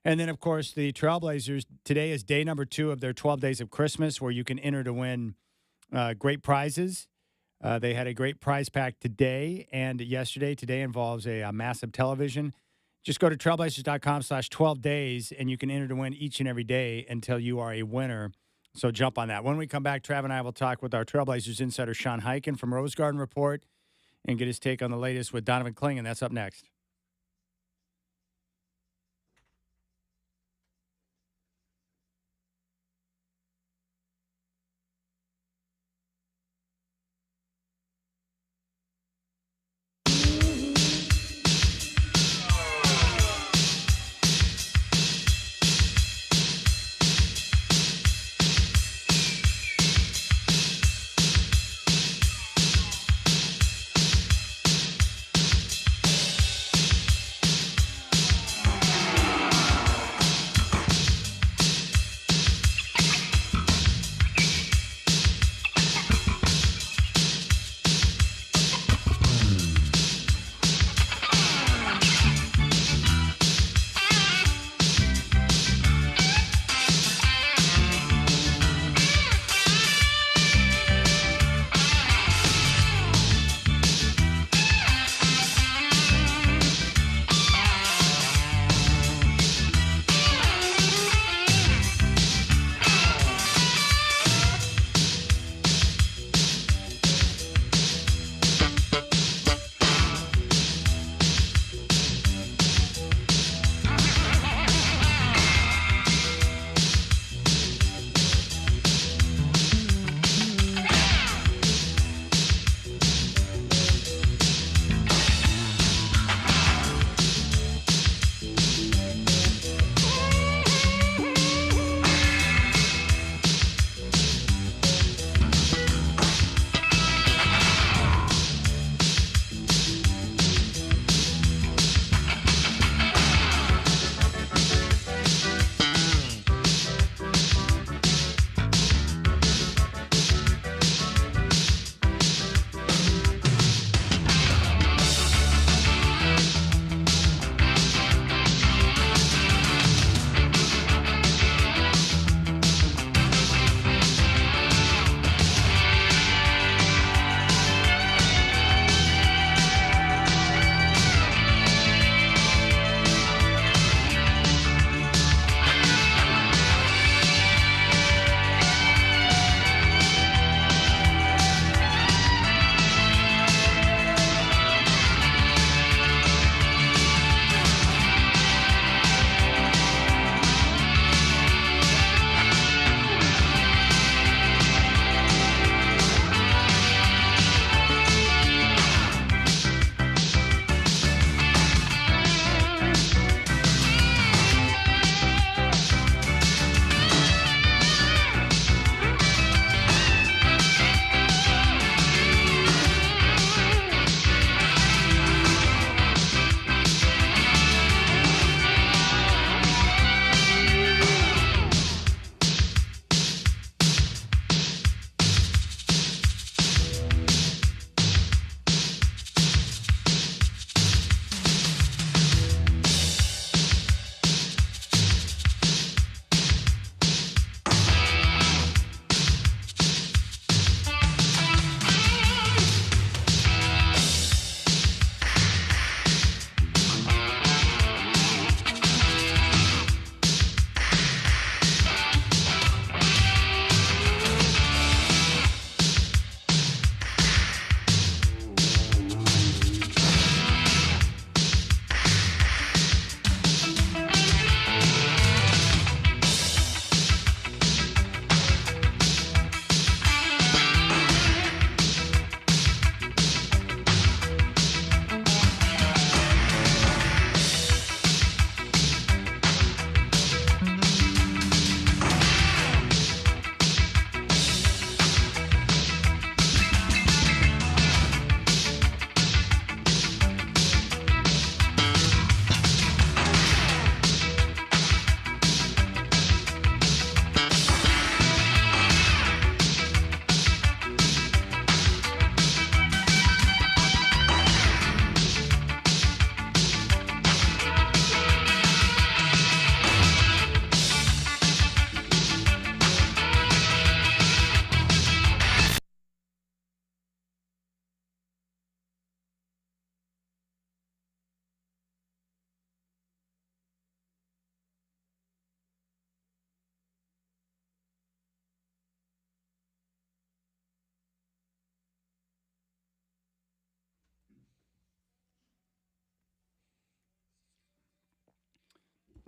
And then, of course, the Trailblazers, today is day number 2 of their 12 Days of Christmas, where you can enter to win great prizes. They had a great prize pack today and yesterday. Today involves a massive television. Just go to trailblazers.com/12days, and you can enter to win each and every day until you are a winner. So jump on that. When we come back, Trav and I will talk with our Trailblazers insider, Sean Highkin from Rose Garden Report, and get his take on the latest with Donovan Clingan. That's up next.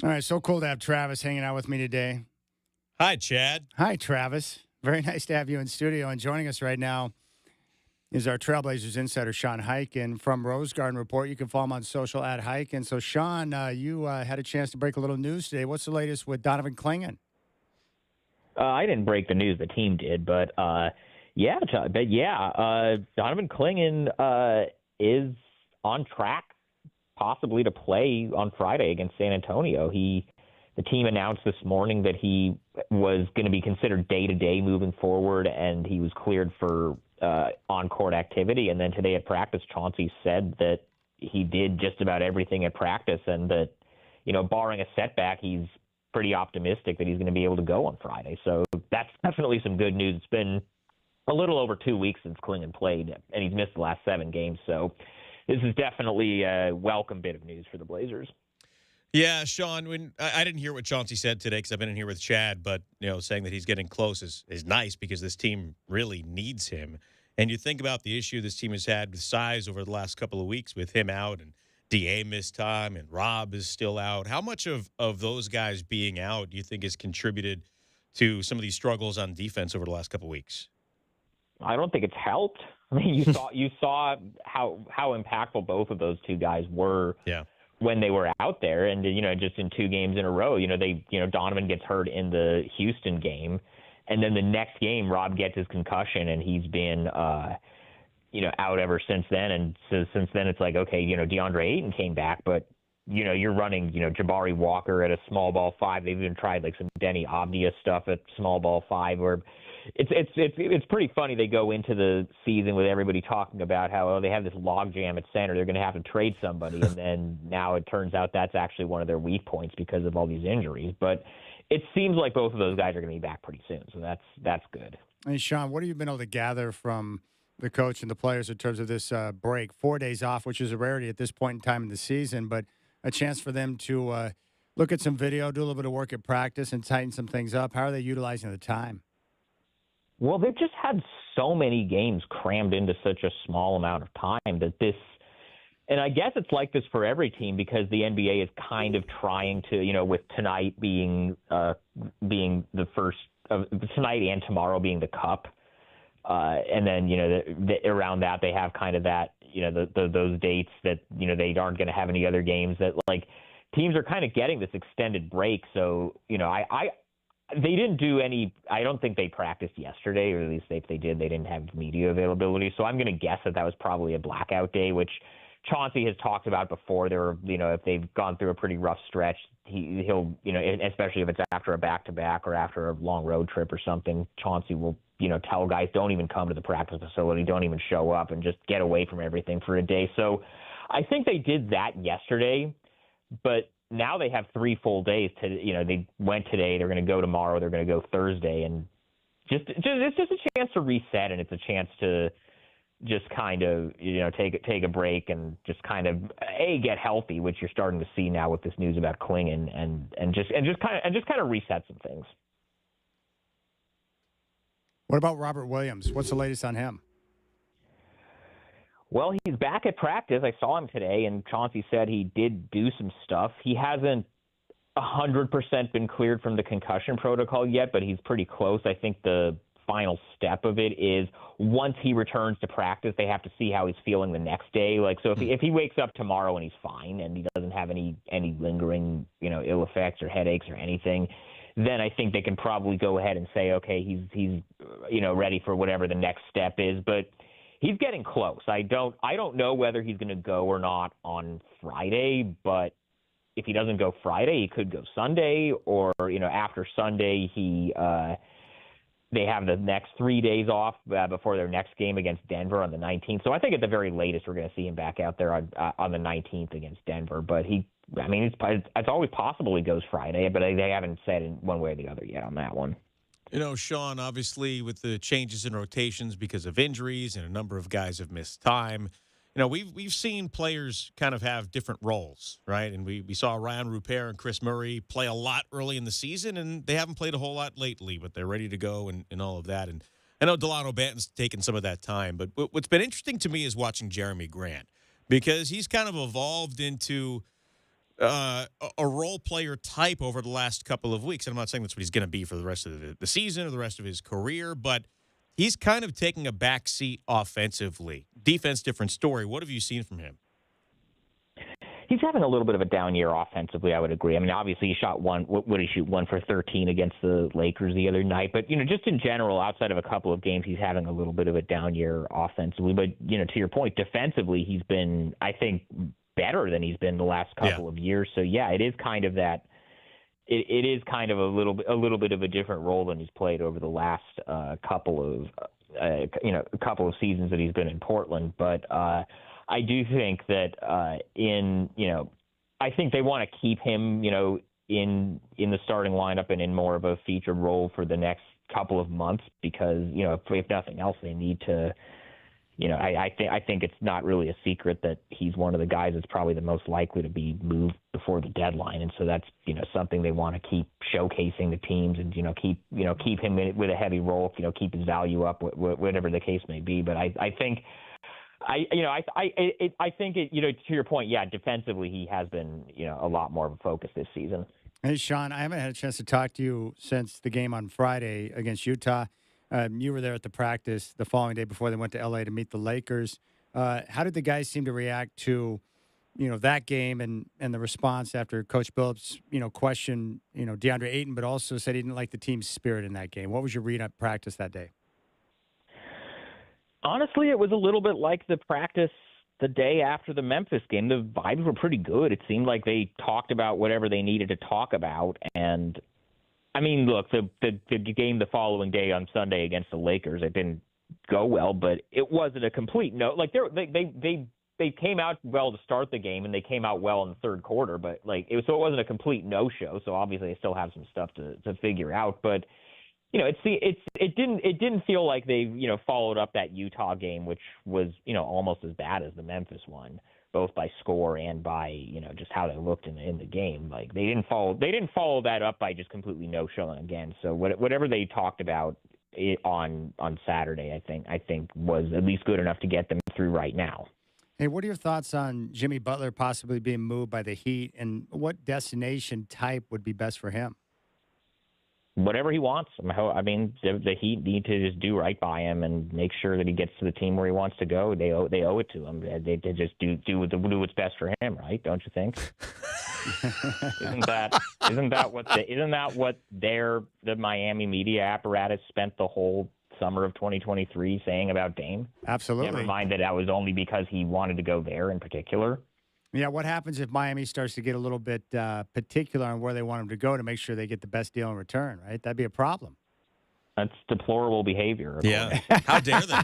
All right, so cool to have Travis hanging out with me today. Hi, Chad. Hi, Travis. Very nice to have you in studio. And joining us right now is our Trailblazers insider, Sean Highkin from Rose Garden Report. You can follow him on social at Highkin. So, Sean, you had a chance to break a little news today. What's the latest with Donovan Clingan? I didn't break the news; the team did. But Donovan Clingan is on track, possibly to play on Friday against San Antonio. The team announced this morning that he was going to be considered day-to-day moving forward, and he was cleared for on-court activity. And then today at practice, Chauncey said that he did just about everything at practice, and that, barring a setback, he's pretty optimistic that he's going to be able to go on Friday. So that's definitely some good news. It's been a little over 2 weeks since Clingan played, and he's missed the last 7 games. So this is definitely a welcome bit of news for the Blazers. Yeah, Sean, when I didn't hear what Chauncey said today because I've been in here with Chad, but saying that he's getting close is nice because this team really needs him. And you think about the issue this team has had with size over the last couple of weeks with him out, and DA missed time, and Rob is still out. How much of those guys being out do you think has contributed to some of these struggles on defense over the last couple of weeks? I don't think it's helped. I mean, you saw how impactful both of those two guys were. Yeah. When they were out there, and just in 2 games in a row, Donovan gets hurt in the Houston game, and then the next game Rob gets his concussion, and he's been out ever since then. And so since then it's like, okay, DeAndre Ayton came back, but you're running Jabari Walker at a small ball 5. They've even tried like some Denny Avdia stuff at small ball 5, where it's pretty funny. They go into the season with everybody talking about how they have this logjam at center. They're going to have to trade somebody, and then now it turns out that's actually one of their weak points because of all these injuries. But it seems like both of those guys are going to be back pretty soon, so that's good. Hey, Sean, what have you been able to gather from the coach and the players in terms of this break? 4 days off, which is a rarity at this point in time in the season, but a chance for them to look at some video, do a little bit of work at practice, and tighten some things up. How are they utilizing the time? Well, they've just had so many games crammed into such a small amount of time that and I guess it's like this for every team because the NBA is kind of trying to, with tonight being the first of tonight and tomorrow being the Cup, and then around that they have kind of that those dates that they aren't going to have any other games, that like teams are kind of getting this extended break. So they didn't do any – I don't think they practiced yesterday, or at least if they did, they didn't have media availability. So I'm going to guess that was probably a blackout day, which Chauncey has talked about before. They're, if they've gone through a pretty rough stretch, he'll especially if it's after a back-to-back or after a long road trip or something, Chauncey will, tell guys don't even come to the practice facility, don't even show up, and just get away from everything for a day. So I think they did that yesterday, but – now they have 3 full days to, they went today, they're going to go tomorrow, they're going to go Thursday, and it's just a chance to reset, and it's a chance to just kind of, take a break and just kind of get healthy, which you're starting to see now with this news about Clingan, and just kind of reset some things. What about Robert Williams? What's the latest on him? Well, he's back at practice. I saw him today, and Chauncey said he did do some stuff. He hasn't 100% been cleared from the concussion protocol yet, but he's pretty close. I think the final step of it is once he returns to practice, they have to see how he's feeling the next day. Like, so if he wakes up tomorrow and he's fine and he doesn't have any lingering, ill effects or headaches or anything, then I think they can probably go ahead and say, okay, he's ready for whatever the next step is. But he's getting close. I don't know whether he's going to go or not on Friday, but if he doesn't go Friday, he could go Sunday, or after Sunday they have the next 3 days off before their next game against Denver on the 19th. So I think at the very latest we're going to see him back out there on the 19th against Denver. But it's always possible he goes Friday, but they haven't said in one way or the other yet on that one. Sean, obviously with the changes in rotations because of injuries and a number of guys have missed time, we've seen players kind of have different roles, right? And we saw Ryan Rupert and Chris Murray play a lot early in the season, and they haven't played a whole lot lately, but they're ready to go and all of that. And I know Delano Banton's taken some of that time, but what's been interesting to me is watching Jeremy Grant, because he's kind of evolved into a role player type over the last couple of weeks. And I'm not saying that's what he's going to be for the rest of the season or the rest of his career, but he's kind of taking a back seat offensively. Defense, different story. What have you seen from him? He's having a little bit of a down year offensively, I would agree. I mean, obviously he shot one. What did he shoot? 1 for 13 against the Lakers the other night. But, just in general, outside of a couple of games, he's having a little bit of a down year offensively. But, to your point, defensively, he's been, I think, better than he's been the last couple of years. So, yeah, it is kind of that. It is kind of a little bit of a different role than he's played over the last couple of seasons that he's been in Portland. But I do think that I think they want to keep him, in the starting lineup and in more of a featured role for the next couple of months because, if nothing else, they need to, I think it's not really a secret that he's one of the guys that's probably the most likely to be moved before the deadline. And so that's, something they want to keep showcasing the teams and, keep him with a heavy role, keep his value up, whatever the case may be. But I think – I think to your point, yeah, defensively he has been, a lot more of a focus this season. Hey, Sean, I haven't had a chance to talk to you since the game on Friday against Utah. You were there at the practice the following day before they went to L.A. to meet the Lakers. How did the guys seem to react to, that game and the response after Coach Billups, questioned, DeAndre Ayton, but also said he didn't like the team's spirit in that game? What was your read at practice that day? Honestly, it was a little bit like the practice the day after the Memphis game. The vibes were pretty good. It seemed like they talked about whatever they needed to talk about. And, I mean, look, the game the following day on Sunday against the Lakers, it didn't go well, but it wasn't a complete no. Like, they came out well to start the game, and they came out well in the third quarter. But, it wasn't a complete no-show. So, obviously, they still have some stuff to figure out. But it didn't feel like they followed up that Utah game, which was almost as bad as the Memphis one, both by score and by just how they looked in the game. Like they didn't follow that up by just completely no showing again. So whatever they talked about on Saturday, I think was at least good enough to get them through right now. Hey, what are your thoughts on Jimmy Butler possibly being moved by the Heat, and what destination type would be best for him? Whatever he wants. I mean, the Heat need to just do right by him and make sure that he gets to the team where he wants to go. They owe it to him. They just do what's best for him, right? Don't you think? Isn't that what the Miami media apparatus spent the whole summer of 2023 saying about Dame? Absolutely. Never mind that was only because he wanted to go there in particular. Yeah, what happens if Miami starts to get a little bit particular on where they want him to go to make sure they get the best deal in return, right? That'd be a problem. That's deplorable behavior. Yeah. How dare they?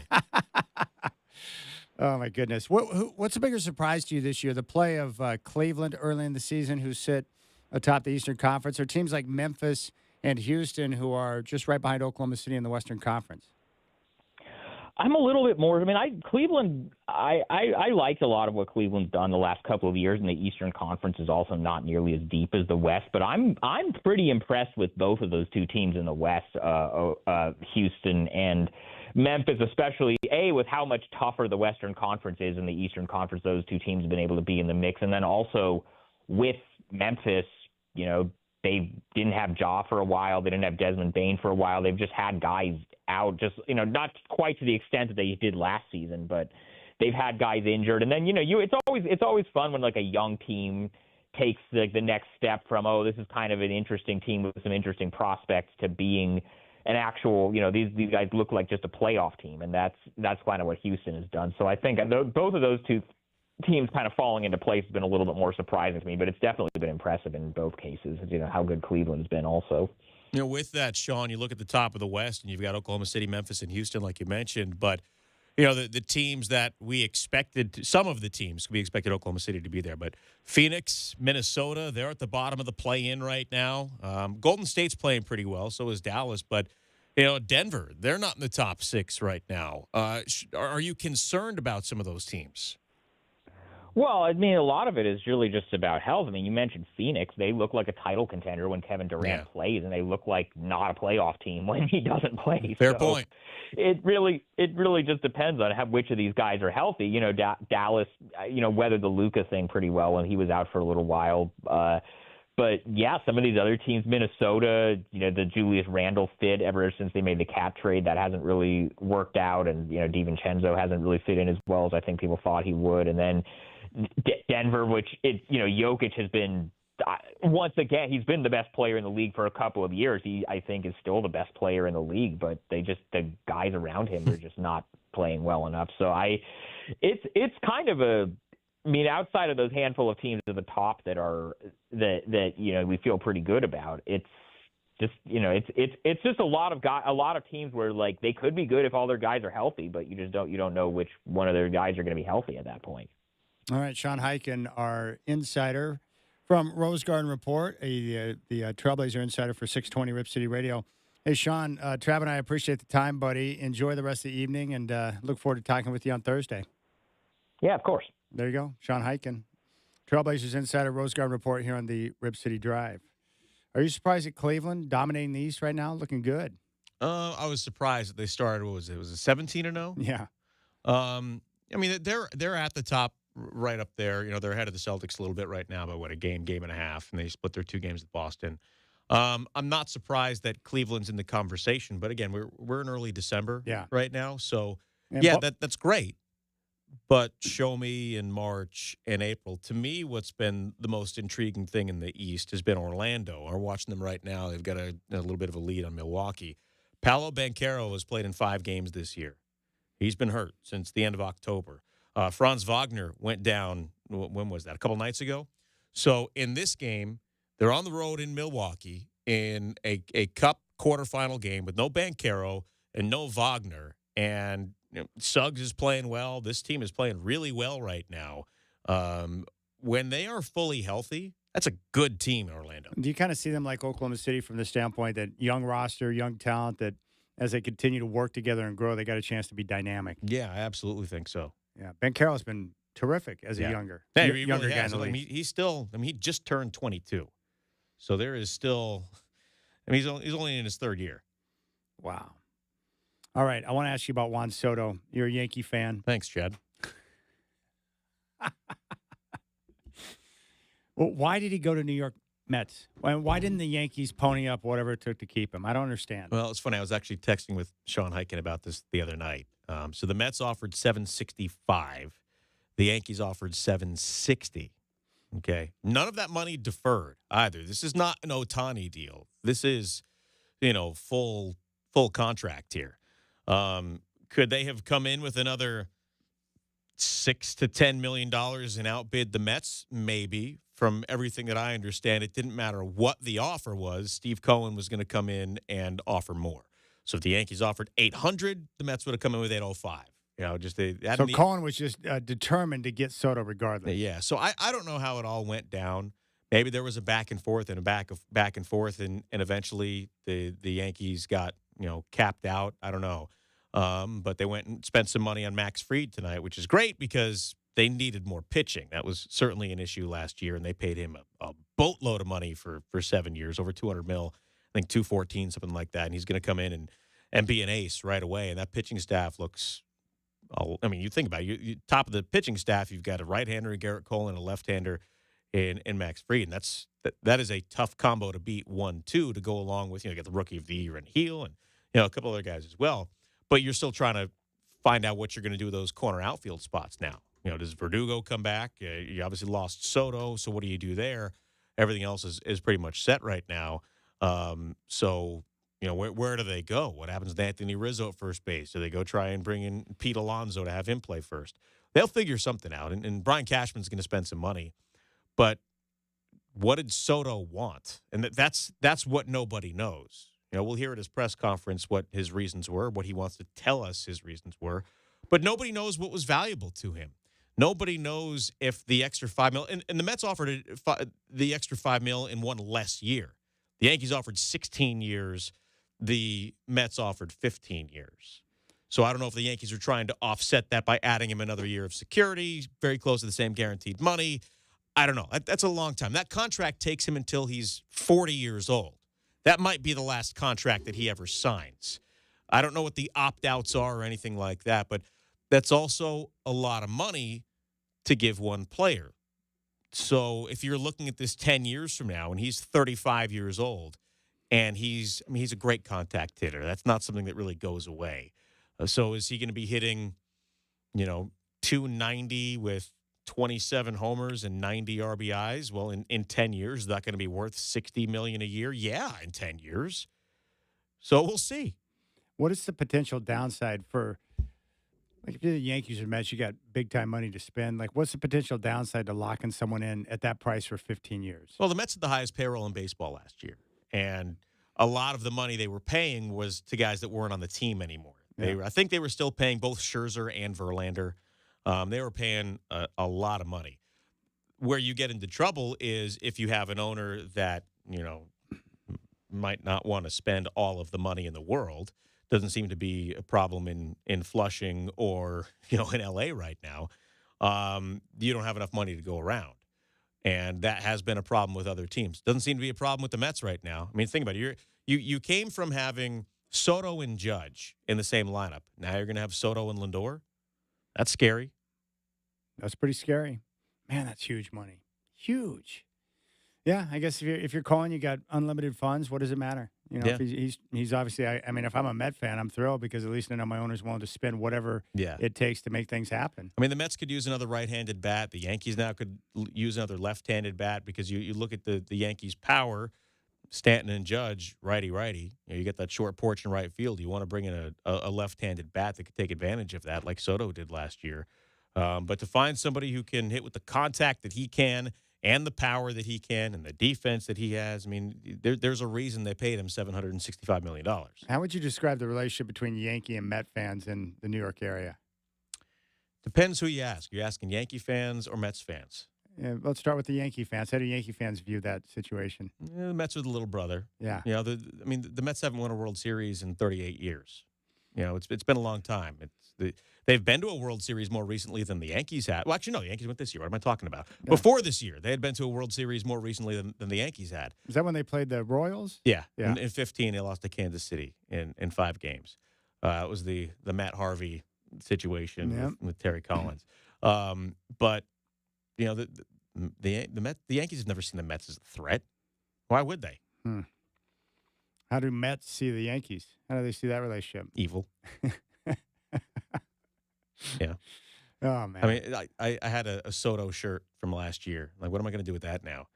Oh, my goodness. What's a bigger surprise to you this year? The play of Cleveland early in the season, who sit atop the Eastern Conference, or teams like Memphis and Houston, who are just right behind Oklahoma City in the Western Conference? I'm a little bit more. I mean, Cleveland. I liked a lot of what Cleveland's done the last couple of years, and the Eastern Conference is also not nearly as deep as the West. But I'm pretty impressed with both of those two teams in the West, Houston and Memphis, especially with how much tougher the Western Conference is in the Eastern Conference. Those two teams have been able to be in the mix, and then also with Memphis, they didn't have Ja for a while. They didn't have Desmond Bane for a while. They've just had guys out, just not quite to the extent that they did last season, but they've had guys injured. And then it's always fun when like a young team takes the next step from this is kind of an interesting team with some interesting prospects to being an actual these guys look like just a playoff team, and that's kind of what Houston has done. So I think both of those two teams kind of falling into place has been a little bit more surprising to me, but it's definitely been impressive in both cases. How good Cleveland's been also. With that, Sean, you look at the top of the West, and you've got Oklahoma City, Memphis, and Houston, like you mentioned. But, the teams that we expected, some of the teams, we expected Oklahoma City to be there. But Phoenix, Minnesota, they're at the bottom of the play-in right now. Golden State's playing pretty well, so is Dallas. But, Denver, they're not in the top 6 right now. Are you concerned about some of those teams? Well, I mean, a lot of it is really just about health. I mean, you mentioned Phoenix. They look like a title contender when Kevin Durant plays, and they look like not a playoff team when he doesn't play. Fair point. It really just depends on which of these guys are healthy. You know, Dallas, weathered the Luka thing pretty well when he was out for a little while. But yeah, some of these other teams, Minnesota, the Julius Randle fit ever since they made the Cat trade, that hasn't really worked out, and DiVincenzo hasn't really fit in as well as I think people thought he would, and then Denver, which Jokic has been once again, he's been the best player in the league for a couple of years. He, I think, is still the best player in the league, but the guys around him are just not playing well enough. So it's kind of outside of those handful of teams at the top that we feel pretty good about. It's just it's just a lot of teams where like they could be good if all their guys are healthy, but you don't know which one of their guys are going to be healthy at that point. All right, Sean Highkin, our insider from Rose Garden Report, the Trailblazer insider for 620 Rip City Radio. Hey, Sean, Trav and I appreciate the time, buddy. Enjoy the rest of the evening, and look forward to talking with you on Thursday. Yeah, of course. There you go, Sean Highkin, Trailblazers insider, Rose Garden Report here on the Rip City Drive. Are you surprised at Cleveland dominating the East right now? Looking good. I was surprised that they started. What was it? Was it 17-0? Yeah. I mean, they're at the top, right up there. They're ahead of the Celtics a little bit right now by a game and a half, and they split their 2 games with Boston. I'm not surprised that Cleveland's in the conversation, but again, we're in early December right now, so that's great. But show me in March and April. To me, what's been the most intriguing thing in the East has been Orlando. We're watching them right now. They've got a little bit of a lead on Milwaukee. Paolo Banchero has played in 5 games this year. He's been hurt since the end of October. Franz Wagner went down, when was that, a couple nights ago? So in this game, they're on the road in Milwaukee in a Cup quarterfinal game with no Banchero and no Wagner. And Suggs is playing well. This team is playing really well right now. When they are fully healthy, that's a good team in Orlando. Do you kind of see them like Oklahoma City from the standpoint that young roster, young talent, that as they continue to work together and grow, they got a chance to be dynamic? Yeah, I absolutely think so. Yeah, Banchero's been terrific as a younger really guy in the league. He's still. He just turned 22, so there is still. He's only in his 3rd year. Wow. All right, I want to ask you about Juan Soto. You're a Yankee fan. Thanks, Chad. Well, why did he go to New York Mets? Why didn't the Yankees pony up whatever it took to keep him? I don't understand. Well, it's funny. I was actually texting with Sean Highkin about this the other night. So the Mets offered $765. The Yankees offered $760. Okay. None of that money deferred either. This is not an Ohtani deal. This is, full contract here. Could they have come in with another $6 to $10 million and outbid the Mets? Maybe. From everything that I understand, it didn't matter what the offer was. Steve Cohen was going to come in and offer more. So if the Yankees offered $800, the Mets would have come in with $805. So Cohen was just determined to get Soto regardless. Yeah. So I don't know how it all went down. Maybe there was a back and forth and a back and forth, and eventually the Yankees got capped out. I don't know. But they went and spent some money on Max Fried tonight, which is great because they needed more pitching. That was certainly an issue last year, and they paid him a boatload of money for 7 years, over $200 million, I think $214, something like that. And he's going to come in and be an ace right away. And that pitching staff looks, you think about it. You top of the pitching staff, you've got a right-hander in Garrett Cole and a left-hander in Max Fried. And that is a tough combo to beat 1-2 to go along with, you get the Rookie of the Year and Heel and, a couple other guys as well. But you're still trying to find out what you're going to do with those corner outfield spots now. Does Verdugo come back? You obviously lost Soto, so what do you do there? Everything else is pretty much set right now. So, where do they go? What happens with Anthony Rizzo at first base? Do they go try and bring in Pete Alonso to have him play first? They'll figure something out, and Brian Cashman's going to spend some money. But what did Soto want? And that's what nobody knows. We'll hear at his press conference what his reasons were, what he wants to tell us his reasons were. But nobody knows what was valuable to him. Nobody knows if the extra $5 million, and the Mets offered the extra $5 million in one less year. The Yankees offered 16 years. The Mets offered 15 years. So I don't know if the Yankees are trying to offset that by adding him another year of security, very close to the same guaranteed money. I don't know. That's a long time. That contract takes him until he's 40 years old. That might be the last contract that he ever signs. I don't know what the opt-outs are or anything like that, but that's also a lot of money to give one player. So if you're looking at this 10 years from now and he's 35 years old and he's a great contact hitter, that's not something that really goes away. So is he going to be hitting, 290 with 27 homers and 90 RBIs? Well, in 10 years, is that going to be worth $60 million a year? Yeah, in 10 years. So we'll see. What is the potential downside for, like, if you're the Yankees or Mets, you got big-time money to spend. Like, what's the potential downside to locking someone in at that price for 15 years? Well, the Mets had the highest payroll in baseball last year, and a lot of the money they were paying was to guys that weren't on the team anymore. I think they were still paying both Scherzer and Verlander. They were paying a lot of money. Where you get into trouble is if you have an owner that, might not want to spend all of the money in the world. Doesn't seem to be a problem in Flushing or, in L.A. right now. You don't have enough money to go around. And that has been a problem with other teams. Doesn't seem to be a problem with the Mets right now. I mean, think about it. You came from having Soto and Judge in the same lineup. Now you're going to have Soto and Lindor. That's scary. That's pretty scary. Man, that's huge money. Huge. Yeah, I guess if you're calling, you got unlimited funds. What does it matter? If he's obviously. I mean, if I'm a Met fan, I'm thrilled because at least I know my owner's willing to spend whatever it takes to make things happen. I mean, the Mets could use another right-handed bat. The Yankees now could use another left-handed bat because you look at the Yankees' power. Stanton and Judge, righty. You get that short porch in right field. You want to bring in a left-handed bat that could take advantage of that, like Soto did last year. But to find somebody who can hit with the contact that he can and the power that he can and the defense that he has, I mean, there's a reason they paid him $765 million. How would you describe the relationship between Yankee and Met fans in the New York area? Depends who you ask. You're asking Yankee fans or Mets fans? Yeah, let's start with the Yankee fans. How do Yankee fans view that situation? Yeah, the Mets are the little brother. Yeah. The Mets haven't won a World Series in 38 years. It's been a long time. They've been to a World Series more recently than the Yankees had. Well, actually, no, the Yankees went this year. What am I talking about? Yeah. Before this year, they had been to a World Series more recently than the Yankees had. Is that when they played the Royals? Yeah. In 2015, they lost to Kansas City in 5 games. It was the Matt Harvey situation with Terry Collins. But the Yankees have never seen the Mets as a threat. Why would they? How do Mets see the Yankees? How do they see that relationship? Evil. Yeah. Oh, man. I mean, I had a Soto shirt from last year. Like, what am I going to do with that now?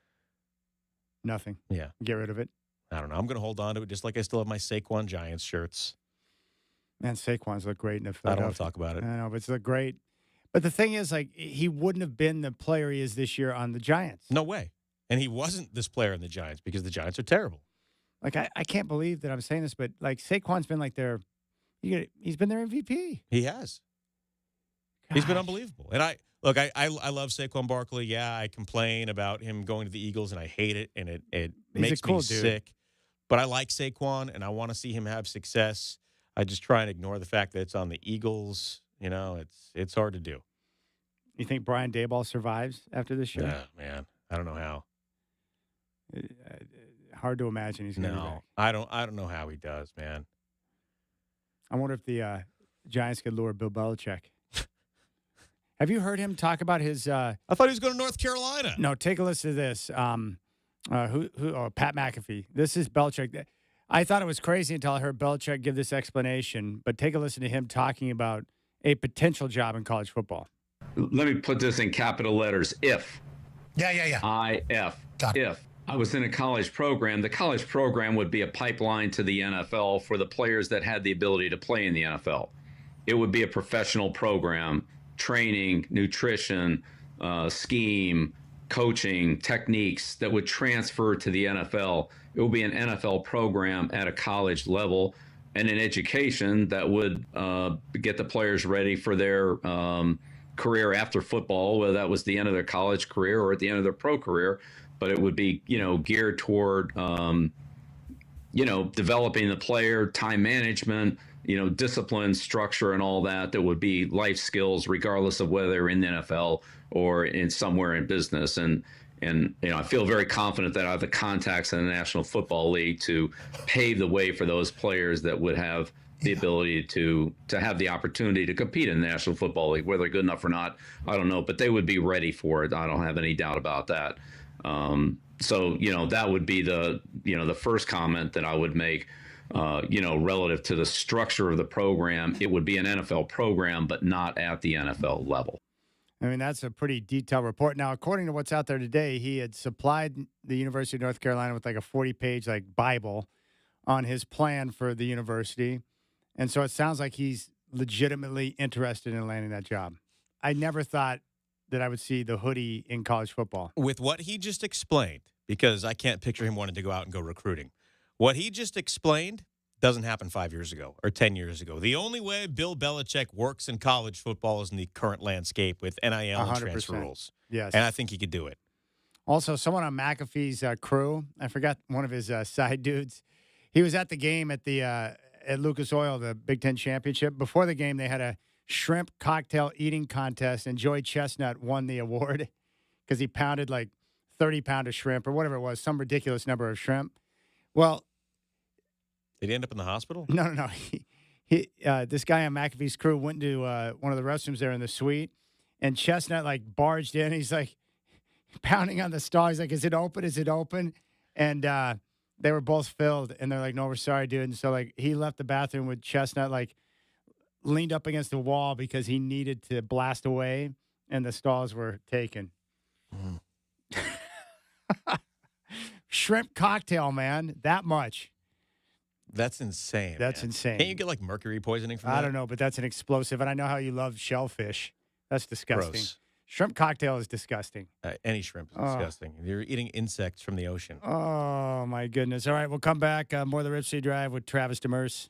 Nothing. Yeah. Get rid of it. I don't know. I'm going to hold on to it just like I still have my Saquon Giants shirts. Man, Saquon's look great in the I don't want to talk about it. I know, but it's look great. But the thing is, like, he wouldn't have been the player he is this year on the Giants. No way. And he wasn't this player on the Giants because the Giants are terrible. Like, I can't believe that I'm saying this, but, like, Saquon's been, like, he's been their MVP. He has. Gosh. He's been unbelievable. And I love Saquon Barkley. Yeah, I complain about him going to the Eagles, and I hate it, and it makes me sick. But I like Saquon, and I want to see him have success. I just try and ignore the fact that it's on the Eagles. It's hard to do. You think Brian Daboll survives after this year? Yeah, man. I don't know how. Hard to imagine he's going to be back. I don't know how he does, man. I wonder if the Giants could lure Bill Belichick. Have you heard him talk about his? I thought he was going to North Carolina. No, take a listen to this. Pat McAfee. This is Belichick. I thought it was crazy until I heard Belichick give this explanation. But take a listen to him talking about a potential job in college football. Let me put this in capital letters. If. Yeah. IF. If I was in a college program, the college program would be a pipeline to the NFL for the players that had the ability to play in the NFL. It would be a professional program, training, nutrition, scheme, coaching, techniques that would transfer to the NFL. It would be an NFL program at a college level and an education that would get the players ready for their career after football, whether that was the end of their college career or at the end of their pro career. But it would be, geared toward, developing the player, time management, discipline, structure, and all that would be life skills, regardless of whether they're in the NFL or in somewhere in business. And I feel very confident that I have the contacts in the National Football League to pave the way for those players that would have the ability to have the opportunity to compete in the National Football League. Whether they're good enough or not, I don't know, but they would be ready for it. I don't have any doubt about that. So that would be the first comment that I would make. Relative to the structure of the program, it would be an NFL program, but not at the NFL level. I mean, that's a pretty detailed report. Now, according to what's out there today, he had supplied the University of North Carolina with like a 40-page Bible on his plan for the university. And so it sounds like he's legitimately interested in landing that job. I never thought that I would see the hoodie in college football. With what he just explained, because I can't picture him wanting to go out and go recruiting. What he just explained doesn't happen 5 years ago or 10 years ago. The only way Bill Belichick works in college football is in the current landscape with NIL and transfer rules. Yes. And I think he could do it. Also, someone on McAfee's crew, I forgot one of his side dudes, he was at the game at Lucas Oil, the Big Ten Championship. Before the game, they had a shrimp cocktail eating contest, and Joey Chestnut won the award because he pounded 30 pounds of shrimp or whatever it was, some ridiculous number of shrimp. Well, did he end up in the hospital? No. He this guy on McAfee's crew went to one of the restrooms there in the suite, and Chestnut barged in. He's pounding on the stall. He's like, "Is it open? Is it open?" And they were both filled, and they're like, "No, we're sorry, dude." And so he left the bathroom with Chestnut leaned up against the wall because he needed to blast away, and the stalls were taken. Mm. Shrimp cocktail, man. That much. That's insane. That's insane. Can't you get mercury poisoning from that? I don't know, but that's an explosive. And I know how you love shellfish. That's disgusting. Gross. Shrimp cocktail is disgusting. Any shrimp is disgusting. You're eating insects from the ocean. Oh, my goodness. All right, we'll come back. More of the Rip City Drive with Travis Demers.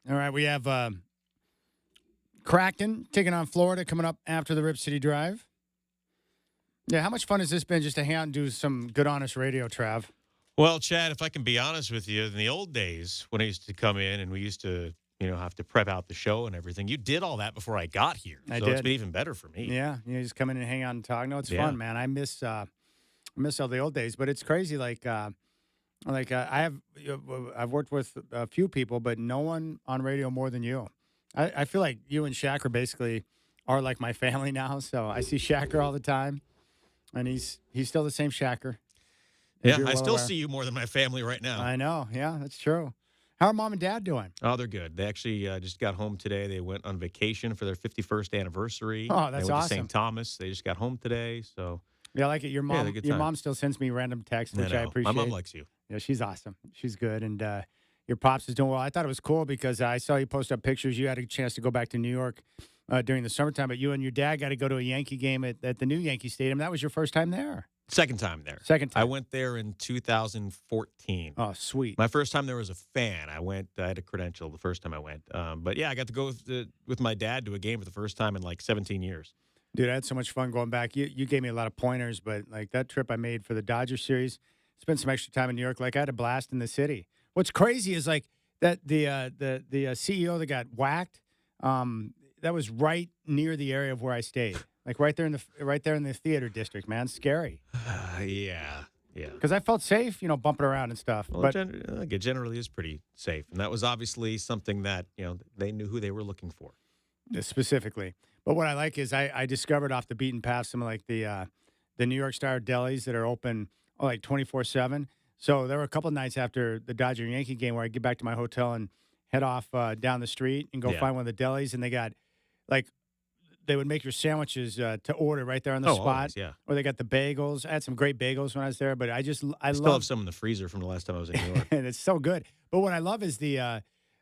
All right, we have Kraken taking on Florida coming up after the Rip City Drive. Yeah, how much fun has this been just to hang out and do some good, honest radio, Trav? Well, Chad, if I can be honest with you, in the old days when I used to come in and we used to, have to prep out the show and everything, you did all that before I got here. I so did. It's been even better for me. Yeah, just come in and hang out and talk. No, it's Yeah. fun, man. I miss all the old days, but it's crazy. I've worked with a few people, but no one on radio more than you. I feel like you and Shaq are like my family now. So I see Shacker all the time, and he's still the same Shacker. Yeah, I still see you more than my family right now. I know. Yeah, that's true. How are Mom and Dad doing? Oh, they're good. They actually just got home today. They went on vacation for their 51st anniversary. Oh, that's they went awesome. to St. Thomas. They just got home today. So Yeah, I like it. Your Yeah, they mom, had a good your time. mom still sends me random texts, which I know. appreciate. My mom likes you. Yeah, she's awesome. She's good, and your pops is doing well. I thought it was cool because I saw you post up pictures. You had a chance to go back to New York during the summertime, but you and your dad got to go to a Yankee game at the new Yankee Stadium. That was your first time there. Second time there. Second time. I went there in 2014. Oh, sweet. My first time there was a fan. I had a credential the first time I went. But yeah, I got to go with my dad to a game for the first time in like 17 years. Dude, I had so much fun going back. You gave me a lot of pointers, but like that trip I made for the Dodger series, spent some extra time in New York. Like I had a blast in the city. What's crazy is like that the CEO that got whacked, that was right near the area of where I stayed. Like right there in the theater district, man. Scary. Yeah. Because I felt safe, bumping around and stuff. Well, but it generally is pretty safe. And that was obviously something that, they knew who they were looking for. specifically. But what I like is I discovered off the beaten path some of like the New York Star delis that are open like 24/7. So there were a couple of nights after the Dodger Yankee game where I get back to my hotel and head off down the street and go find one of the delis, and they got like they would make your sandwiches to order right there on the spot. Always, yeah. Or they got the bagels. I had some great bagels when I was there, but I still love have some in the freezer from the last time I was in New York. and it's so good. But what I love is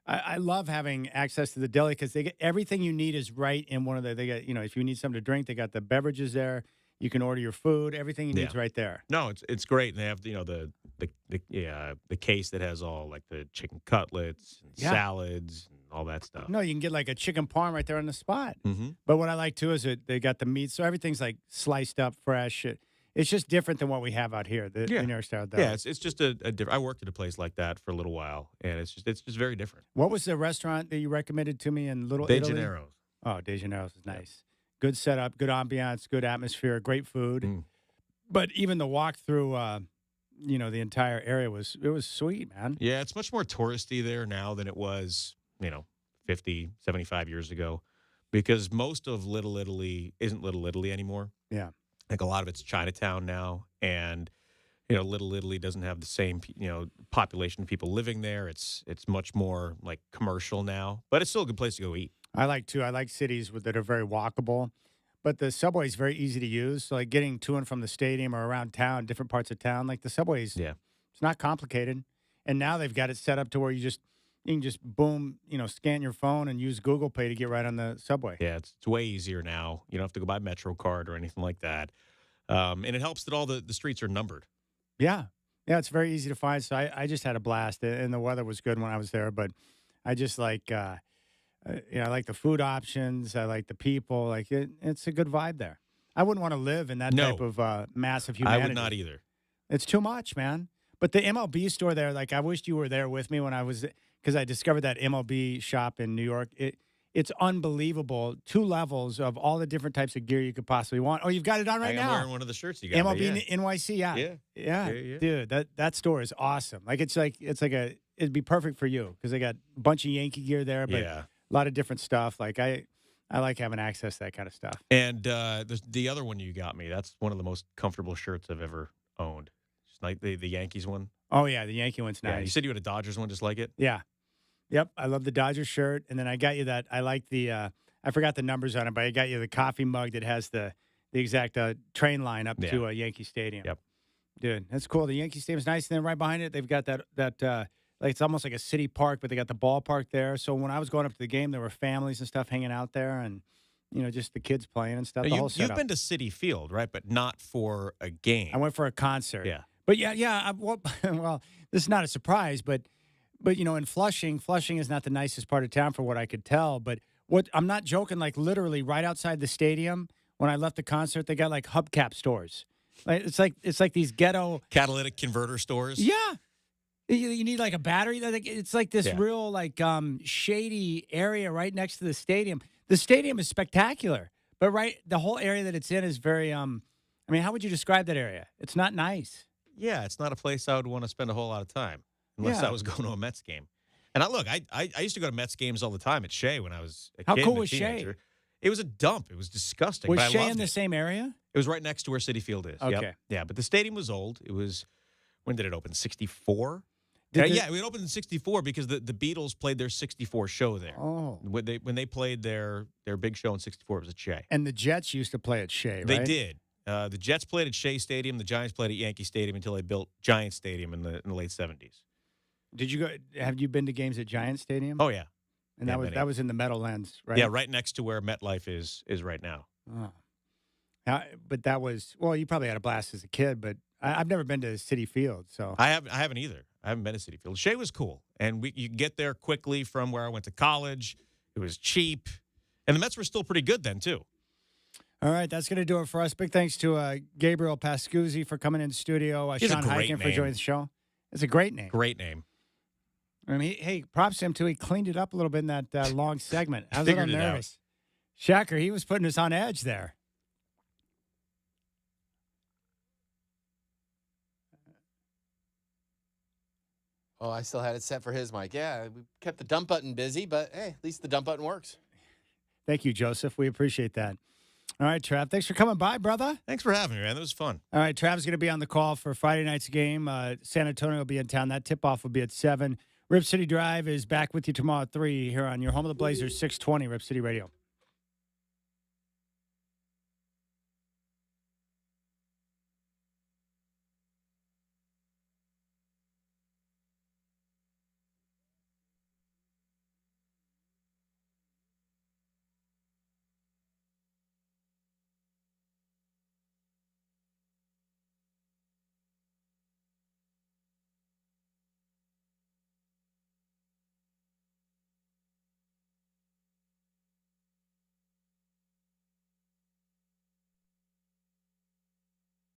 I love having access to the deli because they get everything you need is right in one of they got, if you need something to drink, they got the beverages there. You can order your food. Everything you need is right there. No, it's great. And they have, the case that has all like the chicken cutlets and salads and all that stuff. No, you can get like a chicken parm right there on the spot. Mm-hmm. But what I like too is that they got the meat, so everything's like sliced up, fresh. It's just different than what we have out here. The New York Style deli. Yeah, it's just a different. I worked at a place like that for a little while, and it's just very different. What was the restaurant that you recommended to me in Little De Italy? Gennaro's. Oh, De Gennaro's is nice. Good setup, good ambiance, good atmosphere, great food. But even the walk through, the entire area was sweet, man. Yeah, it's much more touristy there now than it was, 50, 75 years ago, because most of Little Italy isn't Little Italy anymore. Yeah. Like a lot of it's Chinatown now, and Little Italy doesn't have the same population of people living there. It's much more like commercial now, but it's still a good place to go eat. I like cities that are very walkable, but the subway is very easy to use. So like getting to and from the stadium or around town, different parts of town, like the subways, it's not complicated. And now they've got it set up to where you can just boom, scan your phone and use Google Pay to get right on the subway. Yeah, it's way easier now. You don't have to go buy Metro card or anything like that. And it helps that all the streets are numbered. Yeah. Yeah, it's very easy to find. So I just had a blast, and the weather was good when I was there. But I just like, I like the food options. I like the people. Like it's a good vibe there. I wouldn't want to live in that type of massive humanity. I would not either. It's too much, man. But the MLB store there, like I wished you were there with me when I was, because I discovered that MLB shop in New York. It's unbelievable. 2 levels of all the different types of gear you could possibly want. Oh, you've got it on right now. I'm wearing one of the shirts you got. MLB NYC, yeah. Dude, that store is awesome. It'd be perfect for you because they got a bunch of Yankee gear there, but a lot of different stuff. Like I like having access to that kind of stuff. And the other one you got me, that's one of the most comfortable shirts I've ever owned. Just like the Yankees one. Oh yeah, the Yankee one's nice. Yeah, you said you had a Dodgers one just like it? Yeah. Yep, I love the Dodgers shirt, and then I got you that. I like the. I forgot the numbers on it, but I got you the coffee mug that has the exact train line up to Yankee Stadium. Yep, dude, that's cool. The Yankee Stadium's nice, and then right behind it, they've got that like it's almost like a city park, but they got the ballpark there. So when I was going up to the game, there were families and stuff hanging out there, and just the kids playing and stuff. Now, you've been to Citi Field, right? But not for a game. I went for a concert. Yeah, but well, this is not a surprise, but But, in Flushing is not the nicest part of town for what I could tell. But I'm not joking, like literally right outside the stadium, when I left the concert, they got like hubcap stores. It's like these ghetto catalytic converter stores. Yeah. You need like a battery. It's like this real like shady area right next to the stadium. The stadium is spectacular, but the whole area that it's in is very how would you describe that area? It's not nice. Yeah, it's not a place I would want to spend a whole lot of time unless I was going to a Mets game. And I used to go to Mets games all the time at Shea when I was a kid. How cool and a was teenager. Shea? It was a dump. It was disgusting. Was but I Shea loved in the it. same area? It was right next to where Citi Field is. Okay. Yep. Yeah, but the stadium was old. It was, when did it open? 64? Yeah, it opened in 64 because the Beatles played their 64 show there. Oh. When they played their big show in 64, it was at Shea. And the Jets used to play at Shea, right? They did. The Jets played at Shea Stadium. The Giants played at Yankee Stadium until they built Giant Stadium in the late 70s. Did you go? Have you been to games at Giant Stadium? Oh, yeah. And that was in the Meadowlands, right? Yeah, right next to where MetLife is right now. Oh. But that was, well, you probably had a blast as a kid, but I've never been to Citi Field, so. I haven't either. I haven't been to Citi Field. Shea was cool, and you can get there quickly from where I went to college. It was cheap, and the Mets were still pretty good then, too. All right, that's going to do it for us. Big thanks to Gabriel Pascuzzi for coming in the studio, Sean Hyken for joining the show. It's a great name. Great name. I mean, hey, props to him, too. He cleaned it up a little bit in that long segment. I was Figured a little it out. nervous. Shacker, he was putting us on edge there. Oh, I still had it set for his mic. Yeah, we kept the dump button busy, but hey, at least the dump button works. Thank you, Joseph. We appreciate that. All right, Trav, thanks for coming by, brother. Thanks for having me, man. That was fun. All right, Trav's going to be on the call for Friday night's game. San Antonio will be in town. That tip-off will be at 7. Rip City Drive is back with you tomorrow at 3 here on your home of the Blazers, 620 Rip City Radio.